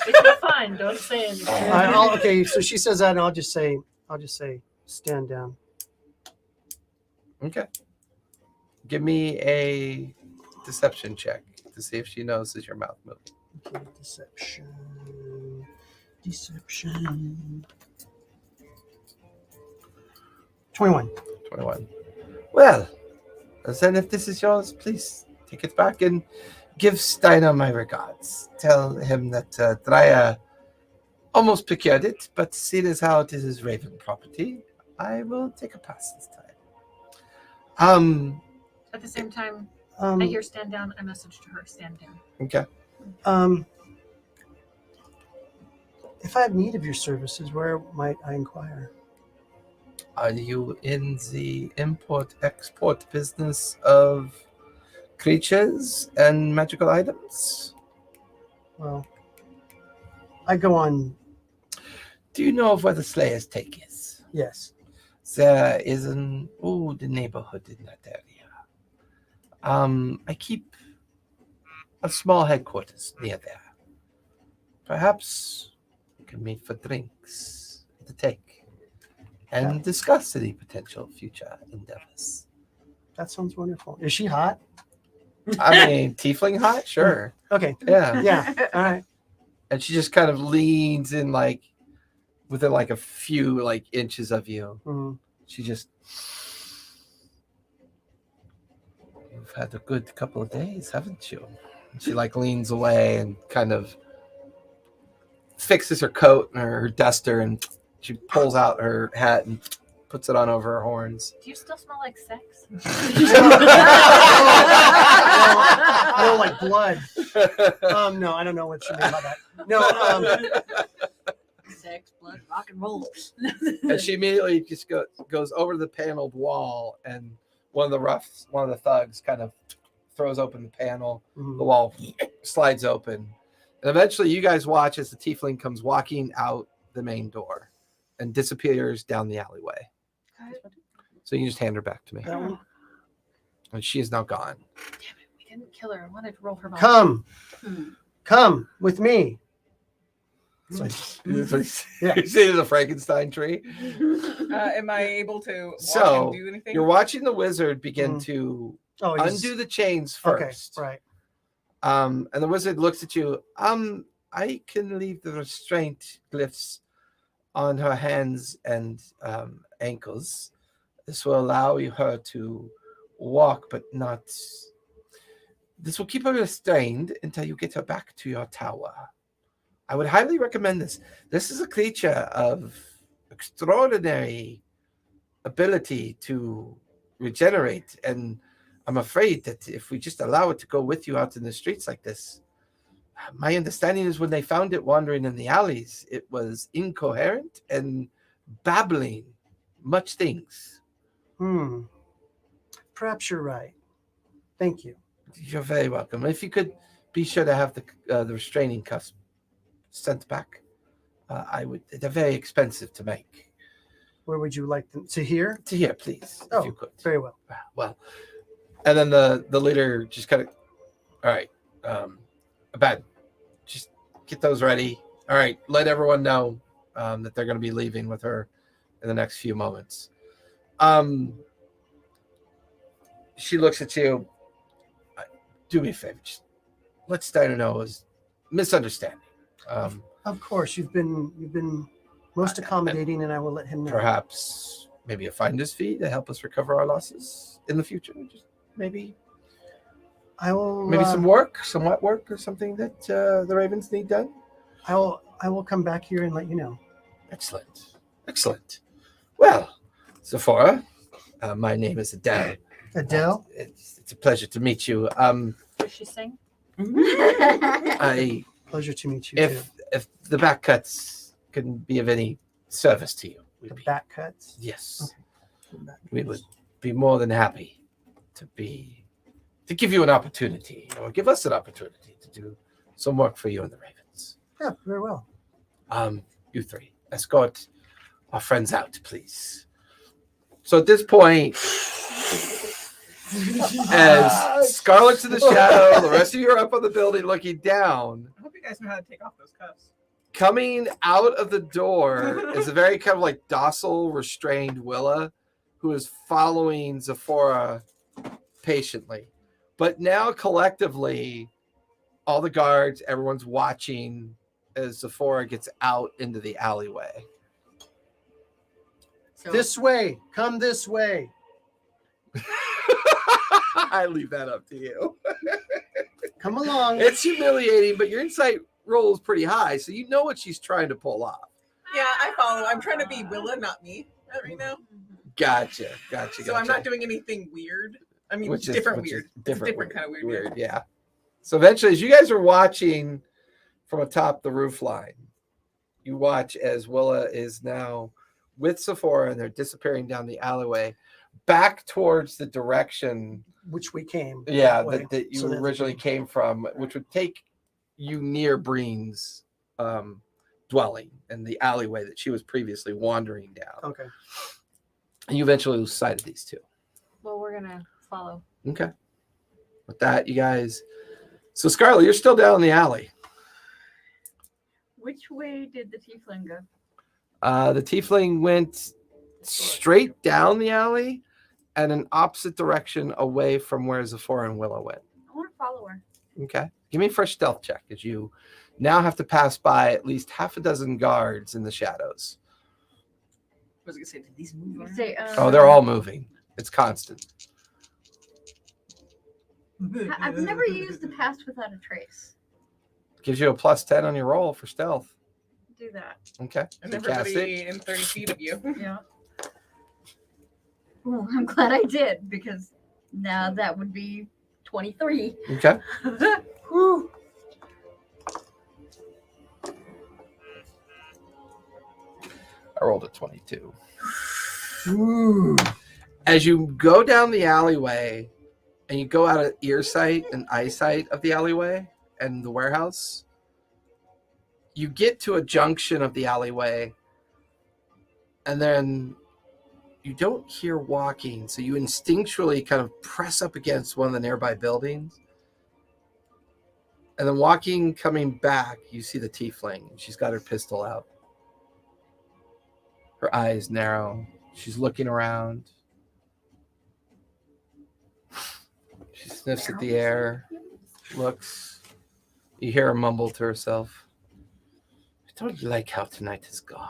If you're fine, don't say anything. Okay, so she says that, and I'll just say, stand down. Okay. Give me a deception check to see if she notices your mouth moving. Okay, deception. 21. 21. Well, then if this is yours, please take it back and give Steiner my regards. Tell him that Drya almost procured it, but seeing as how it is his Raven property, I will take a pass this time. At the same time, Um, I hear stand down. I message to her, stand down. Okay. If I have need of your services, where might I inquire? Are you in the import-export business of creatures and magical items? Well, I go on. Do you know of where the Slayer's Take is? Yes. There is the neighborhood in that area. I keep a small headquarters near there. Perhaps we can meet for drinks at the Take and discuss any potential future endeavors. That sounds wonderful. Is she hot? I mean, tiefling hot? Sure. Okay. Yeah. Yeah. All right. And she just kind of leans in within a few inches of you. Mhm. She just, you've had a good couple of days, haven't you? And she leans away and kind of fixes her coat and her duster, and she pulls out her hat and puts it on over her horns. Do you still smell like sex? No, like blood. No, I don't know what you mean by that. No, Sex, blood, rock and roll. And she immediately just goes over to the paneled wall, and one of the thugs kind of throws open the panel. Mhm. The wall slides open, and eventually you guys watch as the tiefling comes walking out the main door and disappears down the alleyway. So you can just hand her back to me. that one. And she is now gone. Damn it, we didn't kill her. I wanted to roll her. Come with me. So you Yeah. see the Frankenstein tree. Am I able to watch So, him do anything? You're watching the wizard begin to Oh, he's- undo the chains Okay, first. right. And the wizard looks at you. I can leave the restraint glyphs on her hands and ankles. This will allow her to walk, but not. This will keep her restrained until you get her back to your tower. I would highly recommend this. This is a creature of extraordinary ability to regenerate, and I'm afraid that if we just allow it to go with you out in the streets like this, my understanding is when they found it wandering in the alleys, it was incoherent and babbling much things. Perhaps you're right. Thank you. You're very welcome. If you could be sure to have the restraining cuffs sent back, I would. They're very expensive to make. Where would you like them to hear? To here, please, if you could. Very well. Well, and then the leader just kind of, all right, Abad, just get those ready. All right, let everyone know that they're going to be leaving with her in the next few moments. She looks at you. Do me a favor, just let Steiner know it was misunderstanding. Of course, you've been most accommodating, and I will let him know. Perhaps maybe a finder's fee to help us recover our losses in the future. Just maybe I will. some work, some wet work, or something that the Ravens need done. I will come back here and let you know. Excellent. Well, Sephora, my name is Adele. Adele. It's a pleasure to meet you. Does she sing? Pleasure to meet you too. If the back cuts can be of any service to you, The back cuts. yes, The back we cuts. would be more than happy to give you an opportunity, or give us an opportunity to do some work for you and the Ravens. Yeah, very well. You three, escort our friends out, please. So at this point, As Scarlet's in the shadow, the rest of you are up on the building looking down. I hope you guys know how to take off those cuffs. Coming out of the door is a very kind of like docile, restrained Willa, who is following Zephora patiently. But now collectively, all the guards, everyone's watching as Zephora gets out into the alleyway. So This way. Come this way. I leave that up to you. Come along. It's humiliating, but your insight roll is pretty high, so you know what she's trying to pull off. Yeah, I follow. I'm trying to be Willa, not me, right now. Gotcha. So I'm not doing anything weird. I mean, Which is different weird. It's Different different kind of weird. Yeah. So eventually, as you guys are watching from atop the roof line, you watch as Willa is now with Zephora and they're disappearing down the alleyway back towards the direction Which we came. that you So that's- originally came from, which would take you near Breen's dwelling and the alleyway that she was previously wandering down. Okay. And you eventually lose sight of these two. Well, we're gonna follow. Okay. With that, you guys. So Scarlet, you're still down in the alley. Which way did the tiefling go? The tiefling went straight down the alley and an opposite direction away from where Zephora and Willow went. I want to follow her. Okay. Give me a fresh stealth check as you now have to pass by at least half a dozen guards in the shadows. I was gonna say, did these move? Say, Oh, they're all moving. It's constant. I've never used the pass without a trace. Gives you a +10 on your roll for stealth. Do that. Okay. And So cast everybody it. in 30 feet of you. Yeah. Oh, I'm glad I did because now that would be 23. Okay. Whew. I rolled a 22. Ooh. As you go down the alleyway and you go out of earsight and eyesight of the alleyway and the warehouse, you get to a junction of the alleyway and then you don't hear walking. So you instinctually kind of press up against one of the nearby buildings. And then walking, coming back, you see the tiefling. She's got her pistol out. Her eyes narrow. She's looking around. She sniffs at the air, looks. You hear her mumble to herself. I don't like how tonight has gone.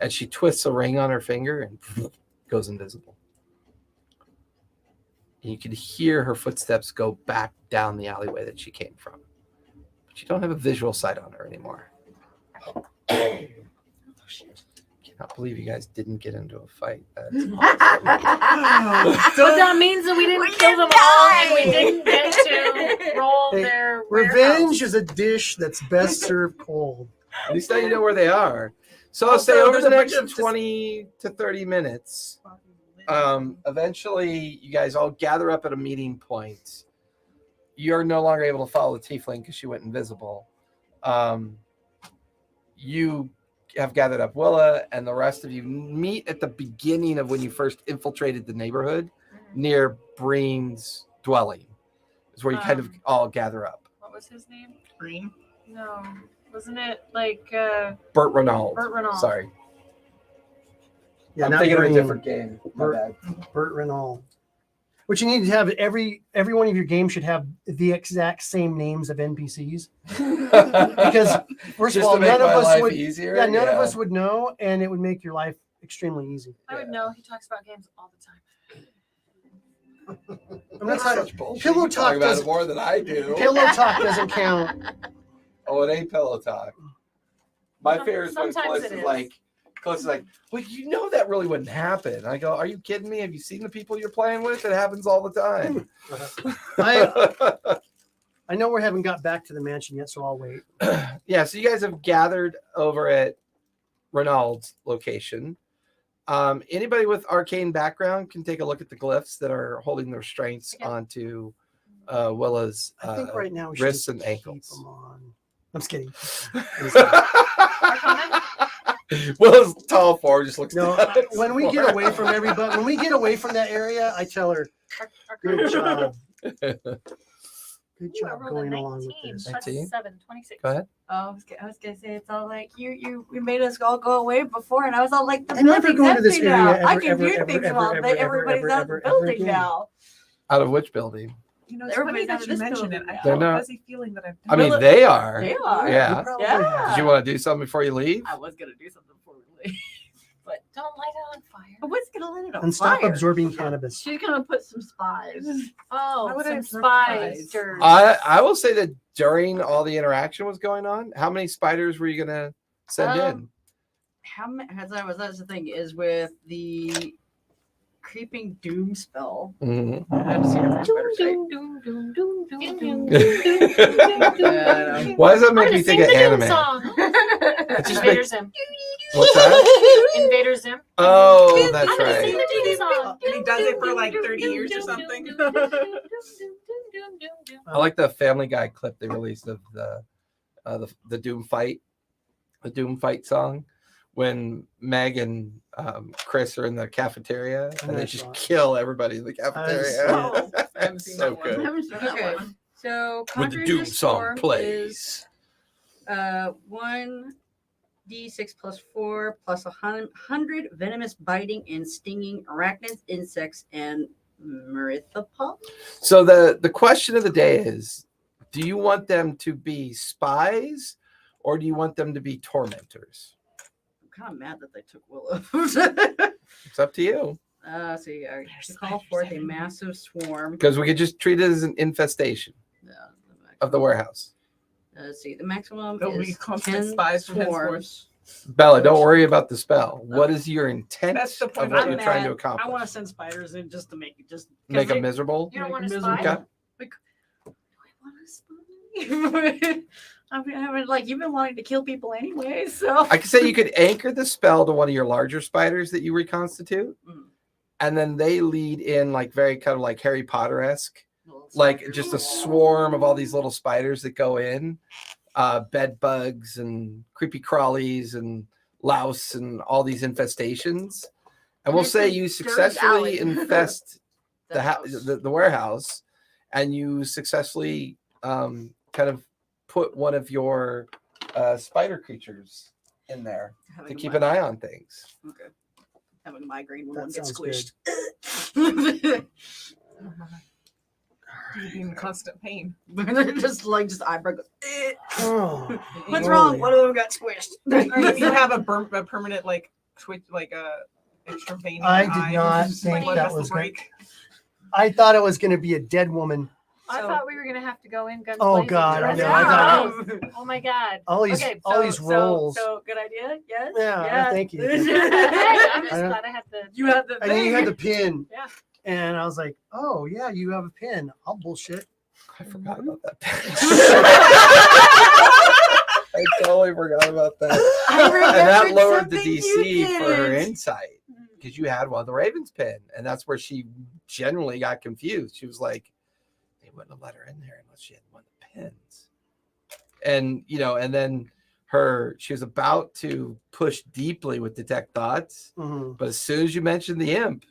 And she twists a ring on her finger and goes invisible. And you can hear her footsteps go back down the alleyway that she came from. But you don't have a visual sight on her anymore. Cannot believe you guys didn't get into a fight. That's awesome. So that means that we didn't kill them all and we didn't get to roll Hey, their Revenge is a dish that's best served cold. At least now you know where they are. So I'll Also, say over there's the a bunch next of just- 20 to 30 minutes, eventually you guys all gather up at a meeting point. You're no longer able to follow the tiefling because she went invisible. You have gathered up Willa, and the rest of you meet at the beginning of when you first infiltrated the neighborhood near Breen's dwelling. Is where you kind of all gather up. What was his name? Green. No. Wasn't it like Burt Renault. Burt Renault? Sorry. Yeah, I'm not thinking Green. of a different game. My Burt- bad. Burt Renault. Which you need to have every one of your games should have the exact same names of NPCs. Because first of Just all, to make none of my us life would easier. none of us would know, and it would make your life extremely easy. I would know. He talks about games all the time. I'm not talking. Such bullshit. Pillow You talk talk about doesn't- it more than I do. Pillow talk doesn't count. Oh, it ain't pillow talk. My Some- favorite is when sometimes Cliff it is is. like, well, you know that really wouldn't happen. I go, are you kidding me? Have you seen the people you're playing with? It happens all the time. I know we haven't got back to the mansion yet, so I'll wait. Yeah, so you guys have gathered over at Renault's location. Anybody with arcane background can take a look at the glyphs that are holding the restraints Okay. onto Willa's I think right now we should wrists just and keep ankles. them on. I'm just kidding. Arcana? Will's tall form just looks. No, down at when we his get form. away from everybody, when we get away from that area, I tell her, good job. Good Ooh, I job rolled a going along with 19 this. plus 19? 7, 26. Go ahead. I was gonna say it's all like you made us all go away before, and I was all like, the I'm never building's going to this empty now. area I ever, can ever, view ever, things ever, while ever, everybody's ever, out ever, the ever building again. now. Out of which building? You know, it's funny Everybody's out that of you this mention it. building. I They're have a not- fuzzy feeling that I've I done mean, they are. They are. Yeah. You probably Yeah. have. Did you want to do something before you leave? I was gonna do something before we leave. But don't light it on fire. But what's gonna let it on And stop fire? absorbing cannabis. She's gonna put some spies. Oh, Why would I some have spiders. I will say that during all the interaction was going on, how many spiders were you gonna send in? How many? That's the thing is with the creeping doom spell. Mhm. I have to see how many spiders say. Why does that I'm make gonna me sing think of the Doom anime? song. It just Invader makes- Zim. What's that? Invader Zim. Oh, that's I'm gonna sing right. the Doom song. And he does it for like 30 years or something. I like the Family Guy clip they released of the Doom fight, the Doom fight song, when Meg and Chris are in the cafeteria and they I just saw it. kill everybody in the cafeteria. Oh, I haven't seen So that one. good. I haven't seen that Okay. one. So When the Conjuring Doom the song Storm plays. is 1d6 plus 4 plus 100 venomous biting and stinging arachnids, insects, and myriapods. So the question of the day is, do you want them to be spies or do you want them to be tormentors? I'm kind of mad that they took Willow. It's up to you. So yeah, to call forth a massive swarm. Because we could just treat it as an infestation of the warehouse. Let's see, the maximum There'll be is constant 10 spies from henceforth. swarms. Bella, don't worry about the spell. What is your intent That's the of point. what I'm you're trying to I accomplish? want to send spiders in just to make it just Make them they- miserable? You don't want Make to it spy? miserable. Okay. Do I want to spy? I mean, like you've been wanting to kill people anyway, so I could say you could anchor the spell to one of your larger spiders that you reconstitute, Mm. and then they lead in like very kind of like Harry Potter-esque, like just a swarm of all these little spiders that go in, bed bugs and creepy crawlies and louse and all these infestations. And we'll It's say a you dirty successfully alley. infest the, house. the warehouse, and you successfully kind of put one of your spider creatures in there to Having a keep an eye on things. Okay. Having a migraine when That one gets sounds squished. You'd be in constant pain. just eyebrow goes. Oh, What's Lordy. wrong? One of them got squished. Or you have a permanent like twitch, like a extra vein. in I your did eye. not Just think blood that vessel was gonna- break. I thought it was going to be a dead woman. I So- thought we were gonna have to go in guns Oh, blazing. God, I know, Yeah. I Oh my god. All these, Okay, all these rolls. So good idea. Yes. Yeah, thank you. Hey, I'm just I don't- glad I had the. You have the And then you thing. had the pin. Yeah. And I was like, oh, yeah, you have a pin. I'll bullshit. I forgot about that. I totally forgot about that. I And that remembered lowered the something you DC for her did. insight because you had one of the Ravens pin, and that's where she generally got confused. She was like, they wouldn't have let her in there unless she had one of the pins. And and then she was about to push deeply with detect thoughts, Mhm, but as soon as you mentioned the imp,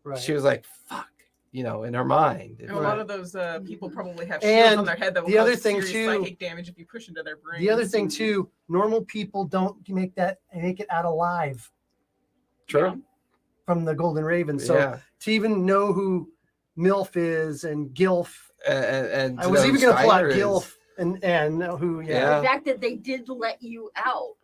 right. she was like, fuck, in her mind. And a lot of those people probably have And shields on their head that will the other cause thing, serious too- psychic damage if you push into their brain. The other thing, too, normal people don't make it out alive True. from the Golden Raven. So yeah. to even know who MILF is and Gilf, And I was even going to pull out Steiner is- Gilf and know who, Yeah. The fact that they did let you out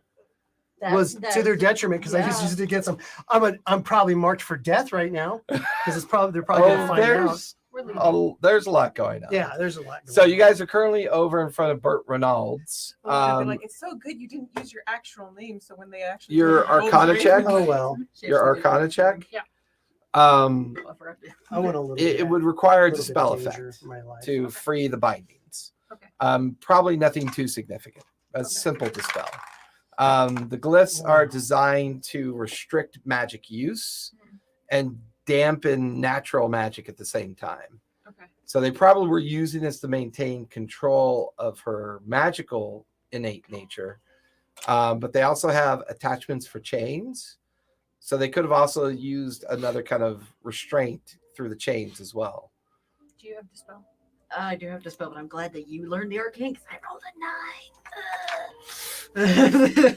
was to their detriment because I just yeah. used it to get some. I'm probably marked for death right now because they're probably going to find out. We're leaving. There's a lot going on. Yeah, there's a lot. So going you guys are currently over in front of Burt Reynolds. They'll be like, it's so good you didn't use your actual name, so when they actually Your Arcana check? on. Oh well, Your Arcana check. Yeah. I want a little. It would require a little bit of dispel danger effect for my life. to free the bindings. Okay. Probably nothing too significant. A simple dispel. The glyphs are designed to restrict magic use and dampen natural magic at the same time. Okay. So they probably were using this to maintain control of her magical innate nature, But they also have attachments for chains. So they could have also used another kind of restraint through the chains as well. Do you have Dispel? I do have Dispel, but I'm glad that you learned the arcane because I rolled a 9.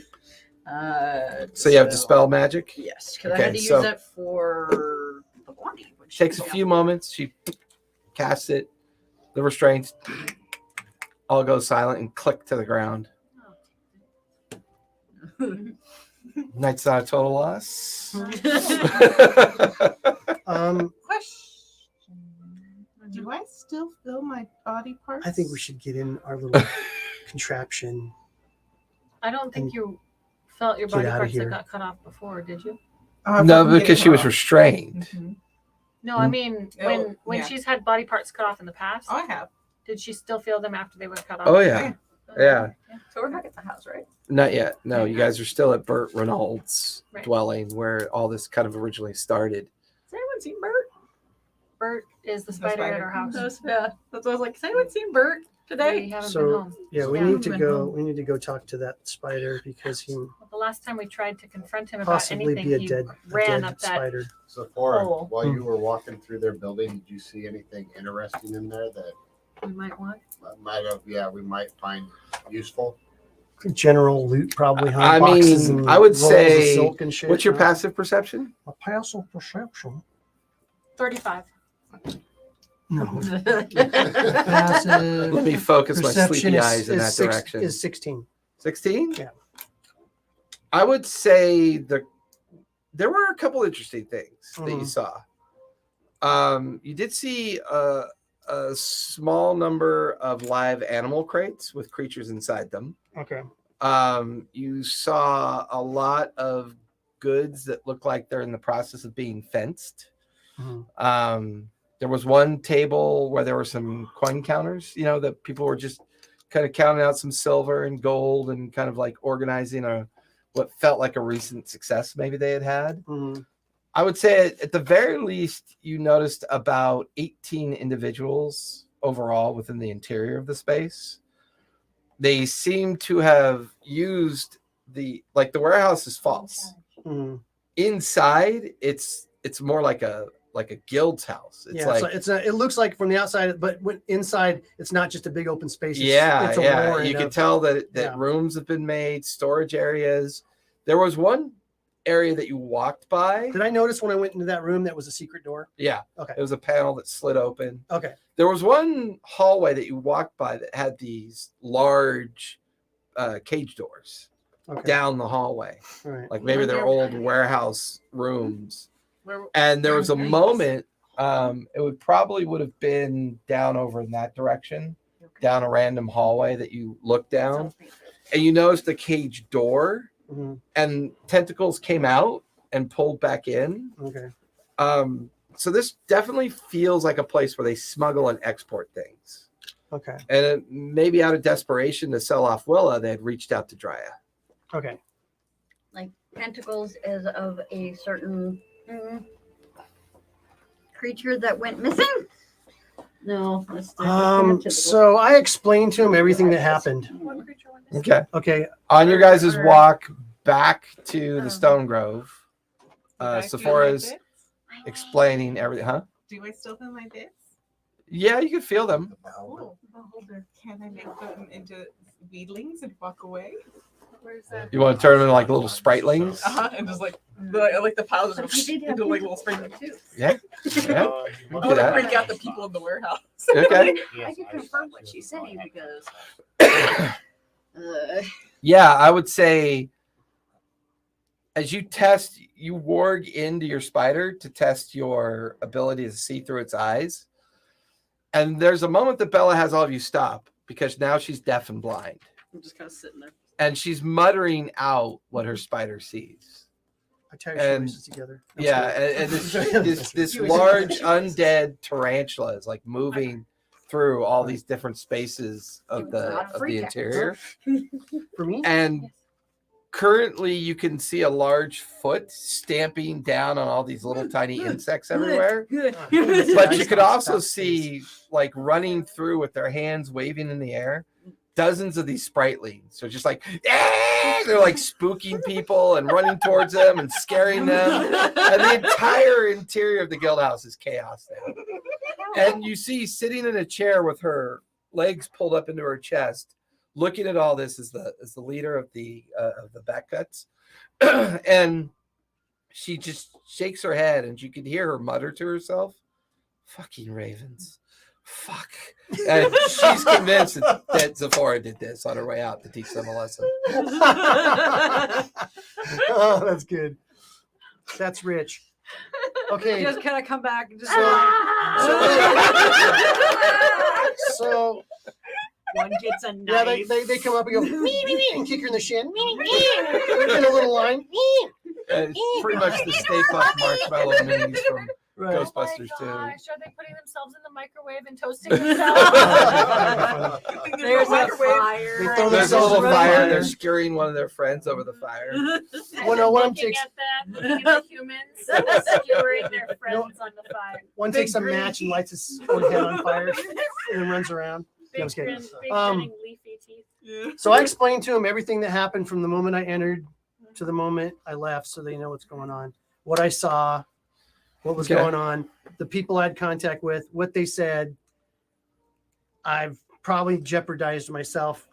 So you have Dispel magic? Yes, because I Okay, had to use so- it for the Blondie. Which Takes a few moments. She casts it. The restraints all go silent and click to the ground. Knight's not a total loss. Question: do I still feel my body parts? I think we should get in our little contraption. I don't think you felt your Get body outta parts that here. got cut off before, did you? Oh, I No, fucking because get she was it. restrained. Mhm. No, I mean Oh, when yeah. she's had body parts cut off in the past, Oh, I have. did she still feel them after they were cut off? Oh, yeah. Yeah. So we're back at the house, right? Not yet. No, you guys are still at Burt Reynolds' Right. dwelling where all this kind of originally started. Has anyone seen Bert? Bert is the The spider at spider. our house. Yeah, that's what I was like. Has anyone seen Bert We today? haven't been So home. yeah, we Yeah. need to Went go. home. We need to go talk to that spider because he The last time we tried to confront him about possibly anything, be a he dead, ran a up dead that. spider. Sephora, Oh. while you were walking through their building, did you see anything interesting in there that We might want. we might find useful? General loot, probably. Huh? I Boxes mean, and I would rolls of say, silk and shit, what's your huh? passive perception? A passive perception? 35. No. Passive Let me focus my perception sleepy eyes in that six- direction. is 16. 16? Yeah. I would say there were a couple interesting things that you Mhm. saw. You did see a small number of live animal crates with creatures inside them. Okay. You saw a lot of goods that look like they're in the process of being fenced. Mhm. There was one table where there were some coin counters, that people were just kind of counting out some silver and gold and kind of like organizing what felt like a recent success maybe they had. Mhm. I would say at the very least, you noticed about 18 individuals overall within the interior of the space. They seem to have used the warehouse is false. Mhm. Inside, it's more like a guild's house. It's Yeah, like it looks like from the outside, but inside, it's not just a big open space. It's, yeah. it's a roaring You can of- tell that yeah. rooms have been made, storage areas. There was one area that you walked by. Did I notice when I went into that room that was a secret door? Yeah. Okay. It was a panel that slid open. Okay. There was one hallway that you walked by that had these large cage doors Okay. down the hallway. All right. Like maybe they're old warehouse rooms. Where- And there was a Nice. moment, it would have been down over in that direction, down a random hallway that you looked down, and you noticed the cage door, Mhm. and tentacles came out and pulled back in. Okay. So this definitely feels like a place where they smuggle and export things. Okay. And maybe out of desperation to sell off Willa, they had reached out to Drya. Okay. Like tentacles as of a certain creature that went missing? No, that's So I explained to him everything that happened. One creature, one dis- Okay. Okay. On your guys' Or- walk back to the Oh. Stone Grove, Do I feel Sephora's my bits? explaining everything. Huh? Do I still feel my bits? Yeah, you can feel them. Cool. Beholder, can I make them into weedlings and walk away? Where's that? You want to turn them into like little spritelings? And just like the piles But he did have into like little tentacles spring. too. Yeah. Uh, Yeah. you I want want do to that. freak out the people in the warehouse. Okay. I can confirm what she's saying because Yeah, I would say as you warg into your spider to test your ability to see through its eyes. And there's a moment that Bella has all of you stop because now she's deaf and blind. I'm just kind of sitting there. And she's muttering out what her spider sees. I tie And- your together. I'm Yeah, sorry. and this large undead tarantula is like moving through all these different spaces of the interior. For me? And currently you can see a large foot stamping down on all these little tiny insects everywhere. Good. But you could also see like running through with their hands waving in the air, dozens of these spritelings. So just like, they're like spooking people and running towards them and scaring them. And the entire interior of the guild house is chaos now. And you see sitting in a chair with her legs pulled up into her chest, looking at all this is the leader of the back cuts. And she just shakes her head and you can hear her mutter to herself, "Fucking ravens. Fuck." And she's convinced that Zephora did this on her way out to teach them a lesson. Oh, that's good. That's rich. Okay. Just kind of come back and just So one gets a yeah, knife. they come up and go mee, mee, mee, and kick her in the shin. Mee, mee, mee. In a little line. And it's pretty much the Stay Puft Marshmallow minis from Right. Ghostbusters Oh 2. my gosh, are they putting themselves in the microwave and toasting themselves? There's a They fire. throw There's a themselves little right fire. there. They're skewering one of their friends over the fire. Well, no, one looking takes at that, looking at the humans, skewering their friends on the fire. one takes a match and lights his own head on fire and then runs around. Big, I was kidding. big Um, grinning leafy teeth. So I explained to him everything that happened from the moment I entered to the moment I left, so they know what's going on, what I saw, what was Okay. going on, the people I had contact with, what they said. I've probably jeopardized myself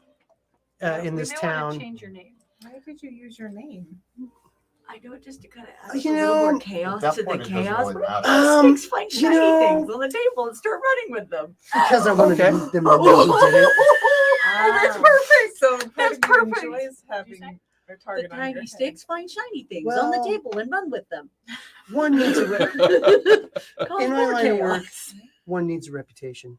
in this You may wanna town. change your name. Why did you use your name? I do it just to kind of You add a little know, more chaos At that to the point, it doesn't chaos. really matter. Sticks find shiny things on the table and start running with them. Because I wanted Okay. them to know who did it. That's perfect. So That's part of you perfect. enjoys having a The target on your tiny head. sticks find shiny things on the Well- table and run with them. One needs a Cause in my more line of work, chaos. one needs a reputation.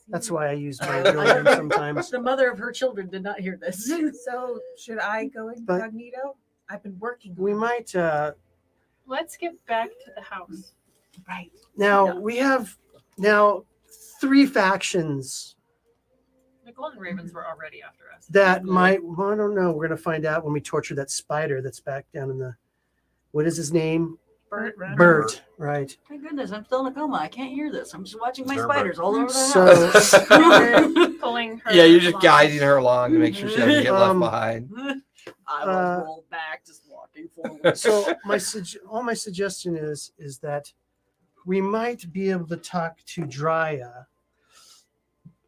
That's why I use my real name sometimes. The mother of her children did not hear this. So should I go incognito? I've been working. We might Let's get back to the house. Right. now Yeah. we have now 3 factions The Golden Ravens were already after us. that might, well, I don't know. We're gonna find out when we torture that spider that's back down in the, what is his name? Bert. Bert, right. My goodness, I'm still in a coma. I can't hear this. I'm just watching my Sure, spiders all over the So house. Pulling her. Yeah, you're just along. guiding her along to make sure she doesn't get left Um, behind. I was rolled back, just walking forward. so all my suggestion is that we might be able to talk to Drya.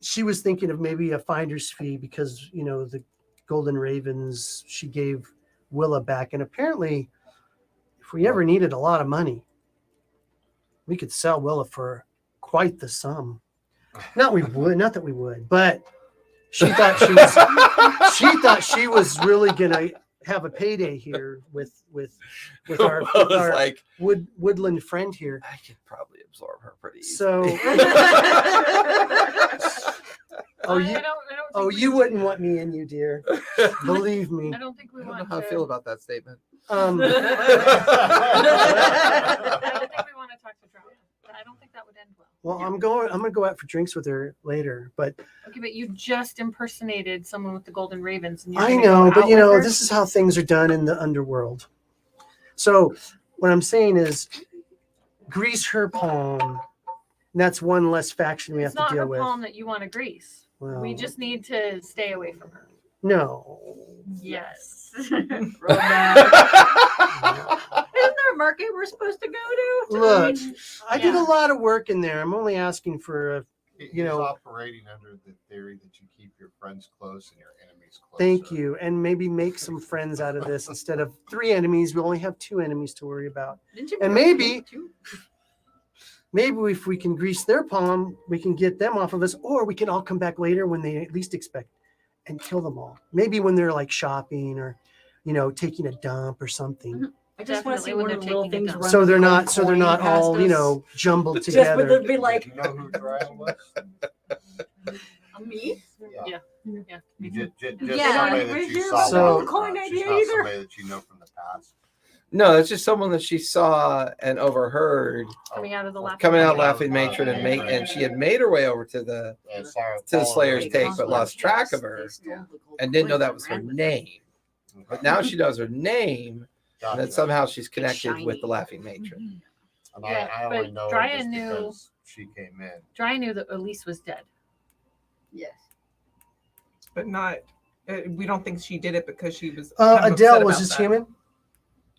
She was thinking of maybe a finder's fee because, you know, the Golden Ravens, she gave Willa back. And apparently, if we ever needed a lot of money, we could sell Willa for quite the sum. Not that we would, but she thought she was really gonna have a payday here with our Like, woodland friend here. I could probably absorb her pretty easily. So I don't think we- you wouldn't want me in you, dear. Believe me. I don't think we I don't know want how to. I feel about that statement. I don't think we want to talk to Drya. I don't think that would end well. Well, I'm gonna go out for drinks with her later, but Okay, but you just impersonated someone with the Golden Ravens. And you're I gonna know, go but out you with know, her? this is how things are done in the underworld. So what I'm saying is grease her palm. And that's one less faction we It's have not to deal her with. palm that you want to grease. Well, We just need to stay away from her. no. Yes. Isn't there a market we're supposed to go to? Look, I did a Yeah. lot of work in there. I'm only asking for a He's You know- operating under the theory that you keep your friends close and your enemies closer. thank you, and maybe make some friends out of this. Instead of 3 enemies, we only have 2 enemies to worry about. Didn't you And bring maybe- too? Maybe if we can grease their palm, we can get them off of us, or we can all come back later when they at least expect and kill them all. Maybe when they're like shopping or, you know, taking a dump or something. I just want to see Definitely when one they're of the little taking things it run. down. So they're with not gold so they're coin not past all, you us. know, jumbled Just together. with the be like You know who Drya was? me. Yeah. me Just, too. just Yeah, somebody right that you here, saw. So- once or coin twice. idea She's not either. somebody that you know from the past. No, it's just someone that she saw and overheard Coming out of the laughing. coming out Yeah. laughing matron and she had made her way over to the And Sarah To the followed Slayer's her. take, but lost track of her and didn't know that was her name. But now she knows her name, and then Gotcha. somehow she's connected with shiny. the laughing matron. And Yeah, I only but know Drya her just knew- because she came in. Drya knew that Elise was dead. Yes. but not. We don't think she did it because she was. kind of Adele upset was about just that. human.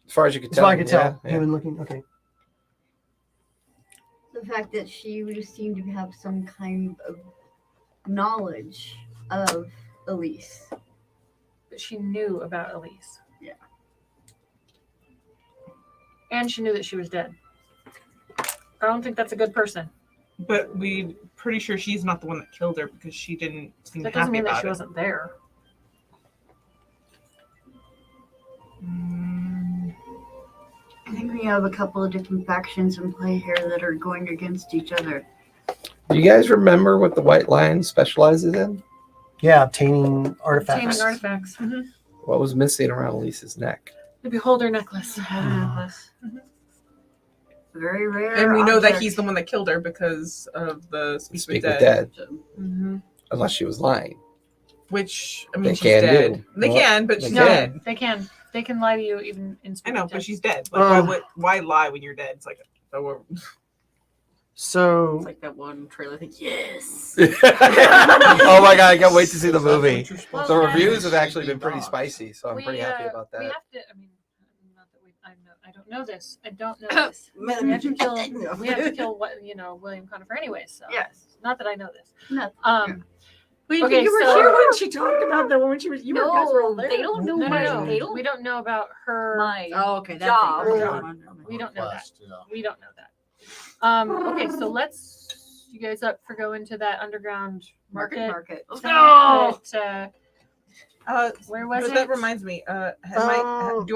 As far as you could As tell. far as I could tell, yeah. human looking. Okay. The fact that she would seem to have some kind of knowledge of Elise. But she knew about Elise. Yeah. And she knew that she was dead. I don't think that's a good person. But we're pretty sure she's not the one that killed her because she didn't seem That doesn't happy mean that about she it. wasn't there. I think we have a couple of different factions in play here that are going against each other. Do you guys remember what the White Lion specializes in? Yeah, obtaining artifacts. Obtaining artifacts. What was missing around Elise's neck? The beholder necklace. Very rare. And we know that object. he's the one that killed her because of the speak Speak with with dead. dead. Mm-hmm. Unless she was lying. Which I mean, They she's can dead. do. They Well, can, but they she's No, dead. they can. They can lie to you even in I speak know, with but dead. she's dead. Like, Um, why lie when you're dead? It's like, oh, So It's like that one trailer thing. Yes. Oh my god, I can't wait to see the Is that what movie. you're supposed The Well, to do? reviews have actually been pretty Dogs. spicy, so I'm pretty happy about We that. have to. I mean, not that we. I don't know this. I don't know this. We have to kill. We have to kill what William Conifer anyways. So Yes. not that I know this. No. Wait, Okay, you were so- here when she talked about that when she was. You No, guys were all there. they don't know No, my no, they no. don't We don't know about her. my Oh, okay. That job. thing. We don't know that. Request, yeah. We don't know that. Okay, so let's you guys up for going to that underground market. Let's go. Where was but it? that reminds me. Do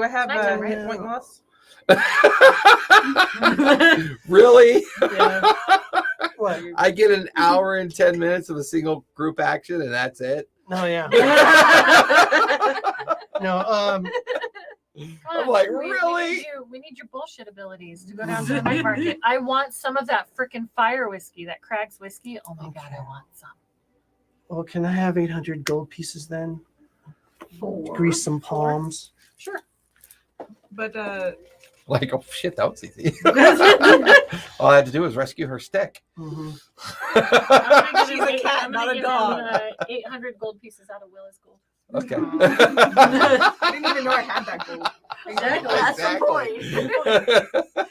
I have Nighttime, a right? hit point loss? Really? Yeah. what? I get an hour and 10 minutes of a single group action and that's it. No, yeah. No. Come I'm on, like, we really? We need your bullshit abilities to go down to the night market. I want some of that freaking fire whiskey, that Craig's whiskey. Oh my god, I want some. Well, can I have 800 gold pieces then? Four. Grease some palms. Sure. But Like, oh shit, that was easy. All I had to do was rescue her stick. Mm-hmm. She's a cat, not a dog. 800 gold pieces out of Willis gold. Okay. I didn't even know I had that gold. Exactly. That's the point.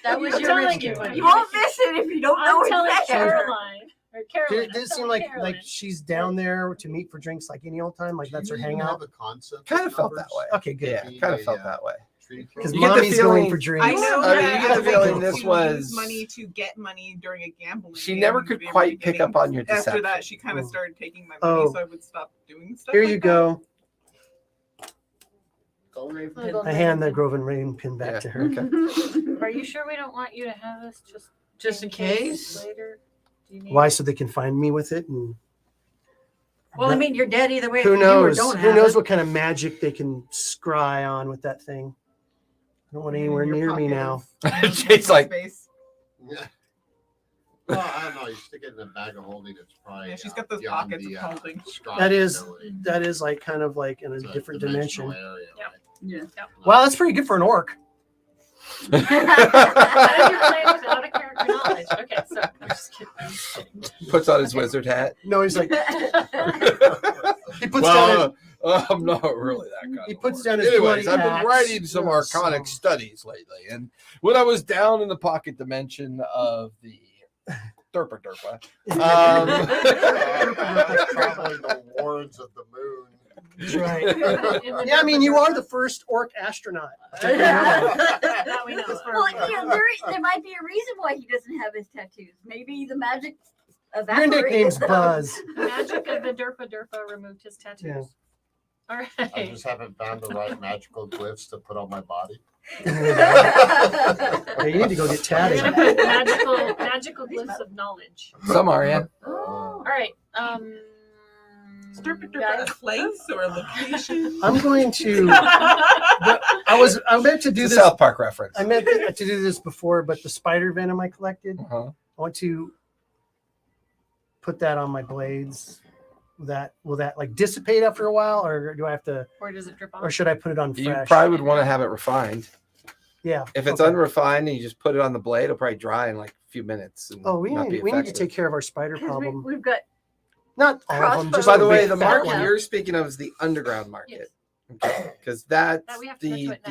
That was I'm your telling risk. you, You won't miss it if you don't know I'm it's telling there. Caroline. Or Caroline. Does it seem like she's down there to meet for drinks like any old time? Like that's her Do you even hangout? have a concept Kind of of felt that numbers? way. Okay, good. Yeah, kind of felt that way. Because You get the mommy's going feeling- for drinks. I know I mean, that you get the as a feeling way this to was- use money to get money during a gambling. She game never in the could very quite pick beginning. up on your deception. After that, she kind of Mm. started taking my money, Oh. so I would stop doing stuff. Here like you that. go. Golden Raven Oh, pin. Golden I hand the Groven Rain pin back Yeah, to her. okay. Are you sure we don't want you to have this Just in case. later? Do you need Why? So they can find me with it? And Well, I mean, you're dead either way. who if you do or knows? don't Who have knows it. what kind of magic they can scry on with that thing? I don't want anywhere In your near me pocket now. of Jake's like, space. Yeah. Well, I don't know. You stick it in a bag of holding. It's probably Yeah, she's got those beyond pockets of the, holding. scribe That is ability. that is like kind of like in a It's different dimensional dimension. area, Yeah. right? Yeah. Wow, that's pretty good for an orc. How did you play without a character knowledge? Okay, so I'm just kidding. puts on his wizard hat. No, he's like he puts Well, down. I'm not really that kind He of puts orc. down his Anyways, bloody I've been axe. writing some Yeah, arcanic studies lately, and when I was down in the pocket dimension of the Derpa Derpa, Traveling the wards of the moon. That's right. Yeah, I mean, you are the first orc astronaut. Now we know. Well, yeah, there might be a reason why he doesn't have his tattoos. Maybe the magic Your evaporated. nickname's Buzz. The magic of the Derpa Derpa removed his tattoos. Yeah. All I right. just haven't found the right magical glyphs to put on my body. Yeah, you need to go get We're tatted. gonna put magical glyphs of knowledge. some are, yeah. All right. Stirpa guys. a place or a location? I'm going to. I meant to do It's a this. South Park reference. I meant to do this before, but the spider venom I collected, I Uh-huh. want to put that on my blades. Will that like dissipate after a while, or do I have to, Or does it drip off? or should I put it on You fresh? probably would want to have it refined. Yeah. If it's okay. unrefined and you just put it on the blade, it'll probably dry in like a few minutes. And Oh, we not need be to effective. take care of our spider Because problem. we've got Not all of them. Crossbow. Just By the a way, big the fat market one. you're speaking of is the underground market. Okay, because that's That we have to go to at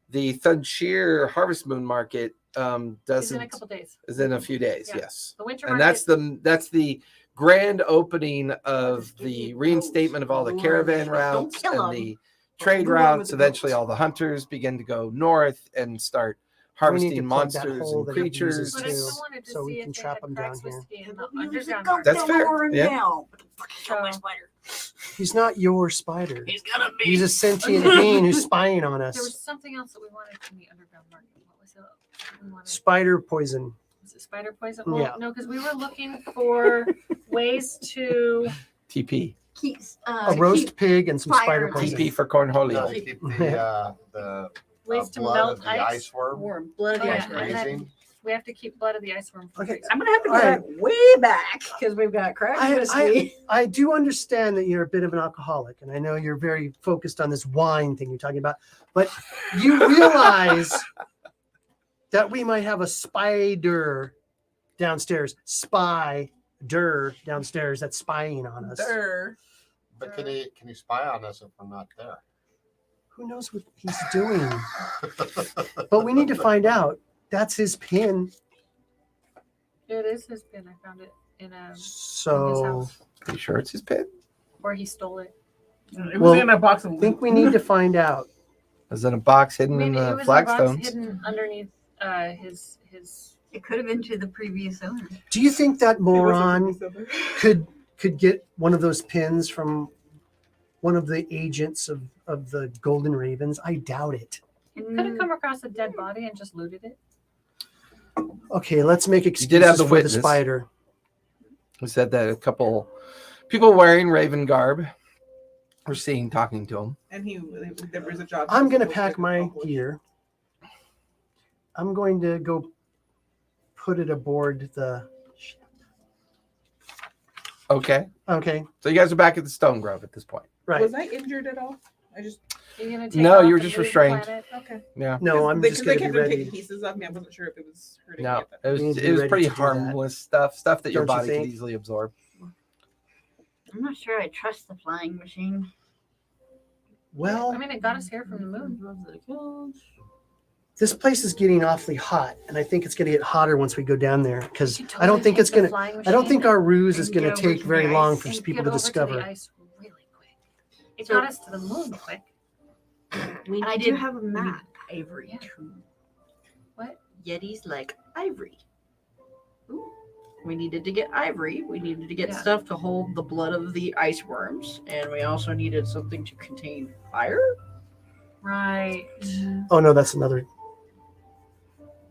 the Thunshire Harvest Moon market It's doesn't in a couple days. is in a few days. Yeah. Yes, The winter and market. that's the grand opening of the reinstatement of all the caravan routes kill 'em. and the trade Move on with routes. the Eventually, boats. all the hunters begin to go north and start We need harvesting to plug that monsters hole and that it creatures. uses But I too, still wanted to so see we if can they trap had them down Craig's here. whiskey in the But we usually underground go market. That's fair, lower him yeah. down. Fucking kill my So- spider. He's not your spider. He's gonna be. He's a sentient being who's spying on There us. was something else that we wanted from the underground market. What was it? We wanted, Spider poison. was it spider poison? Well, Yeah. no, because we were looking for ways to TP, Keeps A roast pig and some spider fire. poison. TP for No, cornholio. keep the ways to blood melt of the ice. ice worm Warm. Blood of Oh, the yeah, ice from worm. and then- freezing. We have to keep blood of the ice worm from Okay. freezing. I'm gonna have to go All back way back because we've got crack I- whiskey. I do understand that you're a bit of an alcoholic, and I know you're very focused on this wine thing you're talking about, but you realize that we might have a spider downstairs, spider downstairs that's spying on us. But can he spy on us if we're not there? Who knows what he's doing? But we need to find out. That's his pin. It is his pin. I found it in his So house. Are you sure it's his pit? Or he stole it. It was Well, in a box of I think we need to find out. Is it a box hidden in Maybe it the was in a box flagstones? hidden underneath his. It could have been to the previous owner. Do you think that It wasn't moron December. could get one of those pins from one of the agents of the Golden Ravens? I doubt it. Could have come across a dead body and just looted it. Okay, let's make did have excuses the for witness. the spider. We said that a couple people wearing raven garb were seen talking to him. And there was a job. I'm going to pack my gear. I'm going to go put it aboard the ship. Okay, Okay, so you guys are back at the Stone Grove at this point. right. Was I injured at all? I just You're gonna take No, off you were and just leave the restrained. planet? Okay. Yeah, No, I'm just they going to kept be on taking ready. pieces of me. I wasn't sure if it was hurting no, me. At that. it We need was to be it was ready pretty to do that. harmless stuff that your Don't you body could think? easily absorb. I'm not sure I trust the flying machine. Well, I mean, it got us here from the moon. this place is getting awfully hot, and I think it's going to get hotter once we go down there because You I don't totally think take it's the going to. flying I don't think machine our ruse is and going get to over take to very the long ice for and people get to over discover. the ice really quick. It So- got us to the moon quick. We And I do have a map. ivory Yeah. too. What? Yetis like ivory. Ooh. We needed to get ivory. We needed to get Yeah. stuff to hold the blood of the ice worms, and we also needed something to contain fire. Right. Oh no, that's another.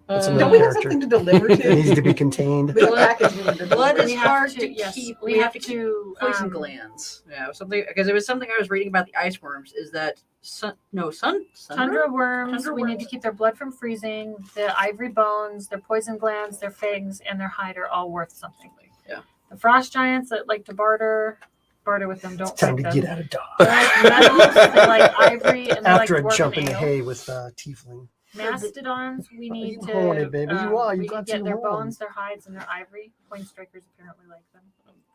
That's Uh, another Don't we have character. something to deliver It needs to? to be contained. The package we need to Blood deliver. is hard to yes, keep. we have to poison glands. Yeah, something because it was something I was reading about the ice worms. Is that Tundra worms. Tundra We need worms. to keep their blood from freezing. The ivory bones, their poison glands, their fangs, and their hide are all worth something. Yeah. The frost giants that like to barter with them. Don't It's time to fight get them. out of Dodge. They like metals. They like ivory, and they After like a dwarven jump in the ale. hay with Tiefling. Mastodons, we need you to. horny, baby. You are. You we got can get too their horny. bones, their hides, and their ivory. Coin strikers apparently like them.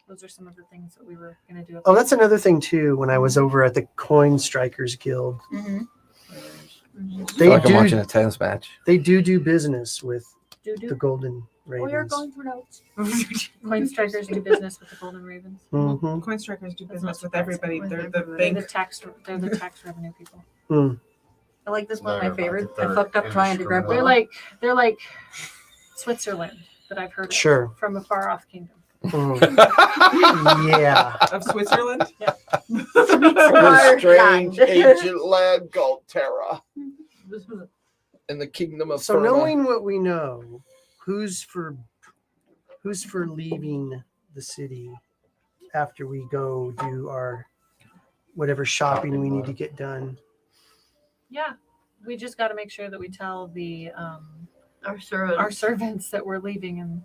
Those are some of the things that we were going to do. Oh, that's another thing too. When I was over at the Coin Strikers Guild, Mm-hmm. I they feel like I'm watching do a tennis match. they do business with the Do Golden We are Ravens. going through notes. coin strikers do business with the golden ravens. Mhm. Coin strikers do That's business not with everybody. surprising. They're the They're the bank. tax. They're the tax revenue people. I like this one. They're My favorite. like I fucked up trying to grab indiscriminate. one. They're like Switzerland that I've heard of Sure. from a far off kingdom. Mm. Yeah. Of Switzerland. Our land. ancient land called Terra in the kingdom of So knowing what we know, who's for leaving the city after we go do our whatever shopping we need to get done? Yeah, we just got to make sure that we tell the Our servants. our servants that we're leaving, and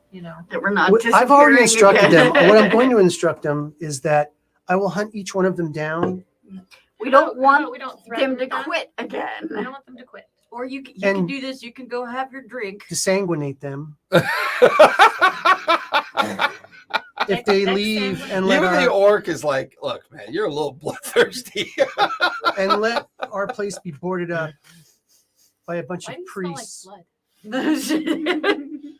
that we're not. I've already disappearing instructed them. again. What I'm going to instruct them is that I will hunt each one of them down. We don't want we don't threaten them to quit We again. don't want them to quit. Or you can And- do this. You can go have your drink. Desanguinate them if they Next leave time- and let Even the our, orc is like, look, man, you're a little bloodthirsty. and let our place be boarded up by a bunch Why of do you smell like priests. blood?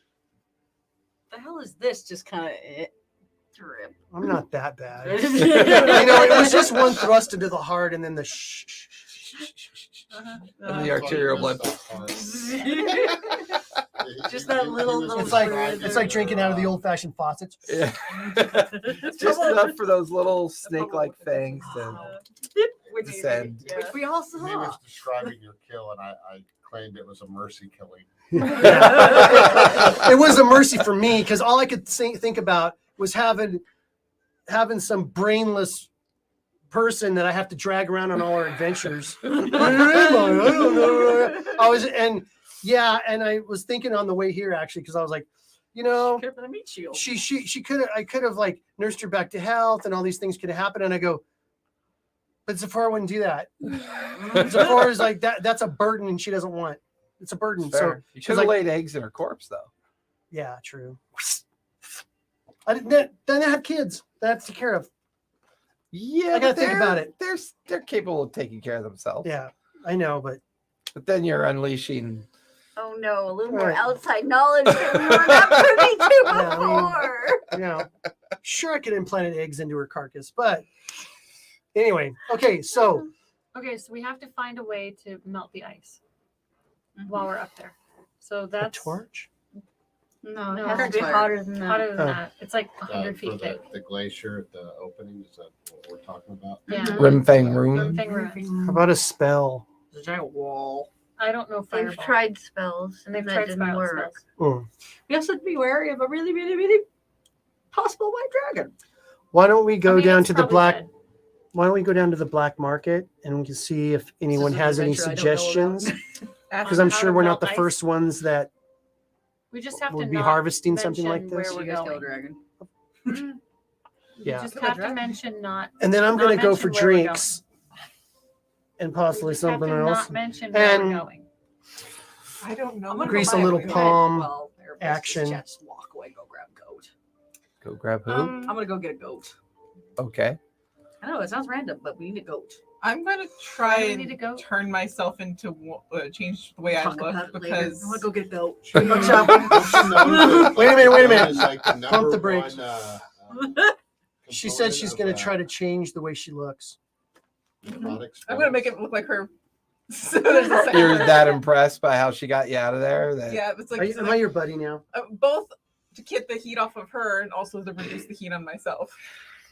The hell is this? Just kind of Drip. I'm not that bad. it. It was just one thrust into the heart, and then the shh. And the arterial blood. Just that little It's like drinking out of the old-fashioned faucets. Yeah. Just enough for those little snake-like fangs to descend. Which we all He saw. was describing your kill, and I claimed it was a mercy killing. It was a mercy for me because all I could think about was having some brainless person that I have to drag around on all our adventures. I don't know. And I was thinking on the way here actually because I was like, Could have been a meat shield. she I could have like nursed her back to health and all these things could have happened, and I go, but Zafar wouldn't do that. Zafar is like that's a burden and she doesn't want. It's a burden. So Fair. You should have laid eggs in her corpse, though. yeah, true. I didn't have kids. That's to take care of. Yeah, I gotta but think about it. They're capable of taking care of themselves. Yeah, I know, but But then you're unleashing. Oh no, a little more Right. outside knowledge that we were not privy to Yeah, I mean- before. Sure I could implant eggs into her carcass, but anyway, okay, so Okay, so we have to find a way to melt the ice Mm-hmm. while we're up there. So a that's torch. No, No, it has to be fire. hotter than that. hotter than Oh. that. It's like 100 For feet thick. the glacier at the opening, is that what we're talking about? Yeah. Rimfang Rune. Thing ruins. How about a spell? There's a giant wall. I don't know They've fireball. tried spells and they've that tried didn't spiral work. spells. We also have to be wary of a really, really, really possible white dragon. Why don't we go I mean, down it's to the probably black? dead. Why don't we go down to the black market and we can see if anyone This is an has any adventure I don't know about. suggestions? Ask Because I'm How sure to we're melt not the ice? first ones that We just have to would be not harvesting something like mention this. where You we're guys kill a going. dragon. You Yeah. just Kill a have to dragon. mention not. And then I'm Not going to go mention for where we're going. drinks and We possibly just have something to else. not mention where And- we're going. I don't know. I'm gonna Grease go a buy little goat. palm Well, everybody's action. Just walk away, go grab goat. Go grab who? I'm gonna go get a goat. Okay. I know it sounds random, but we need a goat. I'm gonna Why try do we and need to go? turn myself into change the way I Talk about look it later. because I want to go get a goat. Wait Wait a minute. Pump the brakes. She said she's going to try to change the way she looks. I'm gonna make it look like her. So there's a second You're her. that impressed by how she got you out of there? That Yeah, it's like, Am I your buddy now? both to get the heat off of her and also to reduce the heat on myself.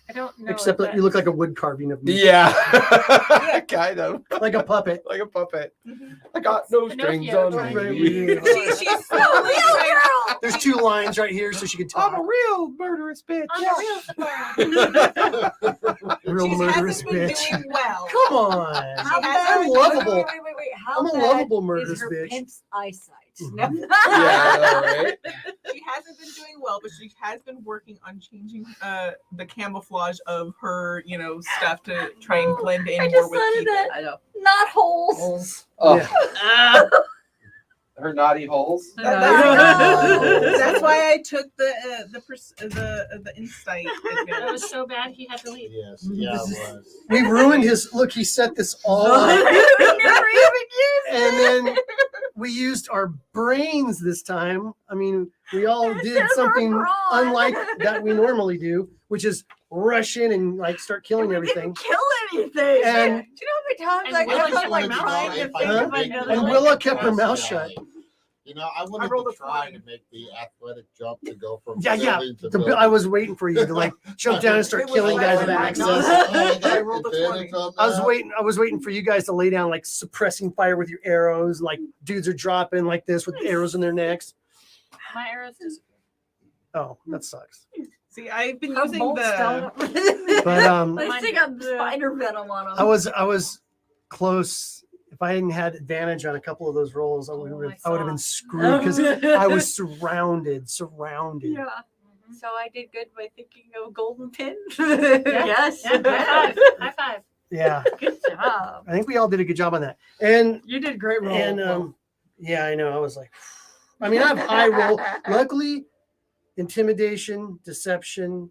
I don't know. Except that you look like a wood carving of me. Yeah. kind of. Like a puppet. Like a puppet. Mhm. I got no strings Pinocchio. on Right. me. She's slowly like, There's two lines right here so she can I'm a talk. real murderous bitch. I'm a real Safari. Real she murderous hasn't been bitch. doing well. Come on. How I'm bad- lovable. Wait. How I'm a bad lovable is murderous her bitch. pimp's eyesight? Mhm. Yeah, I know, right? She hasn't been doing well, but she has been working on changing the camouflage of her, stuff to try and blend in I more with decided people. that I know. not holes. Oh, Yeah. her naughty holes. That's why I took the insight. That advantage. was so bad he had to leave. Yes, yeah, it was. We ruined his look. He set this all up. Never even used And then we used our brains this time. I mean, we all did Instead of something our brawn. unlike that we normally do, which is rush in and like start killing We everything. didn't kill anything. And Do you know how many times And I Willa kept kept like her mouth trying shut. to If I think could of make another And it way? Willa kept her mouth yesterday, shut. I wanted rolled to a try 20. to make the athletic jump to go from Yeah. building to I was waiting for you to like jump down and start It was killing guys with like- axes. I rolled a 20. I was waiting for you guys to lay down like suppressing fire with your arrows. Like dudes are dropping like this with arrows in their necks. My arrows just. Oh, that sucks. See, I've been Her using bolts the. don't- But Let's take a spider venom on them. I was close. If I hadn't had advantage on a couple of those rolls, I would have been screwed because I was surrounded. Yeah. So I did good by thinking of a golden pin. Yes. Yeah, high five. High five. Yeah, Good job. I think we all did a good job on that. And You did great roll. yeah, I know. I was like, I mean, I have high roll. Luckily, intimidation, deception,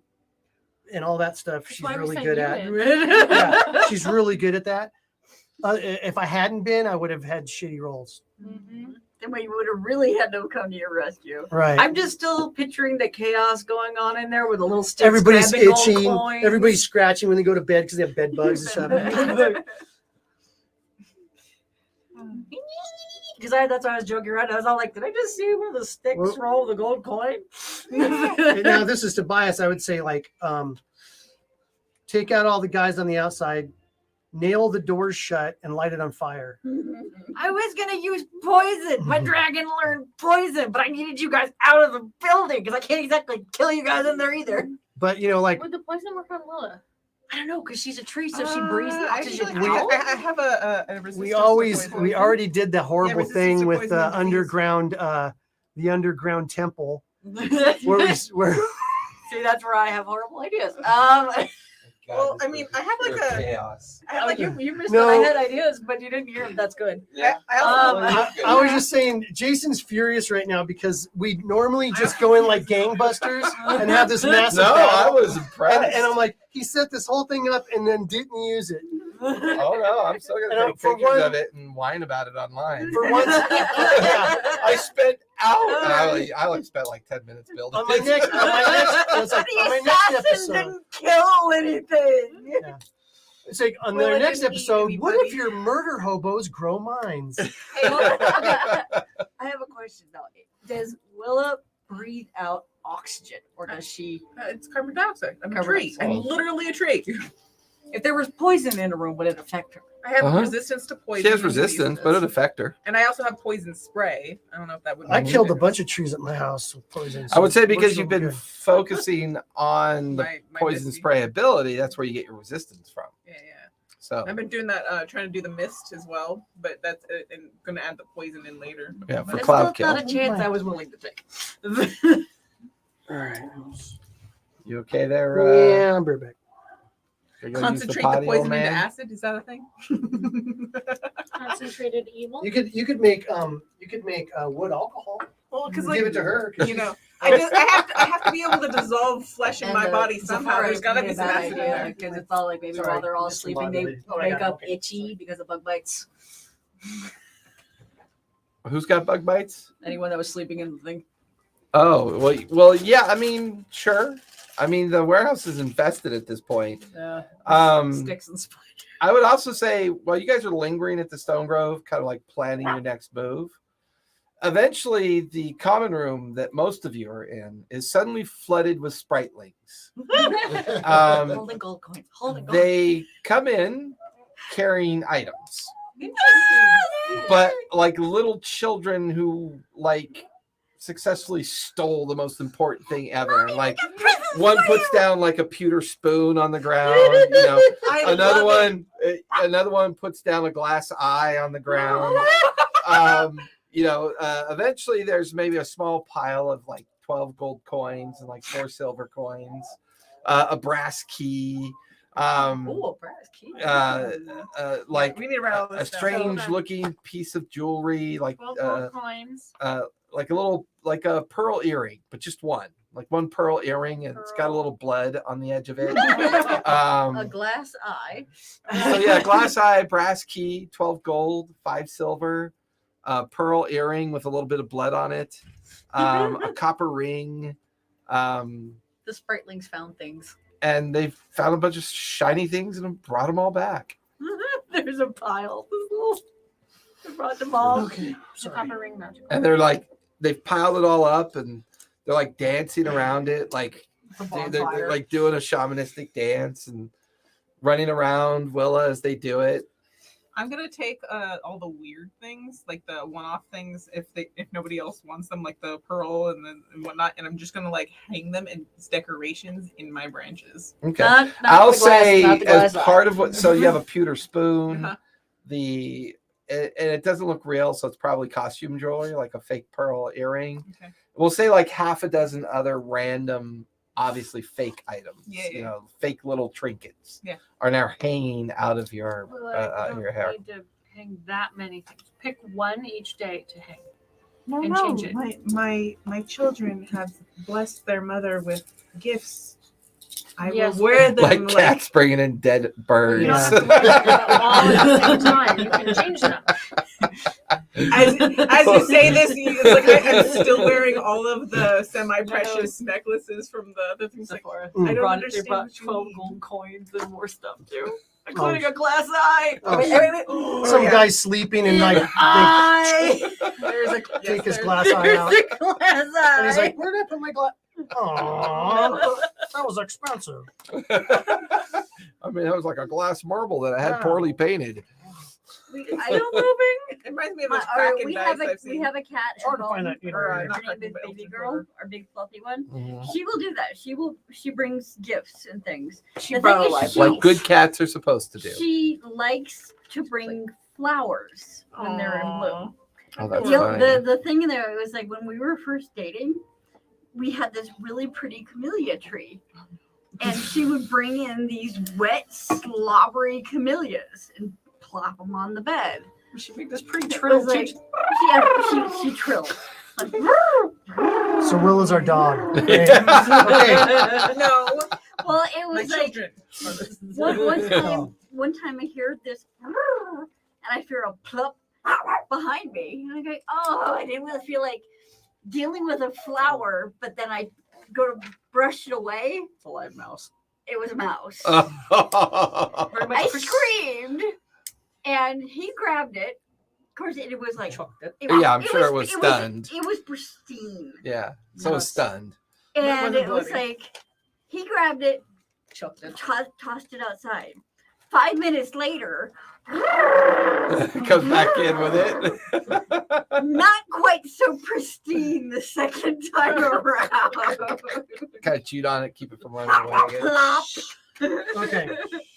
and all that stuff. That's She's why we really sent good you at. in. Yeah, she's really good at that. If I hadn't been, I would have had shitty rolls. Mhm. Then we would have really had to come to your rescue. Right. I'm just still picturing the chaos going on in there with the little sticks. Everybody's grabbing gold itching. coins. Everybody's scratching when they go to bed because they have bed bugs and stuff. Because that's why I was joking around. I was all like, did I just see where the sticks Well- roll the gold coin? And now this is Tobias. I would say like, take out all the guys on the outside, nail the doors shut, and light it on fire. I was gonna use poison. My dragon learned poison, but I needed you guys out of the building because I can't exactly kill you guys in there either. But you know, like Would the poison work on Willa? I don't know because she's a tree, so she breathes the I oxygen feel like out. I have a resistance. we to always poison. we already did the horrible resistance thing to with poison the and disease. underground temple where See, that's where I have horrible ideas. Well, I mean, I have like a. chaos. I have Oh, like you missed No. it. I had ideas, but you didn't hear them. That's good. Yeah. I also, I was just saying, Jason's furious right now because we normally just go in like gangbusters and have this massive No, I battle. was impressed. And I'm like, he set this whole thing up and then didn't use it. oh no, I'm still And, gonna take for pictures one- of it and whine about it online. For once, yeah, I spent hours. I like spent like 10 minutes building. on my next, it's like, on my next episode. didn't kill anything. It's like on Well, their it next didn't eat episode. What if anybody. your murder hobos grow minds? I have a question though. Does Willa breathe out oxygen, or does she? it's carbon dioxide. I'm a Carbon tree. I'm dioxide. literally a tree. If there was poison in a room, would it affect her? I have Uh-huh. resistance to poison. She has and resistance, poisonous. but it'd affect her. And I also have poison spray. I don't know if that would. I make killed a difference. bunch of trees at my house with poison. I would say so it because works you've real been good. focusing on the My poison misty. spray ability, that's where you get your resistance from. Yeah. So I've been doing that, trying to do the mist as well, but that's and gonna add the poison in later. yeah, for That's cloud still not kill. a chance I was willing to take. All right. You okay there? Yeah, I'm right back. You're gonna use Concentrate the potty, old poison into man? acid. Is that a thing? Concentrated evil. You could make wood alcohol. Well, because Give it to her. 'cause you she's- know, I have to be able to dissolve flesh in my body somehow. There's gotta be some acid in there. because it's all like maybe Sorry, while they're all just sleeping, they reminded me. Oh, I wake got it, up okay. itchy because of bug bites. Who's got bug bites? Anyone that was sleeping in the thing. Oh, well, yeah. I mean, sure. I mean, the warehouse is infested at this point. Sticks and spiders. I would also say, while you guys are lingering at the Stone Grove, kind of like planning your next move, eventually the common room that most of you are in is suddenly flooded with spritlings. Holding gold coins. Holding gold. They come in carrying items, Interesting. but like little children who like successfully stole the most important thing ever. Like one puts down like a pewter spoon on the ground, you know. Another one puts down a glass eye on the ground. Eventually there's maybe a small pile of like 12 gold coins and like 4 silver coins, a brass key, Ooh, a brass key. like we need to write all a this down. strange looking piece of jewelry, like 12 gold coins. like a little like a pearl earring, but just one. Like one pearl earring, and it's got a little blood on the edge of it. A glass eye. So yeah, glass eye, brass key, 12 gold, 5 silver, pearl earring with a little bit of blood on it, a copper ring, The Spritlings found things. and they've found a bunch of shiny things and brought them all back. There's a pile. They brought them all. Okay, The sorry. copper ring magic. And they're like, they've piled it all up, and they're like dancing around it, like they're like doing a shamanistic dance and running around Willa as they do it. I'm gonna take all the weird things, like the one-off things, if nobody else wants them, like the pearl and whatnot, and I'm just gonna like hang them as decorations in my branches. Okay. Not I'll the glass, say not the as glass part eye. of what, so you have a pewter spoon, Uh-huh. and it doesn't look real, so it's probably costume jewelry, like a fake pearl earring. Okay. We'll say like half a dozen other random, obviously fake items, Yeah. fake little trinkets, Yeah. are now hanging out of your Well, I don't your hair. need to hang that many things. Pick one each day to hang. No, And no, change it. my children have blessed their mother with gifts I Yes. will wear them Like cats bringing in dead birds. You don't Yeah. have to wear them all at the same time. You can change them. As you say this, it's like I'm still wearing all of the semi-precious necklaces from the things. Like, Sephora. Mm. I don't They understand brought what you 12 mean. gold coins and more stuff too, including Oh. a glass eye. Oh. Wait. Some yeah. guy sleeping and like Eye. There's a Yes, take his there's- glass eye there's out. a glass eye. And he's like, where did I put my glass? Oh, that was expensive. I mean, that was like a glass marble that I had Yeah. poorly painted. Still moving. It reminds me of those Our- Kraken we dice have a I've we seen. have a cat. It's hard at to find home. that Or, either. not Her name Kraken, is but Baby Elton Girl, Porter. our big fluffy one. Mhm. She will do that. She brings gifts and things. She The brought thing a is life. she- Like good cats are supposed to do. She likes to bring flowers when they're in bloom. Oh, that's You know, fine. the thing in there was like when we were first dating, we had this really pretty camellia tree. And she would bring in these wet, slobbery camellias and plop them on the bed. She made this pretty It trill. was like, she trilled. Like, So Will is our dog. Okay. No, well, it my was like children. one time I hear this and I hear a plop behind me. And I go, oh, I didn't really feel like dealing with a flower, but then I go to brush it away. It's a live mouse. It was a mouse. Oh. Very much I screamed and he grabbed it. Of course, it was like, chucked it. Yeah, I'm sure it was stunned. It was pristine. Yeah, so Yes. stunned. And wasn't it was bloody. like, he grabbed it, Chucked it. tossed it outside. 5 minutes later, Comes back in with it. not quite so pristine the second time around. Kind of chewed on it, keep it from running away again. Plop. Okay.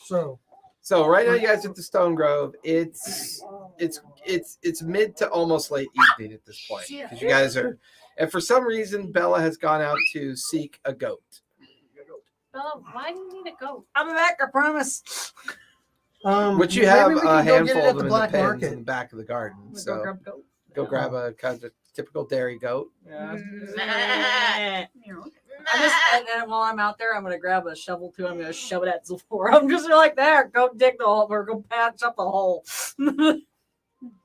So So right now, you guys are at the Stone Grove. It's mid to almost late evening at this point because you guys are, and for some reason, Bella has gone out to seek a goat. Bella, why do you need a goat? I'll be back, I promise. Which you maybe have we a can go get it handful at of them in the black pens market. in the back of the garden. I'm gonna So go grab goat. go grab a kind of typical dairy goat. Yeah. You know, And then while I'm out there, I'm gonna grab a shovel too. I'm gonna shove it at Zafora. I'm just like, there, go dig the hole or go patch up the hole.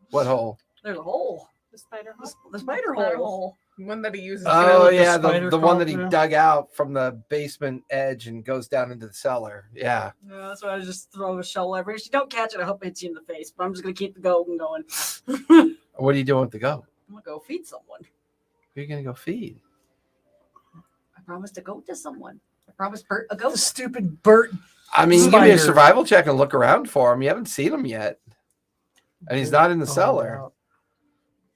What hole? There's a hole. The spider hole? The spider Spider hole. One that he uses. Oh with the yeah, spider the one that he crawl through? dug out from the basement edge and goes down into the cellar. Yeah. Yeah, that's why I just throw a shovel every. If you don't catch it, I hope it hits you in the face. But I'm just gonna keep the goat going. What are you doing with the goat? I'm gonna go feed someone. Who are you gonna go feed? I promised a goat to someone. I promised Bert a goat. the stupid Bert. I mean, give me a Spider. survival check and look around for him. You haven't seen him yet, and he's not in the cellar.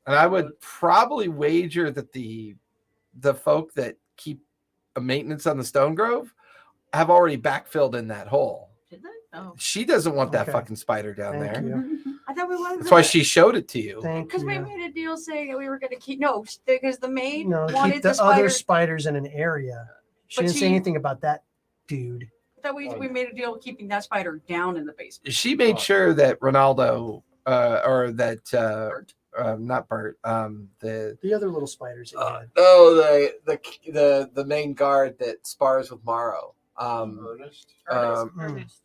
And I would probably wager that the folk that keep a maintenance on the Stone Grove have already backfilled in that hole. Did they? Oh. She doesn't want that Okay. fucking spider down Thank there. you. I thought we wanted That's why she showed it to you. Thank Because we you. made a deal saying that we were gonna keep because the maid No, wanted keep the spider. other spiders in an area. She But didn't say she- anything about that dude. I thought we made a deal keeping that spider down in the basement. She made sure that Ronaldo, or that not Bert, the The other little spiders. that you had. the main guard that spars with Morrow. Ernest? Ernest.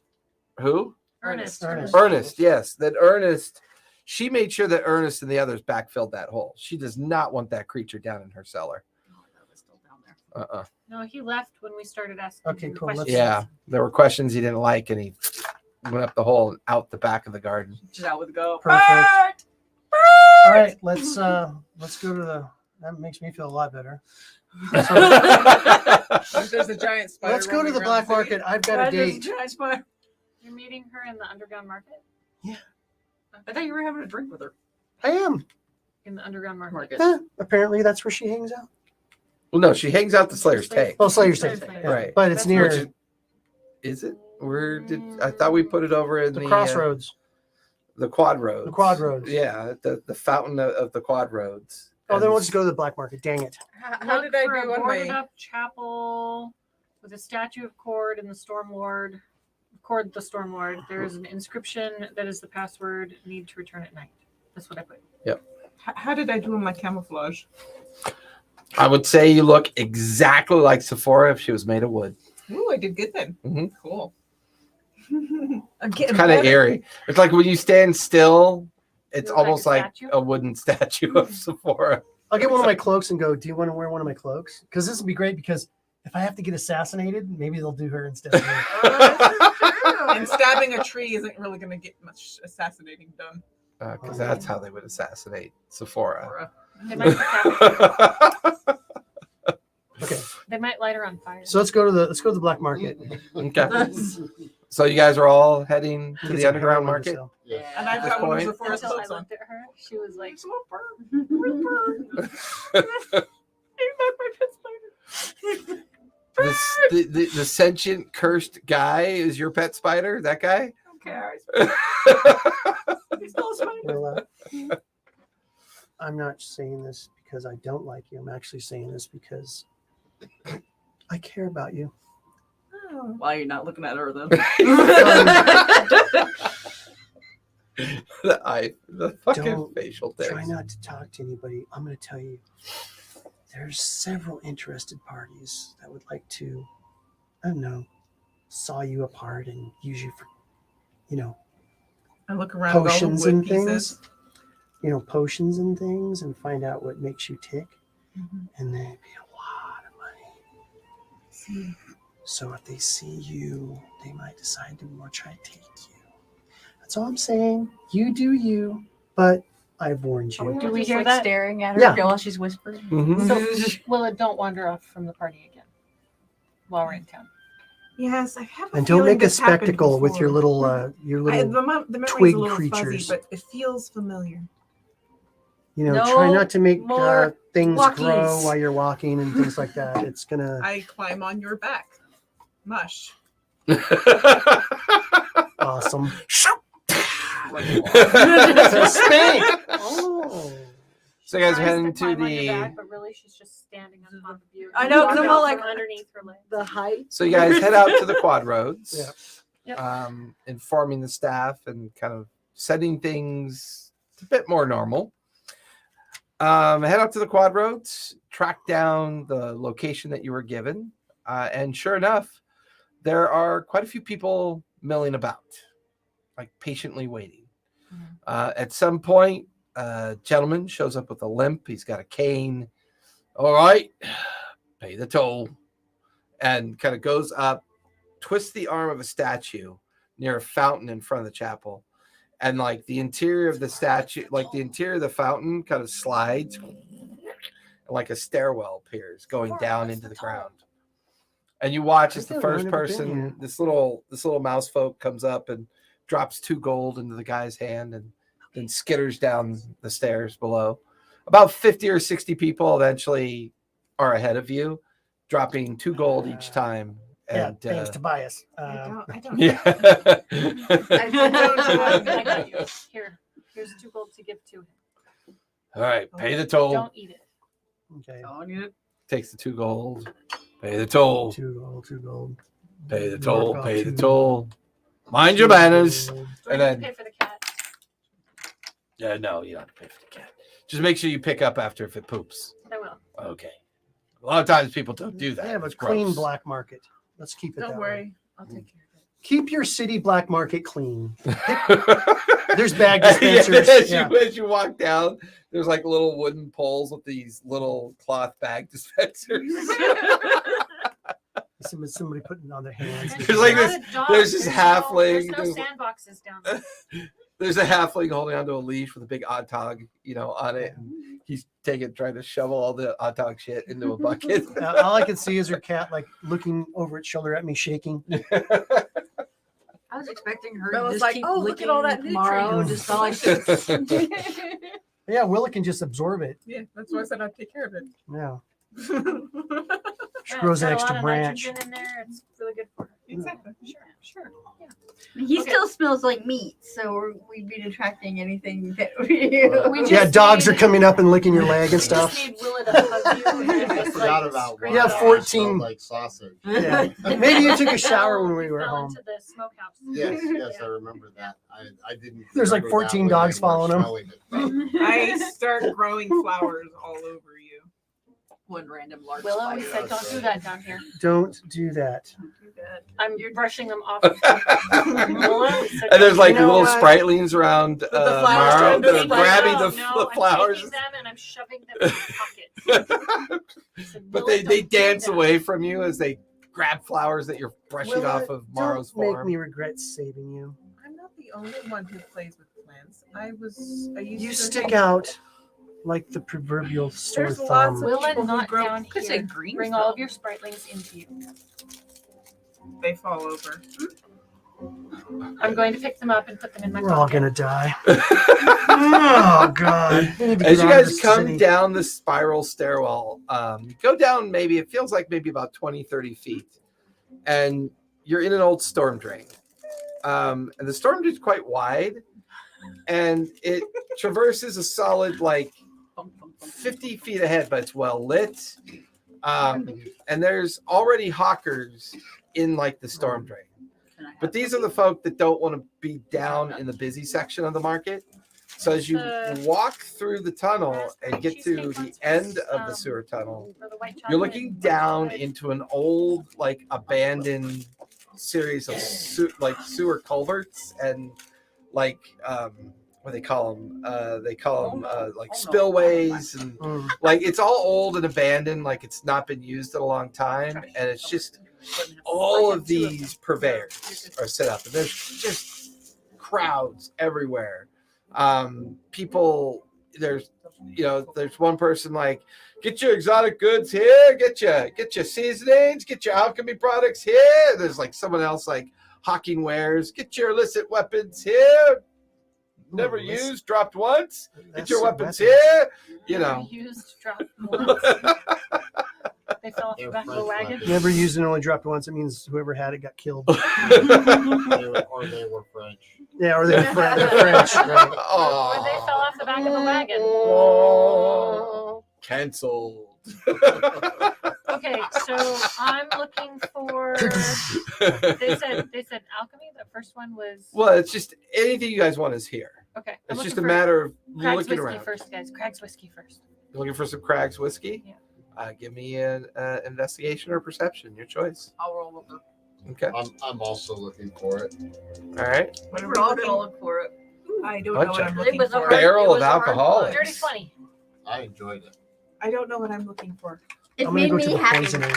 Who? Ernest. Ernest, yes. That Ernest, she made sure that Ernest and the others backfilled that hole. She does not want that creature down in her cellar. Oh, that was still down there. Uh-uh. No, he left when we started asking Okay, him cool. Let's- questions. Yeah, there were questions he didn't like, and he went up the hole and out the back of the garden. Just out with the goat. Perfect. Bert! All right, let's go to the. That makes me feel a lot better. There's a giant spider. Let's go to roaming the around black city. market. I've got a There's date. giant spider. You're meeting her in the underground market? I thought you were having a drink with her. I am. In the underground market. Apparently, that's where she hangs out. Well, no, she hangs out the Slayer's Take. Oh, Slayer's Slayer's Take. Take. Yeah. Right. But it's That's near Which is it? Where did I thought we put it over in the the crossroads. the quad roads. The quad roads. Yeah, the fountain of the quad roads. Oh, then And we'll just go to the black market. Dang it. How Look did I for a do on boarded my? up chapel with a statue of Cord and the Storm Lord. Cord the Storm Lord. There is an inscription that is the password. Need to return at night. That's what I put. How did I do on my camouflage? I would say you look exactly like Sephora if she was made of wood. Ooh, I did good then. Mhm. Cool. I'm It's getting kind of better. eerie. It's like when you stand still, it's You look like a almost like statue? a wooden statue of Sephora. I'll get one of my cloaks and go, do you want to wear one of my cloaks? Because this would be great because if I have to get assassinated, maybe they'll do her instead of me. And stabbing a tree isn't really going to get much assassinating done. Because that's how they would assassinate Sephora. They might, decapitate- Okay, they might light her on fire. so let's go to the black market. Okay. So you guys are all heading to Get the some underground heroin to market? sell. Yeah. And I've This got one of point- Sephora's Until I clothes on. looked at her, she was like, The sentient cursed guy is your pet spider? That guy? Well, I'm not saying this because I don't like you. I'm actually saying this because I care about you. Why are you not looking at her then? The fucking Don't facial Try things. not to talk to anybody. I'm going to tell you. There's several interested parties that would like to, I don't know, saw you apart and use you for, I look around at all the potions wood and pieces. things. Potions and things, and find out what makes you tick. Mhm. And then it'd be a lot of money. So if they see you, they might decide to more try to take you. That's all I'm saying. You do you, but I've warned you. Do we just, hear like, that? staring at her Yeah. while she's whispering? Mhm. So, Willa, don't wander off from the party again while we're in town. Yes, I have a And don't feeling make a this happened spectacle with your before. little, The memory's twig a little creatures. fuzzy, but it feels familiar. try No not to make more things walkies. grow while you're walking and things like that. It's gonna I climb on your back. Mush. awesome. Spank! Oh. So you guys are Tries heading to climb on your the. back, but really she's just standing on top of you. I know, 'cause I'm Walk all out like- from underneath her legs. The height. So you guys head out to the quad roads, Yeah. Yep. informing the staff and kind of setting things a bit more normal. Head out to the quad roads, track down the location that you were given, and sure enough, there are quite a few people milling about, like patiently waiting. At some point, a gentleman shows up with a limp. He's got a cane. All right, pay the toll, and kind of goes up, twists the arm of a statue near a fountain in front of the chapel, and like the interior of the statue, like the interior of the fountain, kind of slides, and like a stairwell appears going down into the ground. And you watch as the I've first never been person, here. this little mouse folk comes up and drops 2 gold into the guy's hand and then skitters down the stairs below. About 50 or 60 people eventually are ahead of you, dropping 2 gold each time. Yeah, And thanks, Tobias. I don't. yeah. I got you. Here's 2 gold to give to him. All right, pay the toll. Don't eat it. Okay. Takes the 2 gold. Pay the toll. 2 gold, 2 gold. Pay the toll. Mark off Pay the 2 toll. Mind your manners. gold. Do I And have to then- pay for the cat? Yeah, no, you don't have to pay for the cat. Just make sure you pick up after if it poops. I will. Okay. A lot of times people don't do that. They have a It's clean gross. black market. Let's keep it Don't that worry. way. I'll take care of it. Keep your city black market clean. There's bag Yeah, dispensers. as you walk down, there's like little wooden poles with these little cloth bag dispensers. Somebody putting it on their hands. There's like not this- a dog. there's this halfling, There's no there's- sandboxes down there. There's a halfling holding onto a leash with a big odd dog, on it. And he's trying to shovel all the odd dog shit into a bucket. All I can see is her cat like looking over its shoulder at me, shaking. I was expecting her I to was just like, keep oh, look at all that tomorrow. nutrient. Just all like, Yeah, Willa can just absorb it. Yeah, that's why I said I'd take care of it. Yeah, she Yeah, grows it's an got a lot extra of branch. nitrogen in there. It's really good for her. Exactly. Sure. Yeah. He Okay. still smells like meat, so we'd be attracting anything that we. We Yeah, just dogs are need- coming up and licking your leg and We stuff. just need Willa to hug you and I just forgot like about scrape one. Yeah, it off. 14. Like sausage. Yeah, maybe you took a shower when we You were fell home. into the smokehouse. Yes, yes, Yeah. I remember that. I didn't. There's like remember that 14 when dogs they were following him. showing it. I start growing flowers all over you. one random large Willow, we spider. said don't do that down here. Don't do that. I'm brushing them off. Willow, we said And there's don't like You know little what? spritlings around the flowers Mara. trying to They're fly grabbing No, the no, I'm flowers. taking them and I'm shoving them in my pocket. I said, But Willow, they don't do dance that. away from you as they grab flowers that you're brushing Willa, off of Maro's don't make form. me regret saving you. I'm not the only one who plays with plants. I used You to stick think out like the proverbial sore There's thumb. lots of- Willa, people who not grow- down Could say here. green. Bring all of your spritlings into you. they fall over. I'm going to pick them up and put them in my We're all pocket. gonna die. Oh God! We need to As get you out of guys this come city. down the spiral stairwell, go down maybe, it feels like maybe about 20, 30 feet. And you're in an old storm drain. And the storm drain is quite wide. And it traverses a solid like 50 feet ahead, but it's well lit. And there's already hawkers in like the storm drain. But these are the folk that don't want to be down in the busy section of the market. So as you walk through the tunnel and get to the end of the sewer tunnel, For the white you're chocolate. looking down into an old, like abandoned series of sewer culverts and like what do they call them? They call them like spillways and Mm. like it's all old and abandoned, like it's not been used in a long time, and it's just all of these purveyors are set up, and there's just crowds everywhere. People, there's one person like, get your exotic goods here, get your seasonings, get your alchemy products here. There's like someone else like hawking wares, get your illicit weapons here. Never Ooh, used, dropped once. Get that's your a weapons weapon. here. You Never know. used, dropped once. They fell off the back of the wagon. Never used and only dropped once. It means whoever had it got killed. They were French. Yeah, or they're French. Right. Or they fell off the back of the wagon. Cancelled. Okay, so I'm looking for. They said alchemy. The first one was. Well, it's just anything you guys want is here. Okay. I'm It's just looking a for matter of Craig's looking whiskey around. first, guys. Craig's whiskey first. You're looking for some Craig's whiskey? Yeah. Give me an investigation or perception, your choice. I'll roll over. Okay. I'm also looking for it. All right. What are We're we all looking? gonna look for it. I don't Bunch know what of- I'm It looking was a for. hard- Barrel it was of a hard alcoholics. plug. Dirty 20. I enjoyed it. I don't know what I'm looking for. It I'm gonna made go me to the happy. poisoners.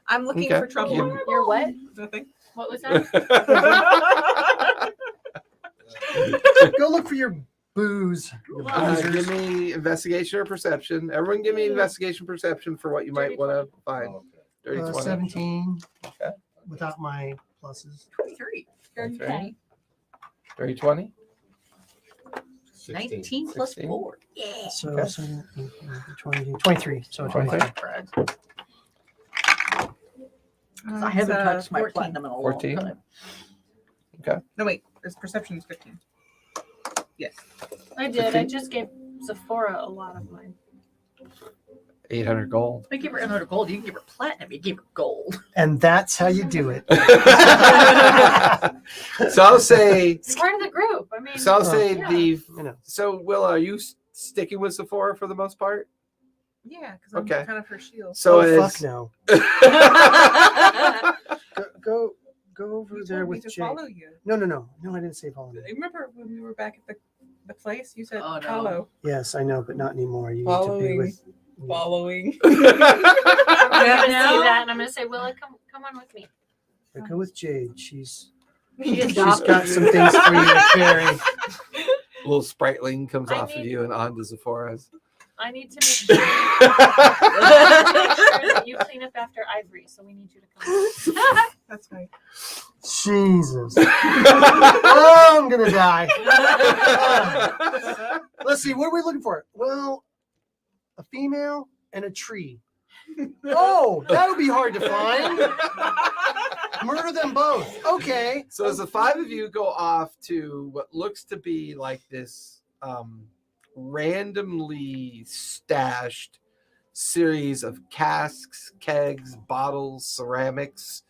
I'm looking Okay. for trouble. You're what? Nothing. What was that? Go look for your booze. You boozers. give me investigation or perception. Everyone give me investigation perception for what you might Dirty want to find. Oh, okay. Dirty 20. 17 Okay. without my pluses. 23. Okay. Dirty 20. 16. 19 plus 16. 4. So, Okay. 20, 23. So 25. I haven't touched my 14. platinum in a long 14. time. No, wait. There's perception is 15. Yes. I did. I just gave Sephora a lot of mine. 800 gold. I give her another gold. You can give her platinum. You give her gold. And that's how you do it. So I'll say, It's part of the group. I mean, the. You know. So Will, are you sticking with Sephora for the most part? Yeah, because I'm Okay. kind of her shield. So Oh, as fuck no. Go over You there told me with to Jake. follow you. No, I didn't say follow me. Remember when we were back at the place? You said Oh, no. follow. Yes, I know, but not anymore. You need to be Following. with. Following. I'm going to now? see that and I'm going to say, Willa, come on with me. Go with Jade. She's She got some things for you to carry. little spriteling comes I off of need- you and onto Sephora's. I need to make sure, that you clean up after Ivory, so we need you to come. That's right. Jesus. Oh, I'm gonna die. Let's see. What are we looking for? Well, a female and a tree. Oh, that'll be hard to find. Murder them both. Okay. So as the five of you go off to what looks to be like this randomly stashed series of casks, kegs, bottles, ceramics,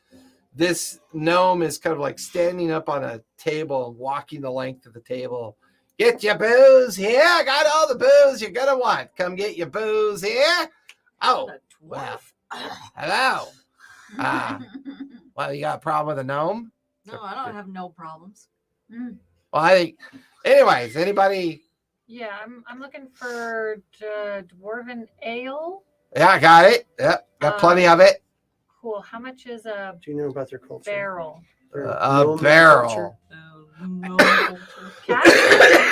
this gnome is kind of like standing up on a table and walking the length of the table. Get your booze here. I got all the booze you're gonna want. Come get your booze here. Oh, A well, dwarf? hello. Well, you got a problem with a gnome? No, I don't have no problems. Well, I think, anyways, anybody? Yeah, I'm looking for dwarven ale. Yeah, I got it. Yep, got plenty of it. Cool. How much is a Do you know about their culture? barrel? Their A gnome barrel. No, Cask?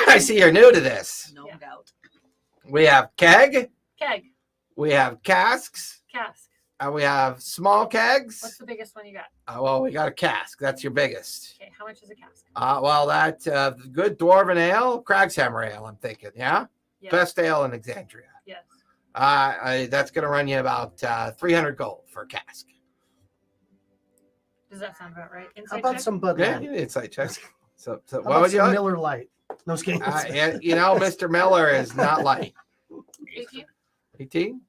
I see you're new to this. no Yeah. doubt. We have keg, Keg. we have casks, Cask. and we have small What's kegs. the biggest one you got? Well, we got a cask. That's your biggest. Okay, how much is a cask? Well, that good dwarven ale, Crag's Hammer ale, I'm thinking. Yeah? Yes. Best ale in Exandria. Yes. That's going to run you about 300 gold for a cask. Does that sound about right? How Insight about check? some Bud Yeah, Light? you need insight check. So How what about would you some like? Miller Light? No, just kidding. Yeah, you know, Mr. Miller is not light. 18? 18?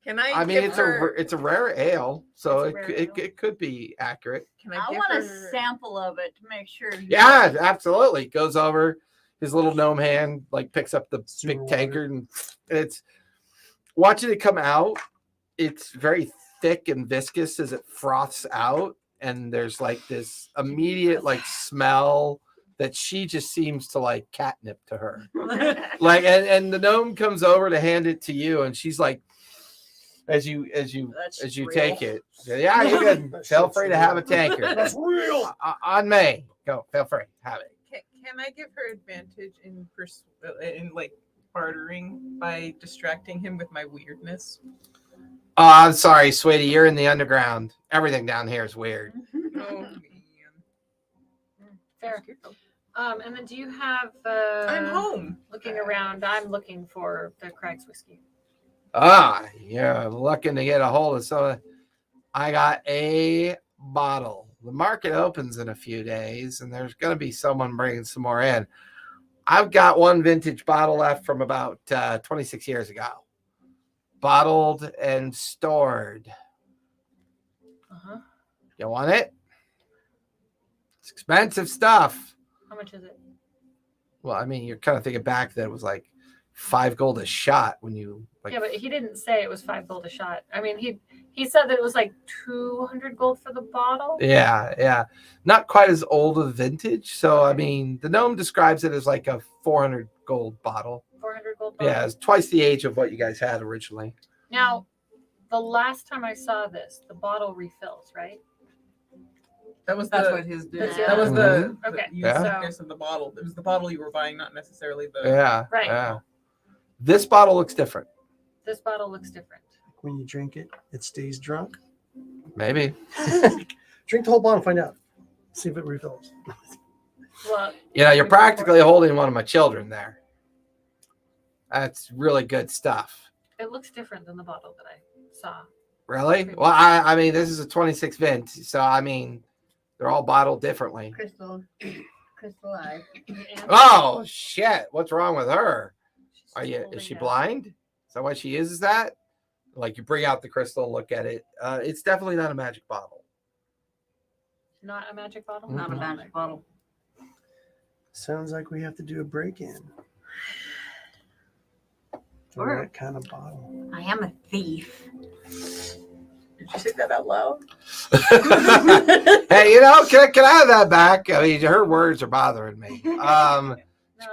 Can I? I mean, give her, it's a rare ale, so It's a rare ale. it could be accurate. Can I give want a her- sample of it to make sure. Yeah, absolutely. Goes over his little gnome hand, like picks up the Sewer big water. tankard, and it's watching it come out. It's very thick and viscous as it froths out, and there's like this immediate like smell that she just seems to like catnip to her. Like, and the gnome comes over to hand it to you, and she's like, as you That's you real. take it, yeah, you can That feel shit's free to have a real. tankard. That's real. On me. Go, feel free, have it. Can I give her advantage in in like bartering by distracting him with my weirdness? Oh, I'm sorry, sweetie. You're in the underground. Everything down here is weird. Oh man. Fair. And then do you have I'm home. looking around, I'm looking for the Craig's whiskey. You're looking to get a hold of some. I got a bottle. The market opens in a few days, and there's going to be someone bringing some more in. I've got one vintage bottle left from about 26 years ago, bottled and stored. Uh-huh. You want it? It's expensive stuff. How much is it? Well, I mean, you're kind of thinking back that it was like 5 gold a shot when you like. Yeah, but he didn't say it was 5 gold a shot. I mean, he said that it was like 200 gold for the bottle. Yeah. Not quite as old a vintage. So, I mean, the gnome describes it as like a 400 gold bottle. 400 gold bottle. Yeah, it's twice the age of what you guys had originally. Now, the last time I saw this, the bottle refills, right? That was That's the. what his did. That's the That was the. Okay, The Yeah. uniqueness of the bottle. It was the bottle you were buying, not necessarily the. Yeah. Right. Yeah. This bottle looks different. This bottle looks different. When you drink it, it stays drunk. Maybe. Drink the whole bottle and find out. See if it refills. Well, You know, you're practically holding one of my children there. That's really good stuff. it looks different than the bottle that I saw. Really? Well, I mean, this is a 26 vint, so I mean, they're all bottled differently. Crystal eye. And Oh shit! What's wrong with her? she's Are you? holding Is she it. blind? Is that why she uses that? Like you bring out the crystal and look at it. It's definitely not a magic bottle. Not a magic bottle? Not a magic bottle. Sounds like we have to do a break-in. Sure. What kind of bottle? I am a thief. Did you say that out loud? Hey, you know, can I have that back? I mean, her words are bothering me. No,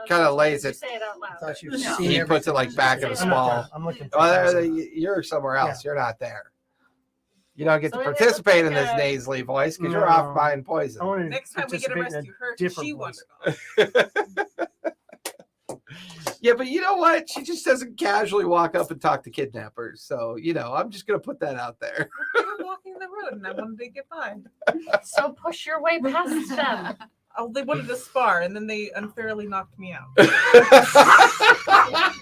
kinda you lays it- say it out I loud. thought you No. seen He puts it everything. like back in a I'm small. I'm looking for Well, things. you're somewhere else. You're not there. You don't get So to it looks participate like in this a- nasally voice because you're No. off buying poison. I want to Next time we get to participate in a rescue her, different she voice. wants. Yeah, but you know what? She just doesn't casually walk up and talk to kidnappers. So, you know, I'm just going to put that out there. They were walking the road, and I wanted to get by. So push your way past them. Oh, they wanted to spar, and then they unfairly knocked me out.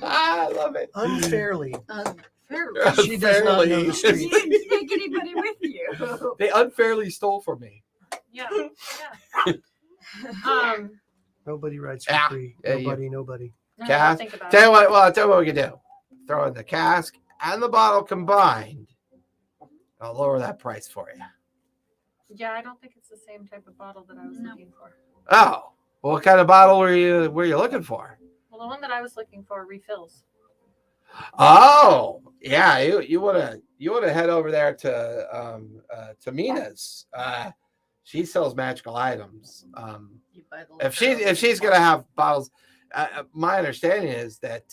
I love it. Unfairly. Fairly. She does not know the Unfairly. You streets. didn't take anybody with you. They unfairly stole from me. Yeah. Um, Nobody rides for Yeah. free. Yeah, you- Nobody. no, Cask. I'll think about Tell it. you what, well, I'll tell you what we can do. Throw in the cask and the bottle combined. I'll lower that price for you. Yeah, I don't think it's the same type of bottle that I was No. looking for. Oh, what kind of bottle were you looking for? Well, the one that I was looking for refills. Oh, yeah. You wanna head over there to Mina's. She sells magical items. You buy the If liquor she's gonna have bottles, my understanding is that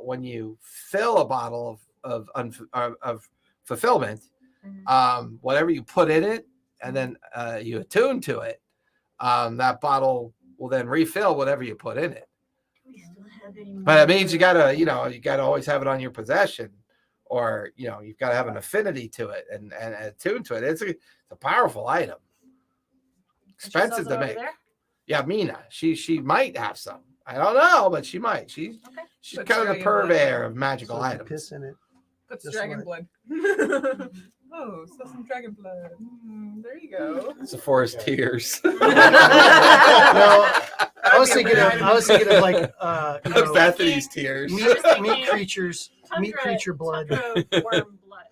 when you fill a bottle of fulfillment, whatever you put in it, and then you attune to it, that bottle will then refill whatever you put in it. Do we still have any But it more? means you gotta always have it on your possession, or you've got to have an affinity to it and attune to it. It's a powerful item, expensive to make. Yeah, Mina, she might have some. I don't know, but she might. She's Puts kind of the dragon blood. purveyor of magical So if you items. piss in it. Puts Just dragon like- blood. Oh, so some dragon blood. There you go. It's a forest tears. No, I was thinking of like Bethany's tears. meat creatures, meat Tundra- creature blood. tundra worm blood.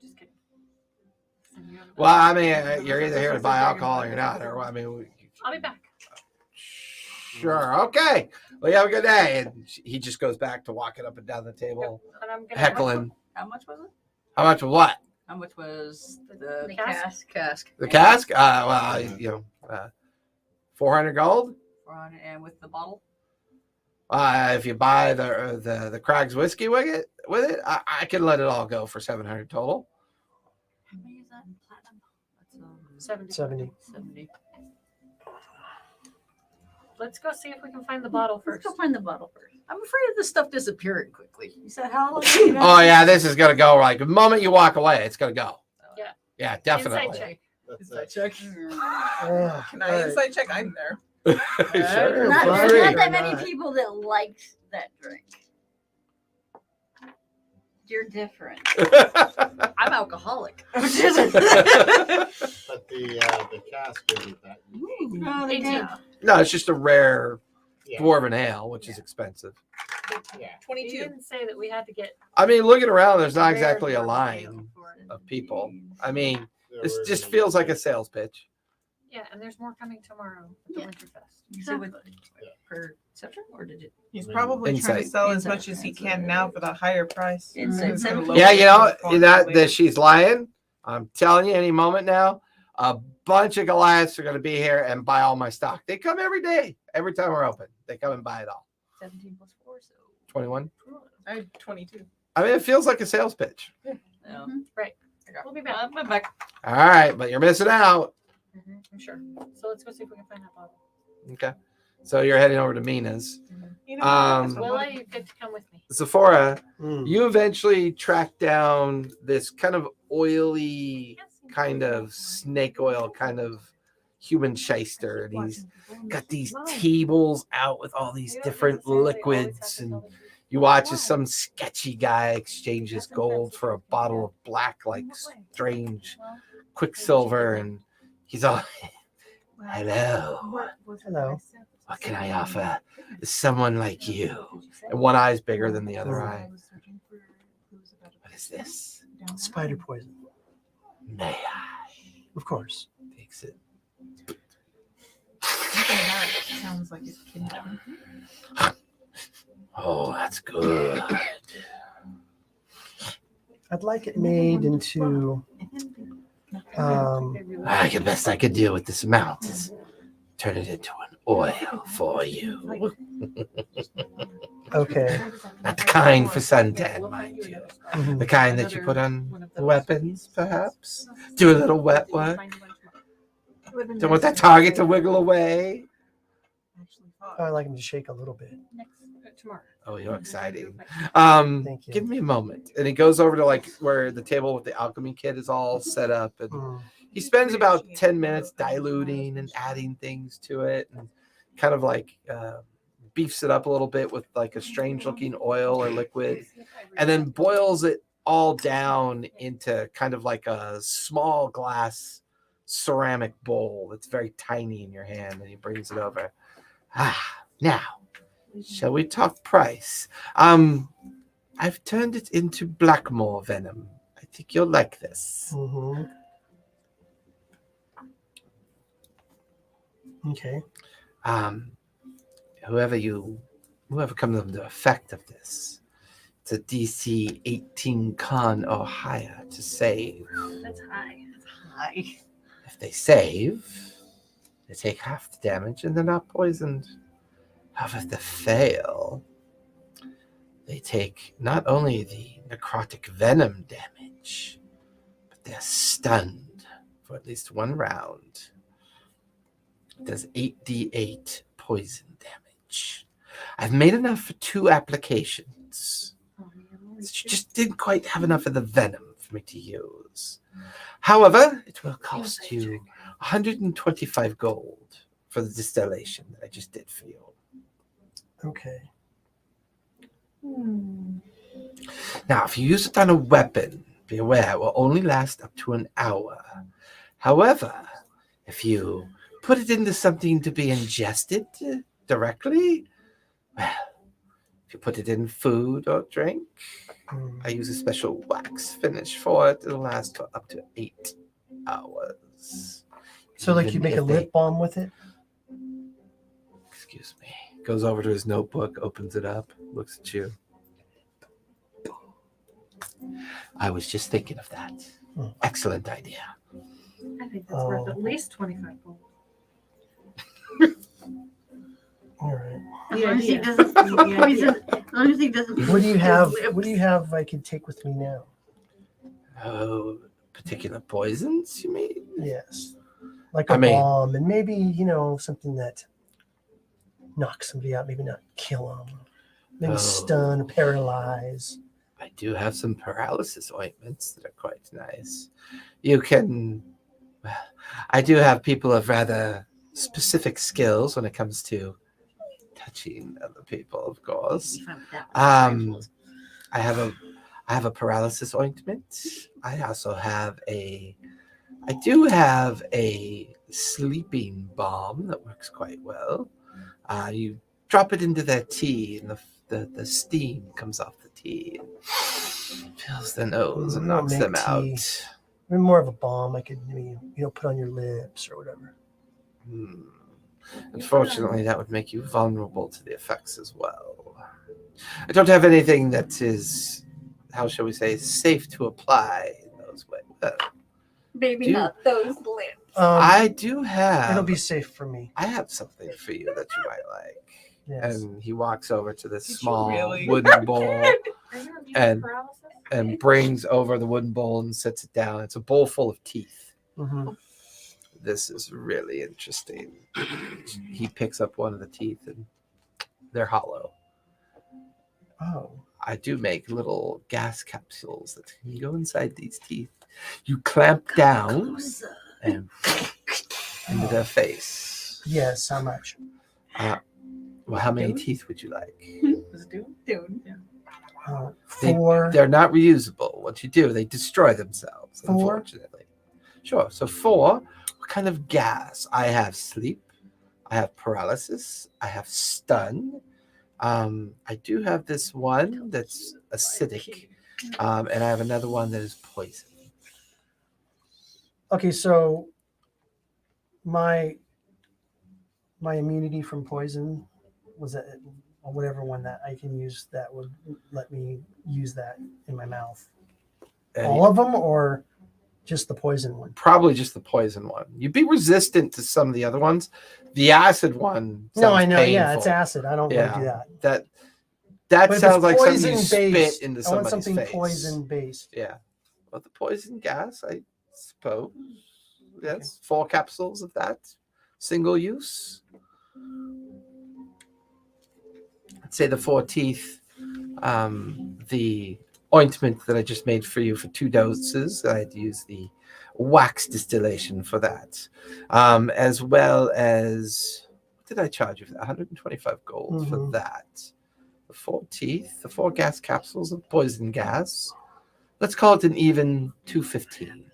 Just kidding. Well, I mean, you're either here to buy alcohol or you're not. Or I mean, I'll be back. sure, okay. Well, you have a good day. And he just goes back to walking up and down the table, And I'm gonna heckling. How much was it? How much of what? How much was the The cask? cask? The cask? Well, 400 gold. And with the bottle? If you buy the Craig's whiskey with it, I can let it all go for 700 total. How many is that in platinum? That's 70. 70. 70. Let's go see if we can find the bottle Let's first. go find the bottle first. I'm afraid of this stuff disappearing quickly. You said how long? Oh yeah, this is gonna go like the moment you walk away, it's gonna go. Yeah. Yeah, definitely. Inside check. That's check. Ugh, Can I insight check? I'm there. Sure. Not, fine. there's not that Why many not? people that likes that drink. You're different. I'm alcoholic. but the cask isn't that. Oh, the 18. guy- No, it's just a rare Yeah. dwarven ale, which is expensive. Yeah. You 22. didn't say that we had to get. I mean, looking around, there's not rare exactly a dwarven ale line for it. of people. I mean, There this were just any- feels like a sales pitch. Yeah, and there's more coming tomorrow at the Yeah. Winterfest. You said with perception, or did it? He's probably trying Insight. to sell as Insight. much as he can now for the higher price. Insight. He's gonna 7. lower Yeah, it you know for that later. she's lying. I'm telling you, any moment now, a bunch of Goliaths are going to be here and buy all my stock. They come every day, every time we're open. They come and buy it all. 17 plus 4, so. 21. I had 22. I mean, it feels like a sales pitch. No. Right. We'll be back. I'm back. All right, but you're missing out. I'm sure. So let's go see if we can find that bottle. Okay. So you're heading over to Mina's. You know, Um, Willa, you get to come with me. Sephora, Mm. you eventually track down this kind of oily, kind of snake oil, kind of human shyster. And he's got these tables out with all these different liquids. And you watch as some sketchy guy exchanges gold for a bottle of black, like strange quicksilver. And he's all, hello. Hello. What can I offer someone like you? And one eye's bigger than the other eye. What is this? Spider poison. May I? Of course. Takes it. sounds like it's kingdom. Oh, that's good. I'd like it made into The best I could do with this amount is turn it into an oil for you. okay. Not the kind for suntan, mind you. Mhm. The kind that you put on weapons, perhaps. Do a little wet work. Don't want that target to wiggle away. I like him to shake a little bit. Tomorrow. Oh, you're exciting. Thank you. Give me a moment. And he goes over to like where the table with the alchemy kit is all set up, and Mm. he spends about 10 minutes diluting and adding things to it, and kind of like beefs it up a little bit with like a strange looking oil or liquid, and then boils it all down into kind of like a small glass ceramic bowl that's very tiny in your hand, and he brings it over. Now, shall we talk price? I've turned it into Blackmore venom. I think you'll like this. Mhm. Okay. Whoever you whoever comes under the effect of this, it's a DC 18 con or higher to save. That's high. Hi. If they save, they take half the damage and they're not poisoned. However, if they fail, they take not only the necrotic venom damage, but they're stunned for at least one round. It does 8d8 poison damage. I've made enough for 2 applications. Just didn't quite have enough of the venom for me to use. However, it will cost you 125 gold for the distillation that I just did for you. Okay. Now, if you use it on a weapon, be aware it will only last up to an hour. However, if you put it into something to be ingested directly, well, if you put it in food or drink, I use a special wax finish for it. It'll last for up to 8 hours. So, like, you Even make a if they- lip balm with it? Excuse me. Goes over to his notebook, opens it up, looks at you. I was just thinking of that. Excellent idea. I think that's worth at least 25 gold. All right. As long as he doesn't poison. As long as he doesn't. What do you his have? lips. What do you have I could take with me now? Oh, particular poisons, you mean? Yes. Like a I mean- bomb, and maybe, something that knocks somebody out, maybe not kill them. Maybe Oh. stun, paralyze. I do have some paralysis ointments that are quite nice. You can. Well, I do have people of rather specific skills when it comes to touching other people, of course. I have a paralysis ointment. I also have I do have a sleeping balm that works quite well. You drop it into their tea, and the steam comes off the tea and fills their nose and I'll knocks make them tea. out. Maybe more of a balm I could maybe, put on your lips or whatever. Unfortunately, that would make you vulnerable to the effects as well. I don't have anything that is, how shall we say, safe to apply in those ways. Maybe Do- not those lips. I do have. It'll be safe for me. I have something for you that you might like. Yes. And he walks over to this Did you small really? wooden bowl Are you immune to And- paralysis? and brings over the wooden bowl and sets it down. It's a bowl full of teeth. hmm This is really interesting. He picks up one of the teeth and they're hollow. Oh. I do make little gas capsules that can go inside these teeth. You clamp down and into their face. Yes. How much? Well, how many teeth would you like? Does it do? Dude. They- 4. They're not reusable. What you do, they destroy themselves, 4? unfortunately. Sure. So 4, what kind of gas? I have sleep. I have paralysis. I have stun. I do have this one that's acidic. And I have another one that is poison. Okay, so my immunity from poison was that whatever one that I can use that would let me use that in my mouth. And All of them, or just the poison one? probably just the poison one. You'd be resistant to some of the other ones. The acid one. No, I sounds know. Yeah, it's painful. acid. I don't want to do that. That But if sounds it's like something you poison-based, spit into I want somebody's something face. poison based. Yeah. Well, the poison gas, I suppose. Yes. 4 capsules of that. Single use. I'd say the 4 teeth. The ointment that I just made for you for 2 doses. I had to use the wax distillation for that. As well as, what did I charge you for that? 125 gold for Mhm. that. The 4 teeth, the 4 gas capsules of poison gas. Let's call it an even 215.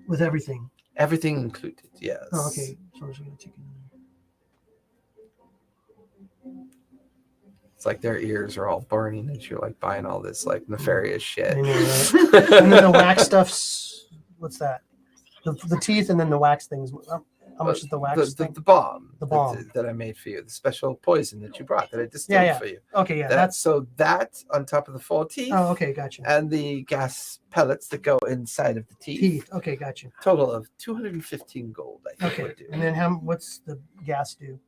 With everything. Everything included, yes. Oh, okay. So I'm just gonna take it. It's like their ears are all burning as you're like buying all this like nefarious shit. I know, right? And then the wax stuff's what's that? The teeth and then the wax things. How much is the wax The thing? bomb. The bomb. that I made for you. The special poison that you brought that I distilled Yeah. for you. Okay, yeah, That on top of the 4 teeth. Oh, okay, gotcha. And the gas pellets that go inside of the teeth. Teeth. Okay, gotcha. Total of 215 gold. I think Okay, would do. and then what's the gas do?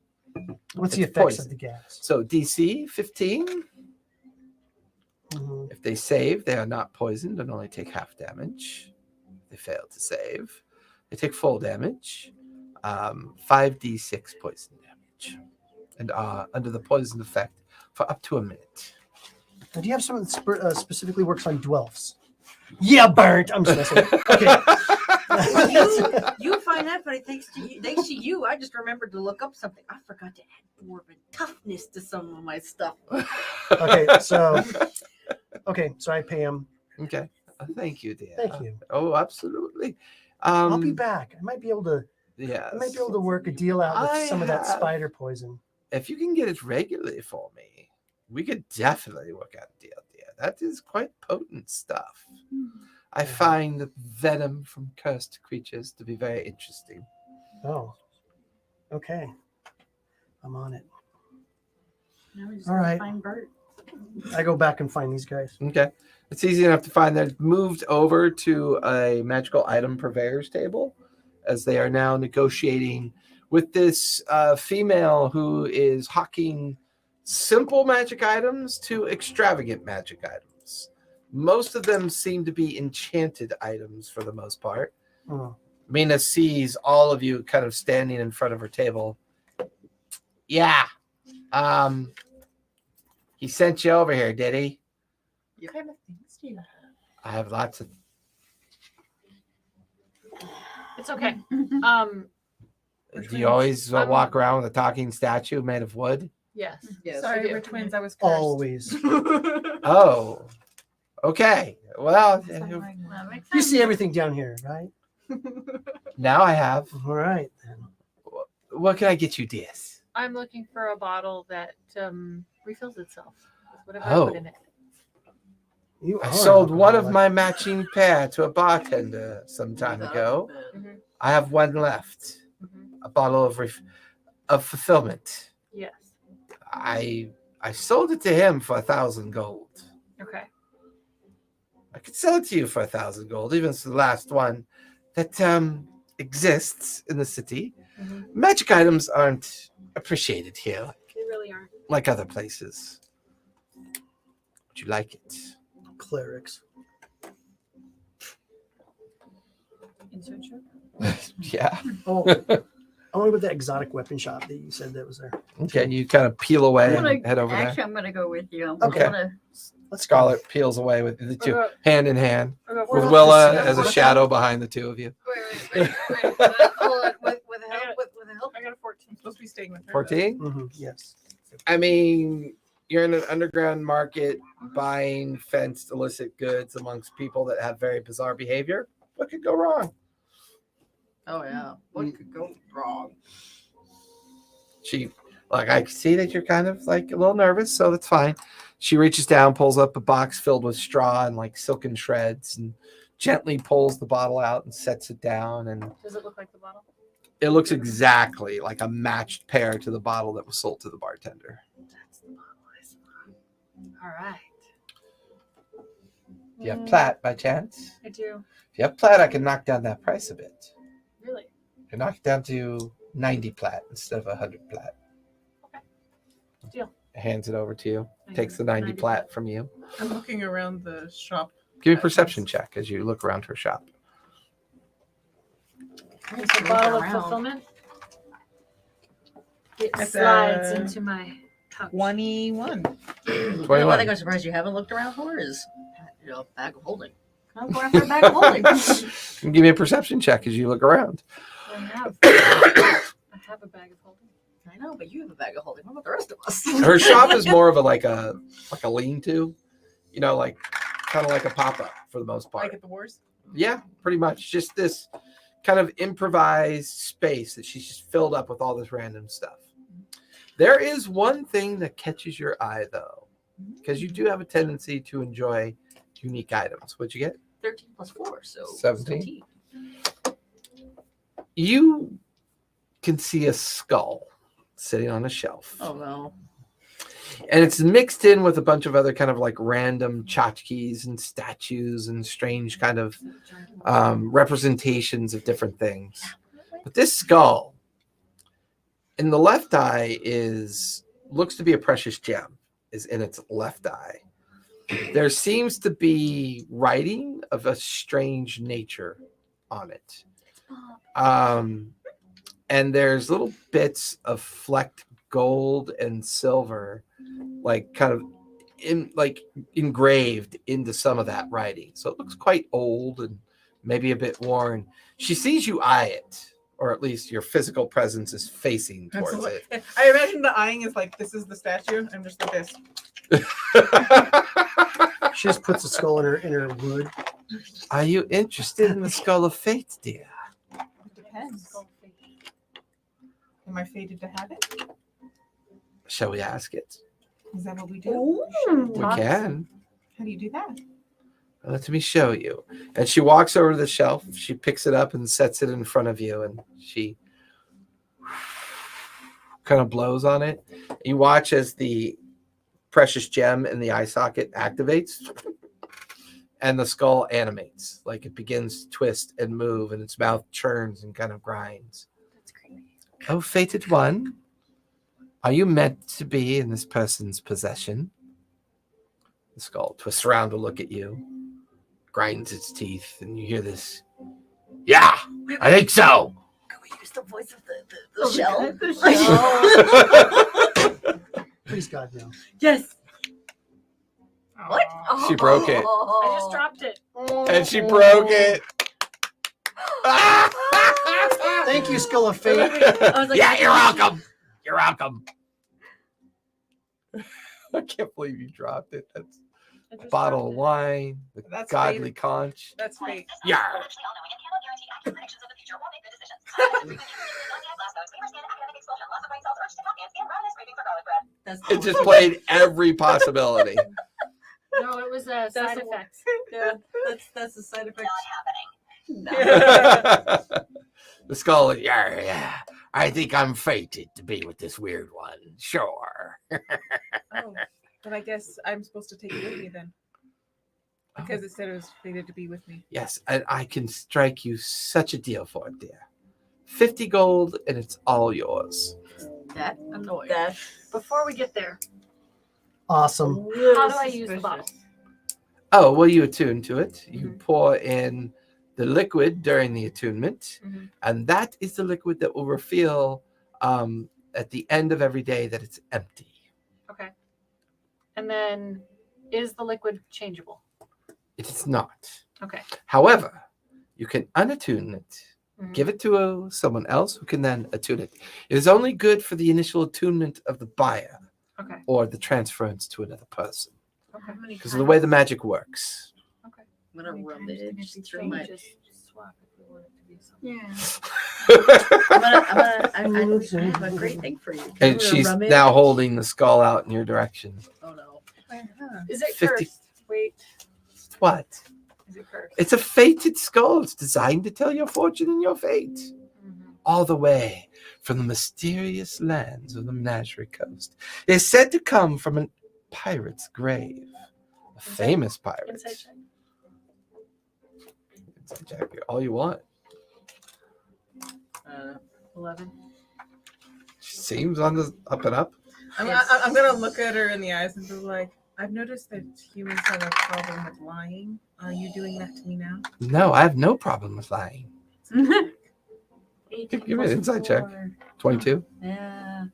What's the It's effects poison. of the gas? So DC 15. Mhm. If they save, they are not poisoned and only take half damage. If they fail to save, they take full damage. 5d6 poison damage, and under the poison effect for up to a minute. Now, do you have something that specifically works on dwarfs? Yeah, burnt. I'm just messing. Okay. You find that funny thanks to you. I just remembered to look up something. I forgot to add dwarven toughness to some of my stuff. Okay, so I pay him. Okay. Thank you, dear. Thank you. Oh, absolutely. I'll be back. I might be able to. Yes. I might be able to work a deal out with some of that spider poison. If you can get it regularly for me, we could definitely work out a deal, dear. That is quite potent stuff. I find the venom from cursed creatures to be very interesting. Oh, okay. I'm on it. Now we just All gotta right. find Bert. I go back and find these guys. Okay. It's easy enough to find. They're moved over to a magical item purveyor's table as they are now negotiating with this female who is hawking simple magic items to extravagant magic items. Most of them seem to be enchanted items for the most part. Oh. Mina sees all of you kind of standing in front of her table. Yeah. He sent you over here, did he? What kind of things do you have? I have lots of. It's okay. Do you always walk around with a talking statue made of wood? Yes. Yes, Sorry, I do. we're twins. I was cursed. Always. Oh, okay. Well, That's not mine. That makes You sense. see everything down here, right? now I have. All right. Then. What can I get you, dears? I'm looking for a bottle that refills itself with whatever Oh. I put in it. You I are sold one of alcoholic. my matching pair to a bartender some time ago. Mhm. I have one left. Mhm. A bottle of fulfillment. Yes. I sold it to him for 1,000 gold. Okay. I could sell it to you for 1,000 gold, even it's the last one that exists in the city. Mhm. Magic items aren't appreciated here They really aren't. like other places. Would you like it? Clerics. Insert shirt. Yeah. Oh, I want to go to that exotic weapon shop that you said that was there. Okay, you kind of peel away I'm gonna- and head over Actually, there. I'm gonna go with you. Okay. I'm gonna, Let's Scarlet peels away with the two, hand in hand, I'll go with for- Willa as a shadow behind the two of you. Wait. Hold on. With help? With help? I got a 14. I'm supposed to be staying with her. 14? Mm-hmm. Yes. I mean, you're in an underground market buying fenced illicit goods amongst people that have very bizarre behavior. What could go wrong? Oh yeah. What could go wrong? She, like, I see that you're kind of like a little nervous, so that's fine. She reaches down, pulls up a box filled with straw and like silken shreds, and gently pulls the bottle out and sets it down. And Does it look like the bottle? it looks exactly like a matched pair to the bottle that was sold to the bartender. That's the bottle I saw. All right. Do you have plat by chance? I do. If you have plat, I can knock down that price a bit. Really? I can knock it down to 90 plat instead of 100 plat. Okay. Deal. Hands it over to you. Takes the 90 plat from you. I'm looking around the shop. Give me a perception check as you look around her shop. It's a bottle of fulfillment. It It's slides a- into my pouch. 21. You know 21. what I'm surprised you haven't looked around for is a bag of holding. I'm going for a bag of holding. Give me a perception check as you look around. I have a bag of holding. I know, but you have a bag of holding. What about the rest of us? Her shop is more of a like a lean-to, you know, like kind of like a pop-up for the most part. Like at the wars. Yeah, pretty much. Just this kind of improvised space that she's just filled up with all this random stuff. There is one thing that catches your eye, though, because you do have a tendency to enjoy unique items. What'd you get? 13 plus 4, so 17. You can see a skull sitting on a shelf. Oh no. And it's mixed in with a bunch of other kind of like random tchotchkes and statues and strange kind of representations of different things. But this skull in the left eye looks to be a precious gem, is in its left eye. There seems to be writing of a strange nature on it. And there's little bits of flecked gold and silver, like kind of engraved into some of that writing. So it looks quite old and maybe a bit worn. She sees you eye it, or at least your physical presence is facing towards it. I imagine the eyeing is like, this is the statue. I'm just like this. She just puts the skull in her wood. Are you interested in the skull of fate, dear? It depends. Am I fated to have it? Shall we ask it? Is that what we do? We can. How do you do that? Let me show you. And she walks over to the shelf. She picks it up and sets it in front of you. And she kind of blows on it. You watch as the precious gem in the eye socket activates. And the skull animates. Like it begins to twist and move. And its mouth churns and kind of grinds. That's creepy. Oh, fated one. Are you meant to be in this person's possession? The skull twists around to look at you, grinds its teeth, and you hear this. Yeah, I think so. Can we use the voice of the shell? Please, God, no. Yes. What? She broke it. I just dropped it. And she broke it. Thank you, Skull of Fate. I was like, Yeah, you're welcome. You're welcome. I can't believe you dropped it. That's I a just bottle dropped of it. wine, the That's godly fate. conch. That's fate. Yeah. That's It just played every possibility. No, it was a side the one. effect. Yeah, that's the side effect. The skull, yeah. I think I'm fated to be with this weird one. Sure. Oh, but I guess I'm supposed to take it with me then. Because it said it was fated to be with me. Yes, and I can strike you such a deal for it, dear. 50 gold, and it's all yours. That annoying. Before we get there, Awesome. how do I use the bottle? Oh, well, you attune to it. You pour in the liquid during the attunement, and that is the liquid that will reveal at the end of every day that it's empty. Okay. And then, is the liquid changeable? It is not. Okay. However, you can unattune it, give it to someone else who can then attune it. It is only good for the initial attunement of the buyer Okay. or the transference to another person Okay. because of the way the magic works. Okay. I'm gonna rub it Just through my. just swap if we want it to be something. Yeah. I have a great thing for you. Can And we she's rub it? now holding the skull out in your direction. Oh no. Is it 50 cursed? Wait, What? is it cursed? It's a fated skull. It's designed to tell your fortune and your fate. All the way from the mysterious lands of the Menagerie Coast. It is said to come from a pirate's grave. A famous pirate. Inside check. Inside check. All you want. 11. She seems on the up and up. I'm gonna look at her in the eyes and be like, I've noticed that humans have a problem with lying. Are you doing that to me now? No, I have no problem with lying. 18 Give me an inside check. 4. 22. Yeah.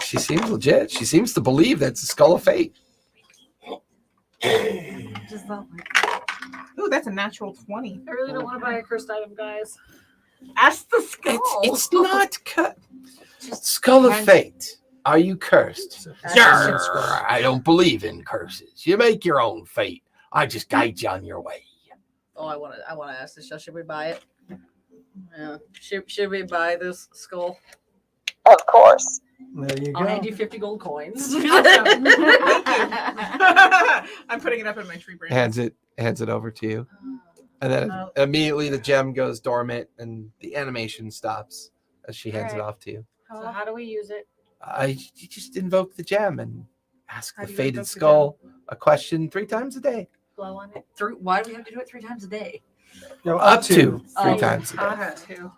She seems legit. She seems to believe that's the skull of fate. Just not like Ooh, that's a natural 20. I really don't want to buy a cursed item, guys. ask the skull. It's not cut. Skull of fate. Are you cursed? Yarr, I don't believe in curses. You make your own fate. I just guide you on your way. Oh, I want to ask this. Should we buy it? Yeah. Should we buy this skull? Of course. There you I'll go. hand you 50 gold coins. I'm putting it up in my tree branch. Hands it over to you. And then immediately the gem goes dormant and the animation stops as she hands it Alright. off to you. So how do we use it? You just invoke the gem and ask How the do you faded invoke the skull a question 3 times a day. Blow on it. Why do we have to do it 3 times a day? No, Up to 3 Oh, times a day. Have to.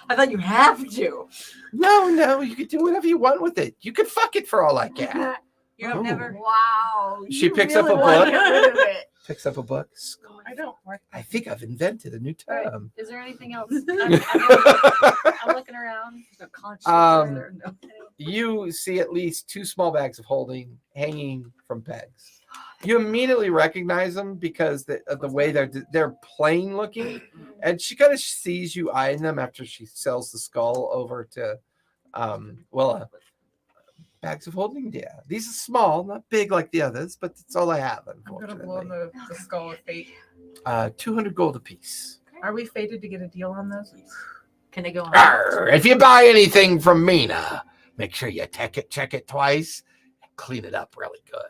I thought you have to. No, you can do whatever you want with it. You can fuck it for all I care. You have Oh. never. Wow. She you picks up really a wanna book. get rid of it. Picks up a book. Skull. I don't work. I think I've invented a new Alright. term. Is there anything else? I'm looking around. No conscience. Um, there, no. You see at least 2 small bags of holding hanging from pegs. You immediately recognize them because of the way they're plain looking, and she kind of sees you eyeing them after she sells the skull over to bags of holding. Yeah, these are small, not big like the others, but it's all I have. I'm gonna blow Unfortunately, the skull of fate. 200 gold apiece. Are we fated to get a deal on those? Can they go on? Arr, if you buy anything from Mina, make sure you check it twice, and clean it up really good.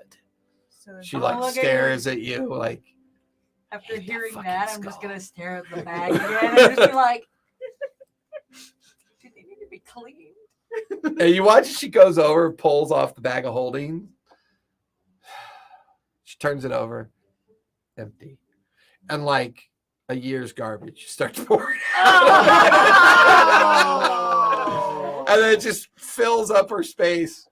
So She Oh, like look at stares at you like. After Hate that hearing fucking that, I'm just skull. gonna stare at the bag again and just be like, "Do they need to be cleaned?" And you watch as she goes over, pulls off the bag of holding. She turns it over, empty, and like a year's garbage starts pouring out. And then it just fills up her space.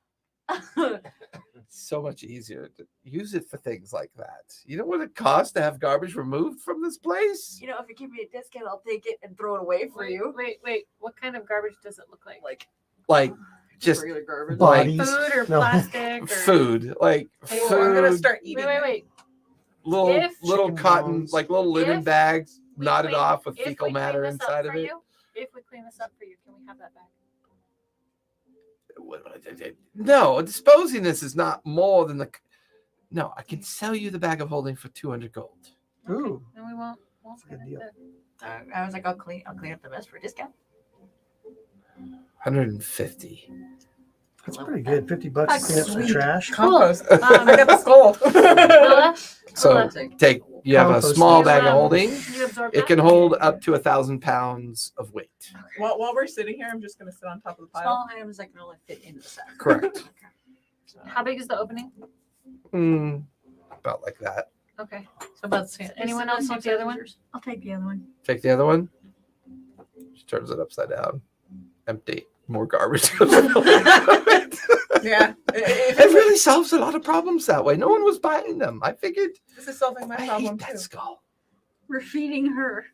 So much easier to use it for things like that. You know what it costs to have garbage removed from this place? You know, if you give me a discount, I'll take it and throw it away for you. Wait. What kind of garbage does it look like? Like just regular garbage. Bodies. Food or No. plastic? Or... food, like Well, I'm gonna food, start eating. Wait. little If- little Chicken cotton, bones. like little linen If bags we knotted clean- off with if we fecal clean matter this up inside of for it. you, if we clean this up for you, can we have that back? No, disposing this is not more than the. No, I can sell you the bag of holding for 200 gold. Ooh, And we won't That's a spend good it deal. then. I was like, I'll clean up the mess for a discount. 150. that's pretty good. $50 to clean up some Sweet. trash. Compost. I got the skull. Willa, So Willa, take. You have a Compost. small You, bag of um, holding. you absorb It that? can hold up to 1,000 pounds of weight. While we're sitting here, I'm just gonna sit on top of the pile. Small items that can only fit into the sack. Correct. How big is the opening? About like that. Okay. So about Anyone else want the other one? I'll take the other one. Take the other one. She turns it upside down. Empty. More garbage. Yeah. It really solves a lot of problems that way. No one was buying them. I figured. This is solving my I problem hate that too. skull. We're feeding her.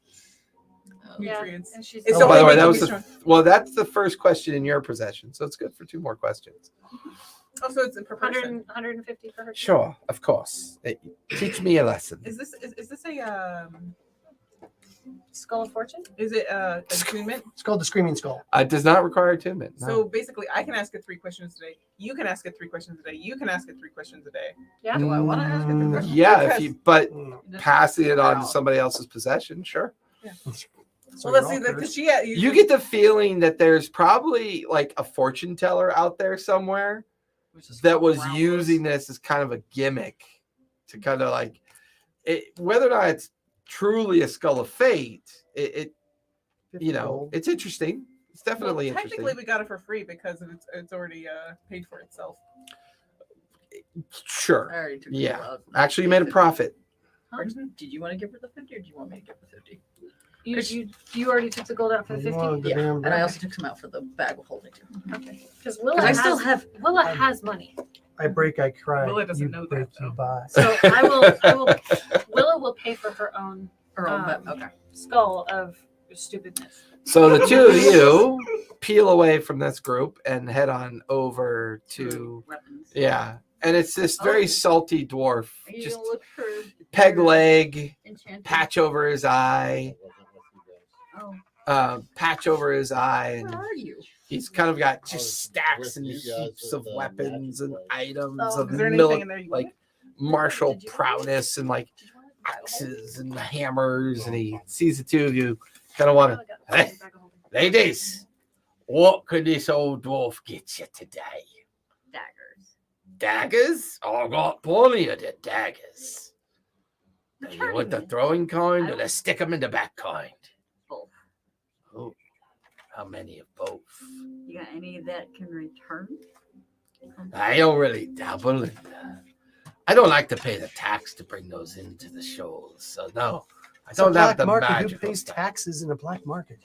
Nutrients. And she's It's Oh, by the way, only that making was me the, strong. well. That's the first question in your possession, so it's good for 2 more questions. Oh, so it's per 100, person. 150 for her. Sure, of course. Teach me a lesson. Is this a Skull of Fortune? is it attunement? It's called the Screaming Skull. It does not require attunement. No. So basically, I can ask it 3 questions a day. You can ask it 3 questions a day. You can ask it 3 questions a day. Yeah. Do I want to ask it 3 questions? Yeah, Yes. if you but Mm. passing it on to somebody else's possession, sure. So Well, let's you're see. all Because cursed. You get the feeling that there's probably like a fortune teller out there somewhere that was using this as kind of a gimmick to kind of like it, whether or not it's truly a skull of fate. It you know, Gold. it's interesting. It's definitely Well, interesting. technically, we got it for free because it's already paid for itself. Sure. I already took Yeah. it out. Actually, you made a profit. Did you want to give her the 50 or do you want me to give her the 50? You already took the gold out for the 50? Oh, the Yeah. damn And I bag. also took some out for the bag of holding too. Okay. Because Because I still have. Willa has money. I break, I cry. Willa doesn't you know that, break, you though. buy. So Willa will pay for her own Okay. skull of stupidness. So the two of you peel away from this group and head on over to Weapons. yeah. And it's this very Oh. salty dwarf, Are you just gonna look for peg leg, enchanted? patch over his eye, Oh, patch over his eye, Where and are you? he's kind of got just stacks with and you guys heaps with of the weapons and magic items Oh, of Is there anything in mili- there you like want? martial Did you- prowess and like Did you want a bag of holding? axes and hammers, and he sees the two of you, kind of want to. Hey, ladies, what could this old dwarf get you today? daggers. Daggers? I got plenty of the daggers. Do you want the throwing kind or the stick 'em in the back kind? Both. Oh, How many of both? You got any that can return? I don't really dabble in. I don't like to pay the tax to bring those into the shows. So no, I It's a don't have black the market. Who magical pays stuff. taxes in a black market?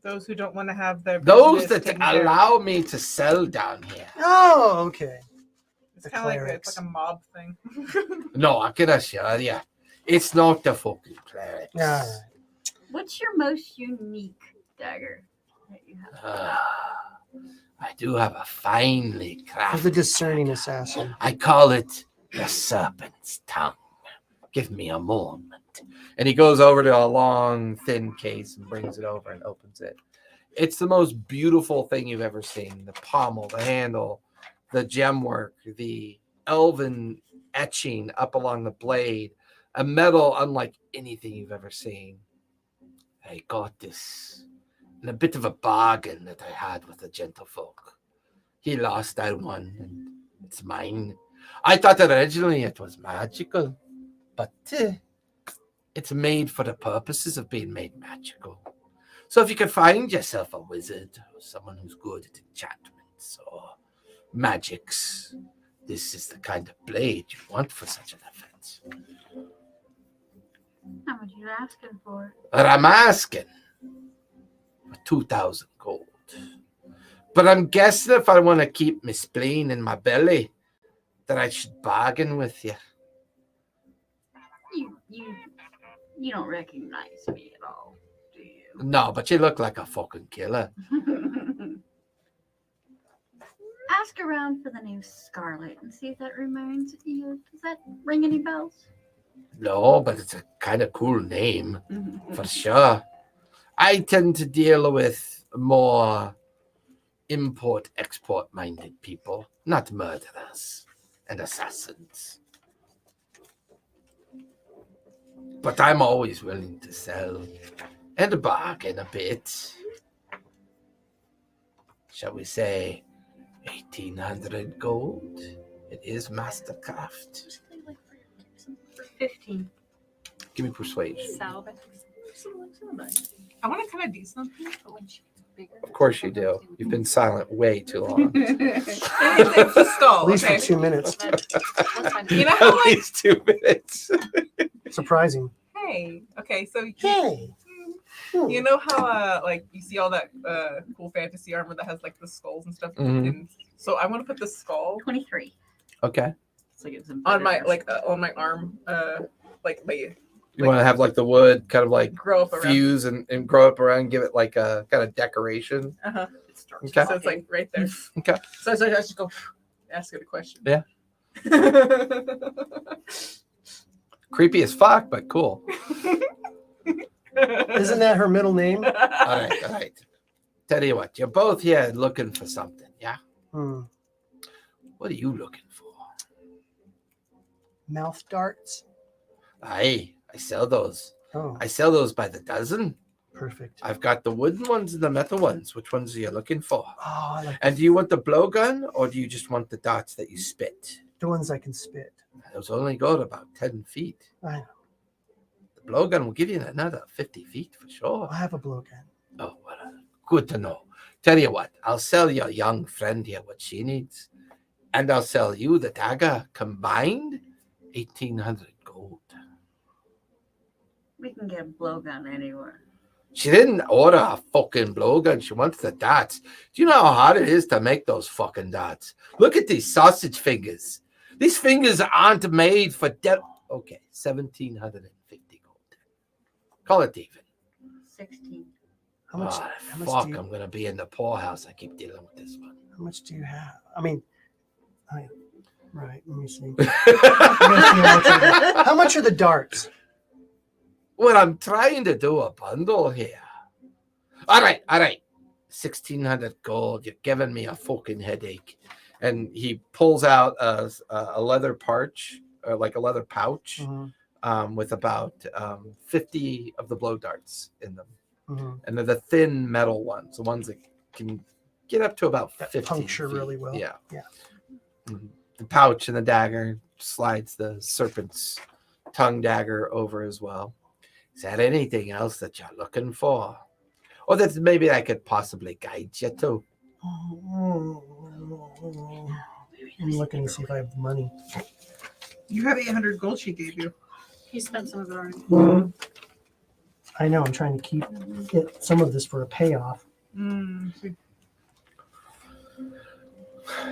Those who don't want to have their Those business that taken care of. allow me to sell down here. Oh, okay. It's The kind of like clerics. it's like a mob thing. No, I can assure you, it's not the fucking clerics. Yeah. All right. What's your most unique dagger that you have? I do have a finely For crafted. the discerning assassin. I call it the serpent's tongue. Give me a moment. And he goes over to a long, thin case and brings it over and opens it. It's the most beautiful thing you've ever seen. The pommel, the handle, the gem work, the elven etching up along the blade, a metal unlike anything you've ever seen. I got this in a bit of a bargain that I had with the gentlefolk. He lost, I won, and it's mine. I thought originally it was magical, but it's made for the purposes of being made magical. So if you could find yourself a wizard or someone who's good at enchantments or magics, this is the kind of blade you want for such an event. How much you asking for? But I'm asking for 2,000 gold. But I'm guessing if I want to keep my spleen in my belly, that I should bargain with you. You don't recognize me at all, do you? No, but you look like a fucking killer. Ask around for the name Scarlet and see if that reminds you. Does that ring any bells? No, but it's a kind of cool name, for sure. I tend to deal with more import-export minded people, not murderers and assassins. But I'm always willing to sell and bargain a bit. Shall we say 1,800 gold? It is mastercraft. 15. Give me persuasion. Salve. I want to kind of do something. Of course you do. You've been silent way too long. It's the skull. At least Okay. for 2 minutes. You know how At least 2 minutes. Surprising. Hey. Okay. So Hey. you know how like you see all that cool fantasy armor that has like the skulls and stuff. Mhm. And so I want to put the skull 23. Okay. So it's on my on my arm, like You want to have like the wood kind of like grow up around. fuse and grow up around, give it like a kind of decoration. Uh-huh. Okay. So it's like right there. Okay. So I just go ask it a question. Yeah. Creepy as fuck, but cool. Isn't that her middle name? All right. Tell you what, you're both here looking for something, yeah? Hmm. What are you looking for? Mouth darts. I sell those. Oh, I sell those by the dozen. perfect. I've got the wooden ones and the metal ones. Which ones are you looking for? Oh, I like And do you want the blowgun or do you just want the darts that you spit? the ones I can spit. Those only go to about 10 feet. I know. The blowgun will give you another 50 feet for sure. I have a blowgun. Oh, well, good to know. Tell you what, I'll sell your young friend here what she needs. And I'll sell you the dagger combined 1,800 gold. We can get a blowgun anywhere. She didn't order a fucking blowgun. She wants the darts. Do you know how hard it is to make those fucking darts? Look at these sausage fingers. These fingers aren't made for dead. Okay, 1,750 gold. Call it even. 16. How much? Oh, how much fuck, do you, I'm going to be in the poorhouse. I keep dealing with this one. how much do you have? I mean, right. Let me see. How much are the darts? Well, I'm trying to do a bundle here. All right. 1,600 gold. You're giving me a fucking headache. And he pulls out a leather pouch, or like a leather pouch, with about 50 of the blow darts in them. Mhm. And they're the thin metal ones, the ones that can get up to about That 50 puncture feet. really well. Yeah. Yeah. Mhm. The pouch and the dagger slides the serpent's tongue dagger over as well. Is that anything else that you're looking for? Or that maybe I could possibly guide you to. I'm looking to see if I have the money. You have 800 gold she gave you. He spent some of it already. I know. I'm trying to get some of this for a payoff.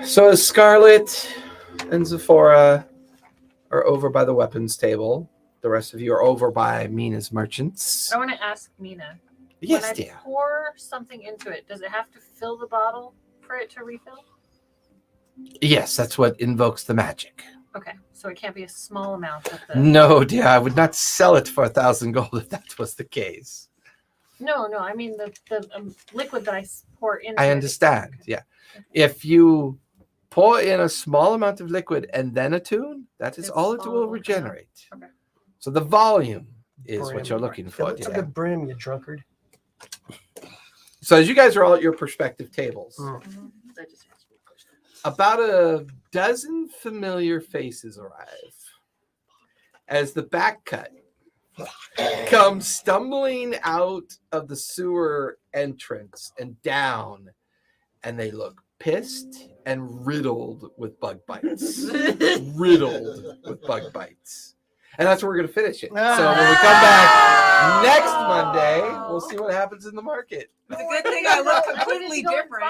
So as Scarlet and Zephora are over by the weapons table, the rest of you are over by Mina's merchants. I want to ask Mina. Yes, when I dear. pour something into it, does it have to fill the bottle for it to refill? Yes, that's what invokes the magic. Okay, so it can't be a small amount of the. No, dear, I would not sell it for 1,000 gold if that was the case. No, I mean the liquid that I pour into. I understand. Yeah, if you pour in a small amount of liquid and then attune, that is all it will regenerate. Okay. So the volume is Brim. what you're looking It for. looks like dear. a brim, you drunkard. So as you guys are all at your prospective tables, That just answered my question. about a dozen familiar faces arrive as the back cut comes stumbling out of the sewer entrance and down, and they look pissed and riddled with bug bites. Riddled with bug bites. And that's where we're going to finish it. So when we come back next Monday, we'll see what happens in the market. It's a good thing I look completely different.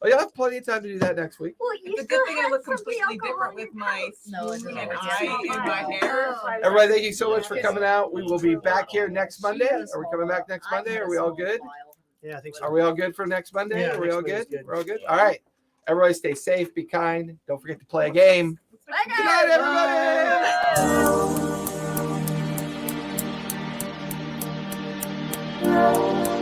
Well, you'll have plenty of time to do that next week. Well, It's a good thing I look completely different with my spoon and eye and my hair. Everybody, thank you so much for coming out. We will be back here next Monday. Are we coming back next Monday? Are we all good? Yeah, I think so. Are we all good for next Monday? Yeah, Are we next all Monday's good? good. We're all good? All right. Everybody stay safe, be kind. Don't forget to play a game. Good night, everybody.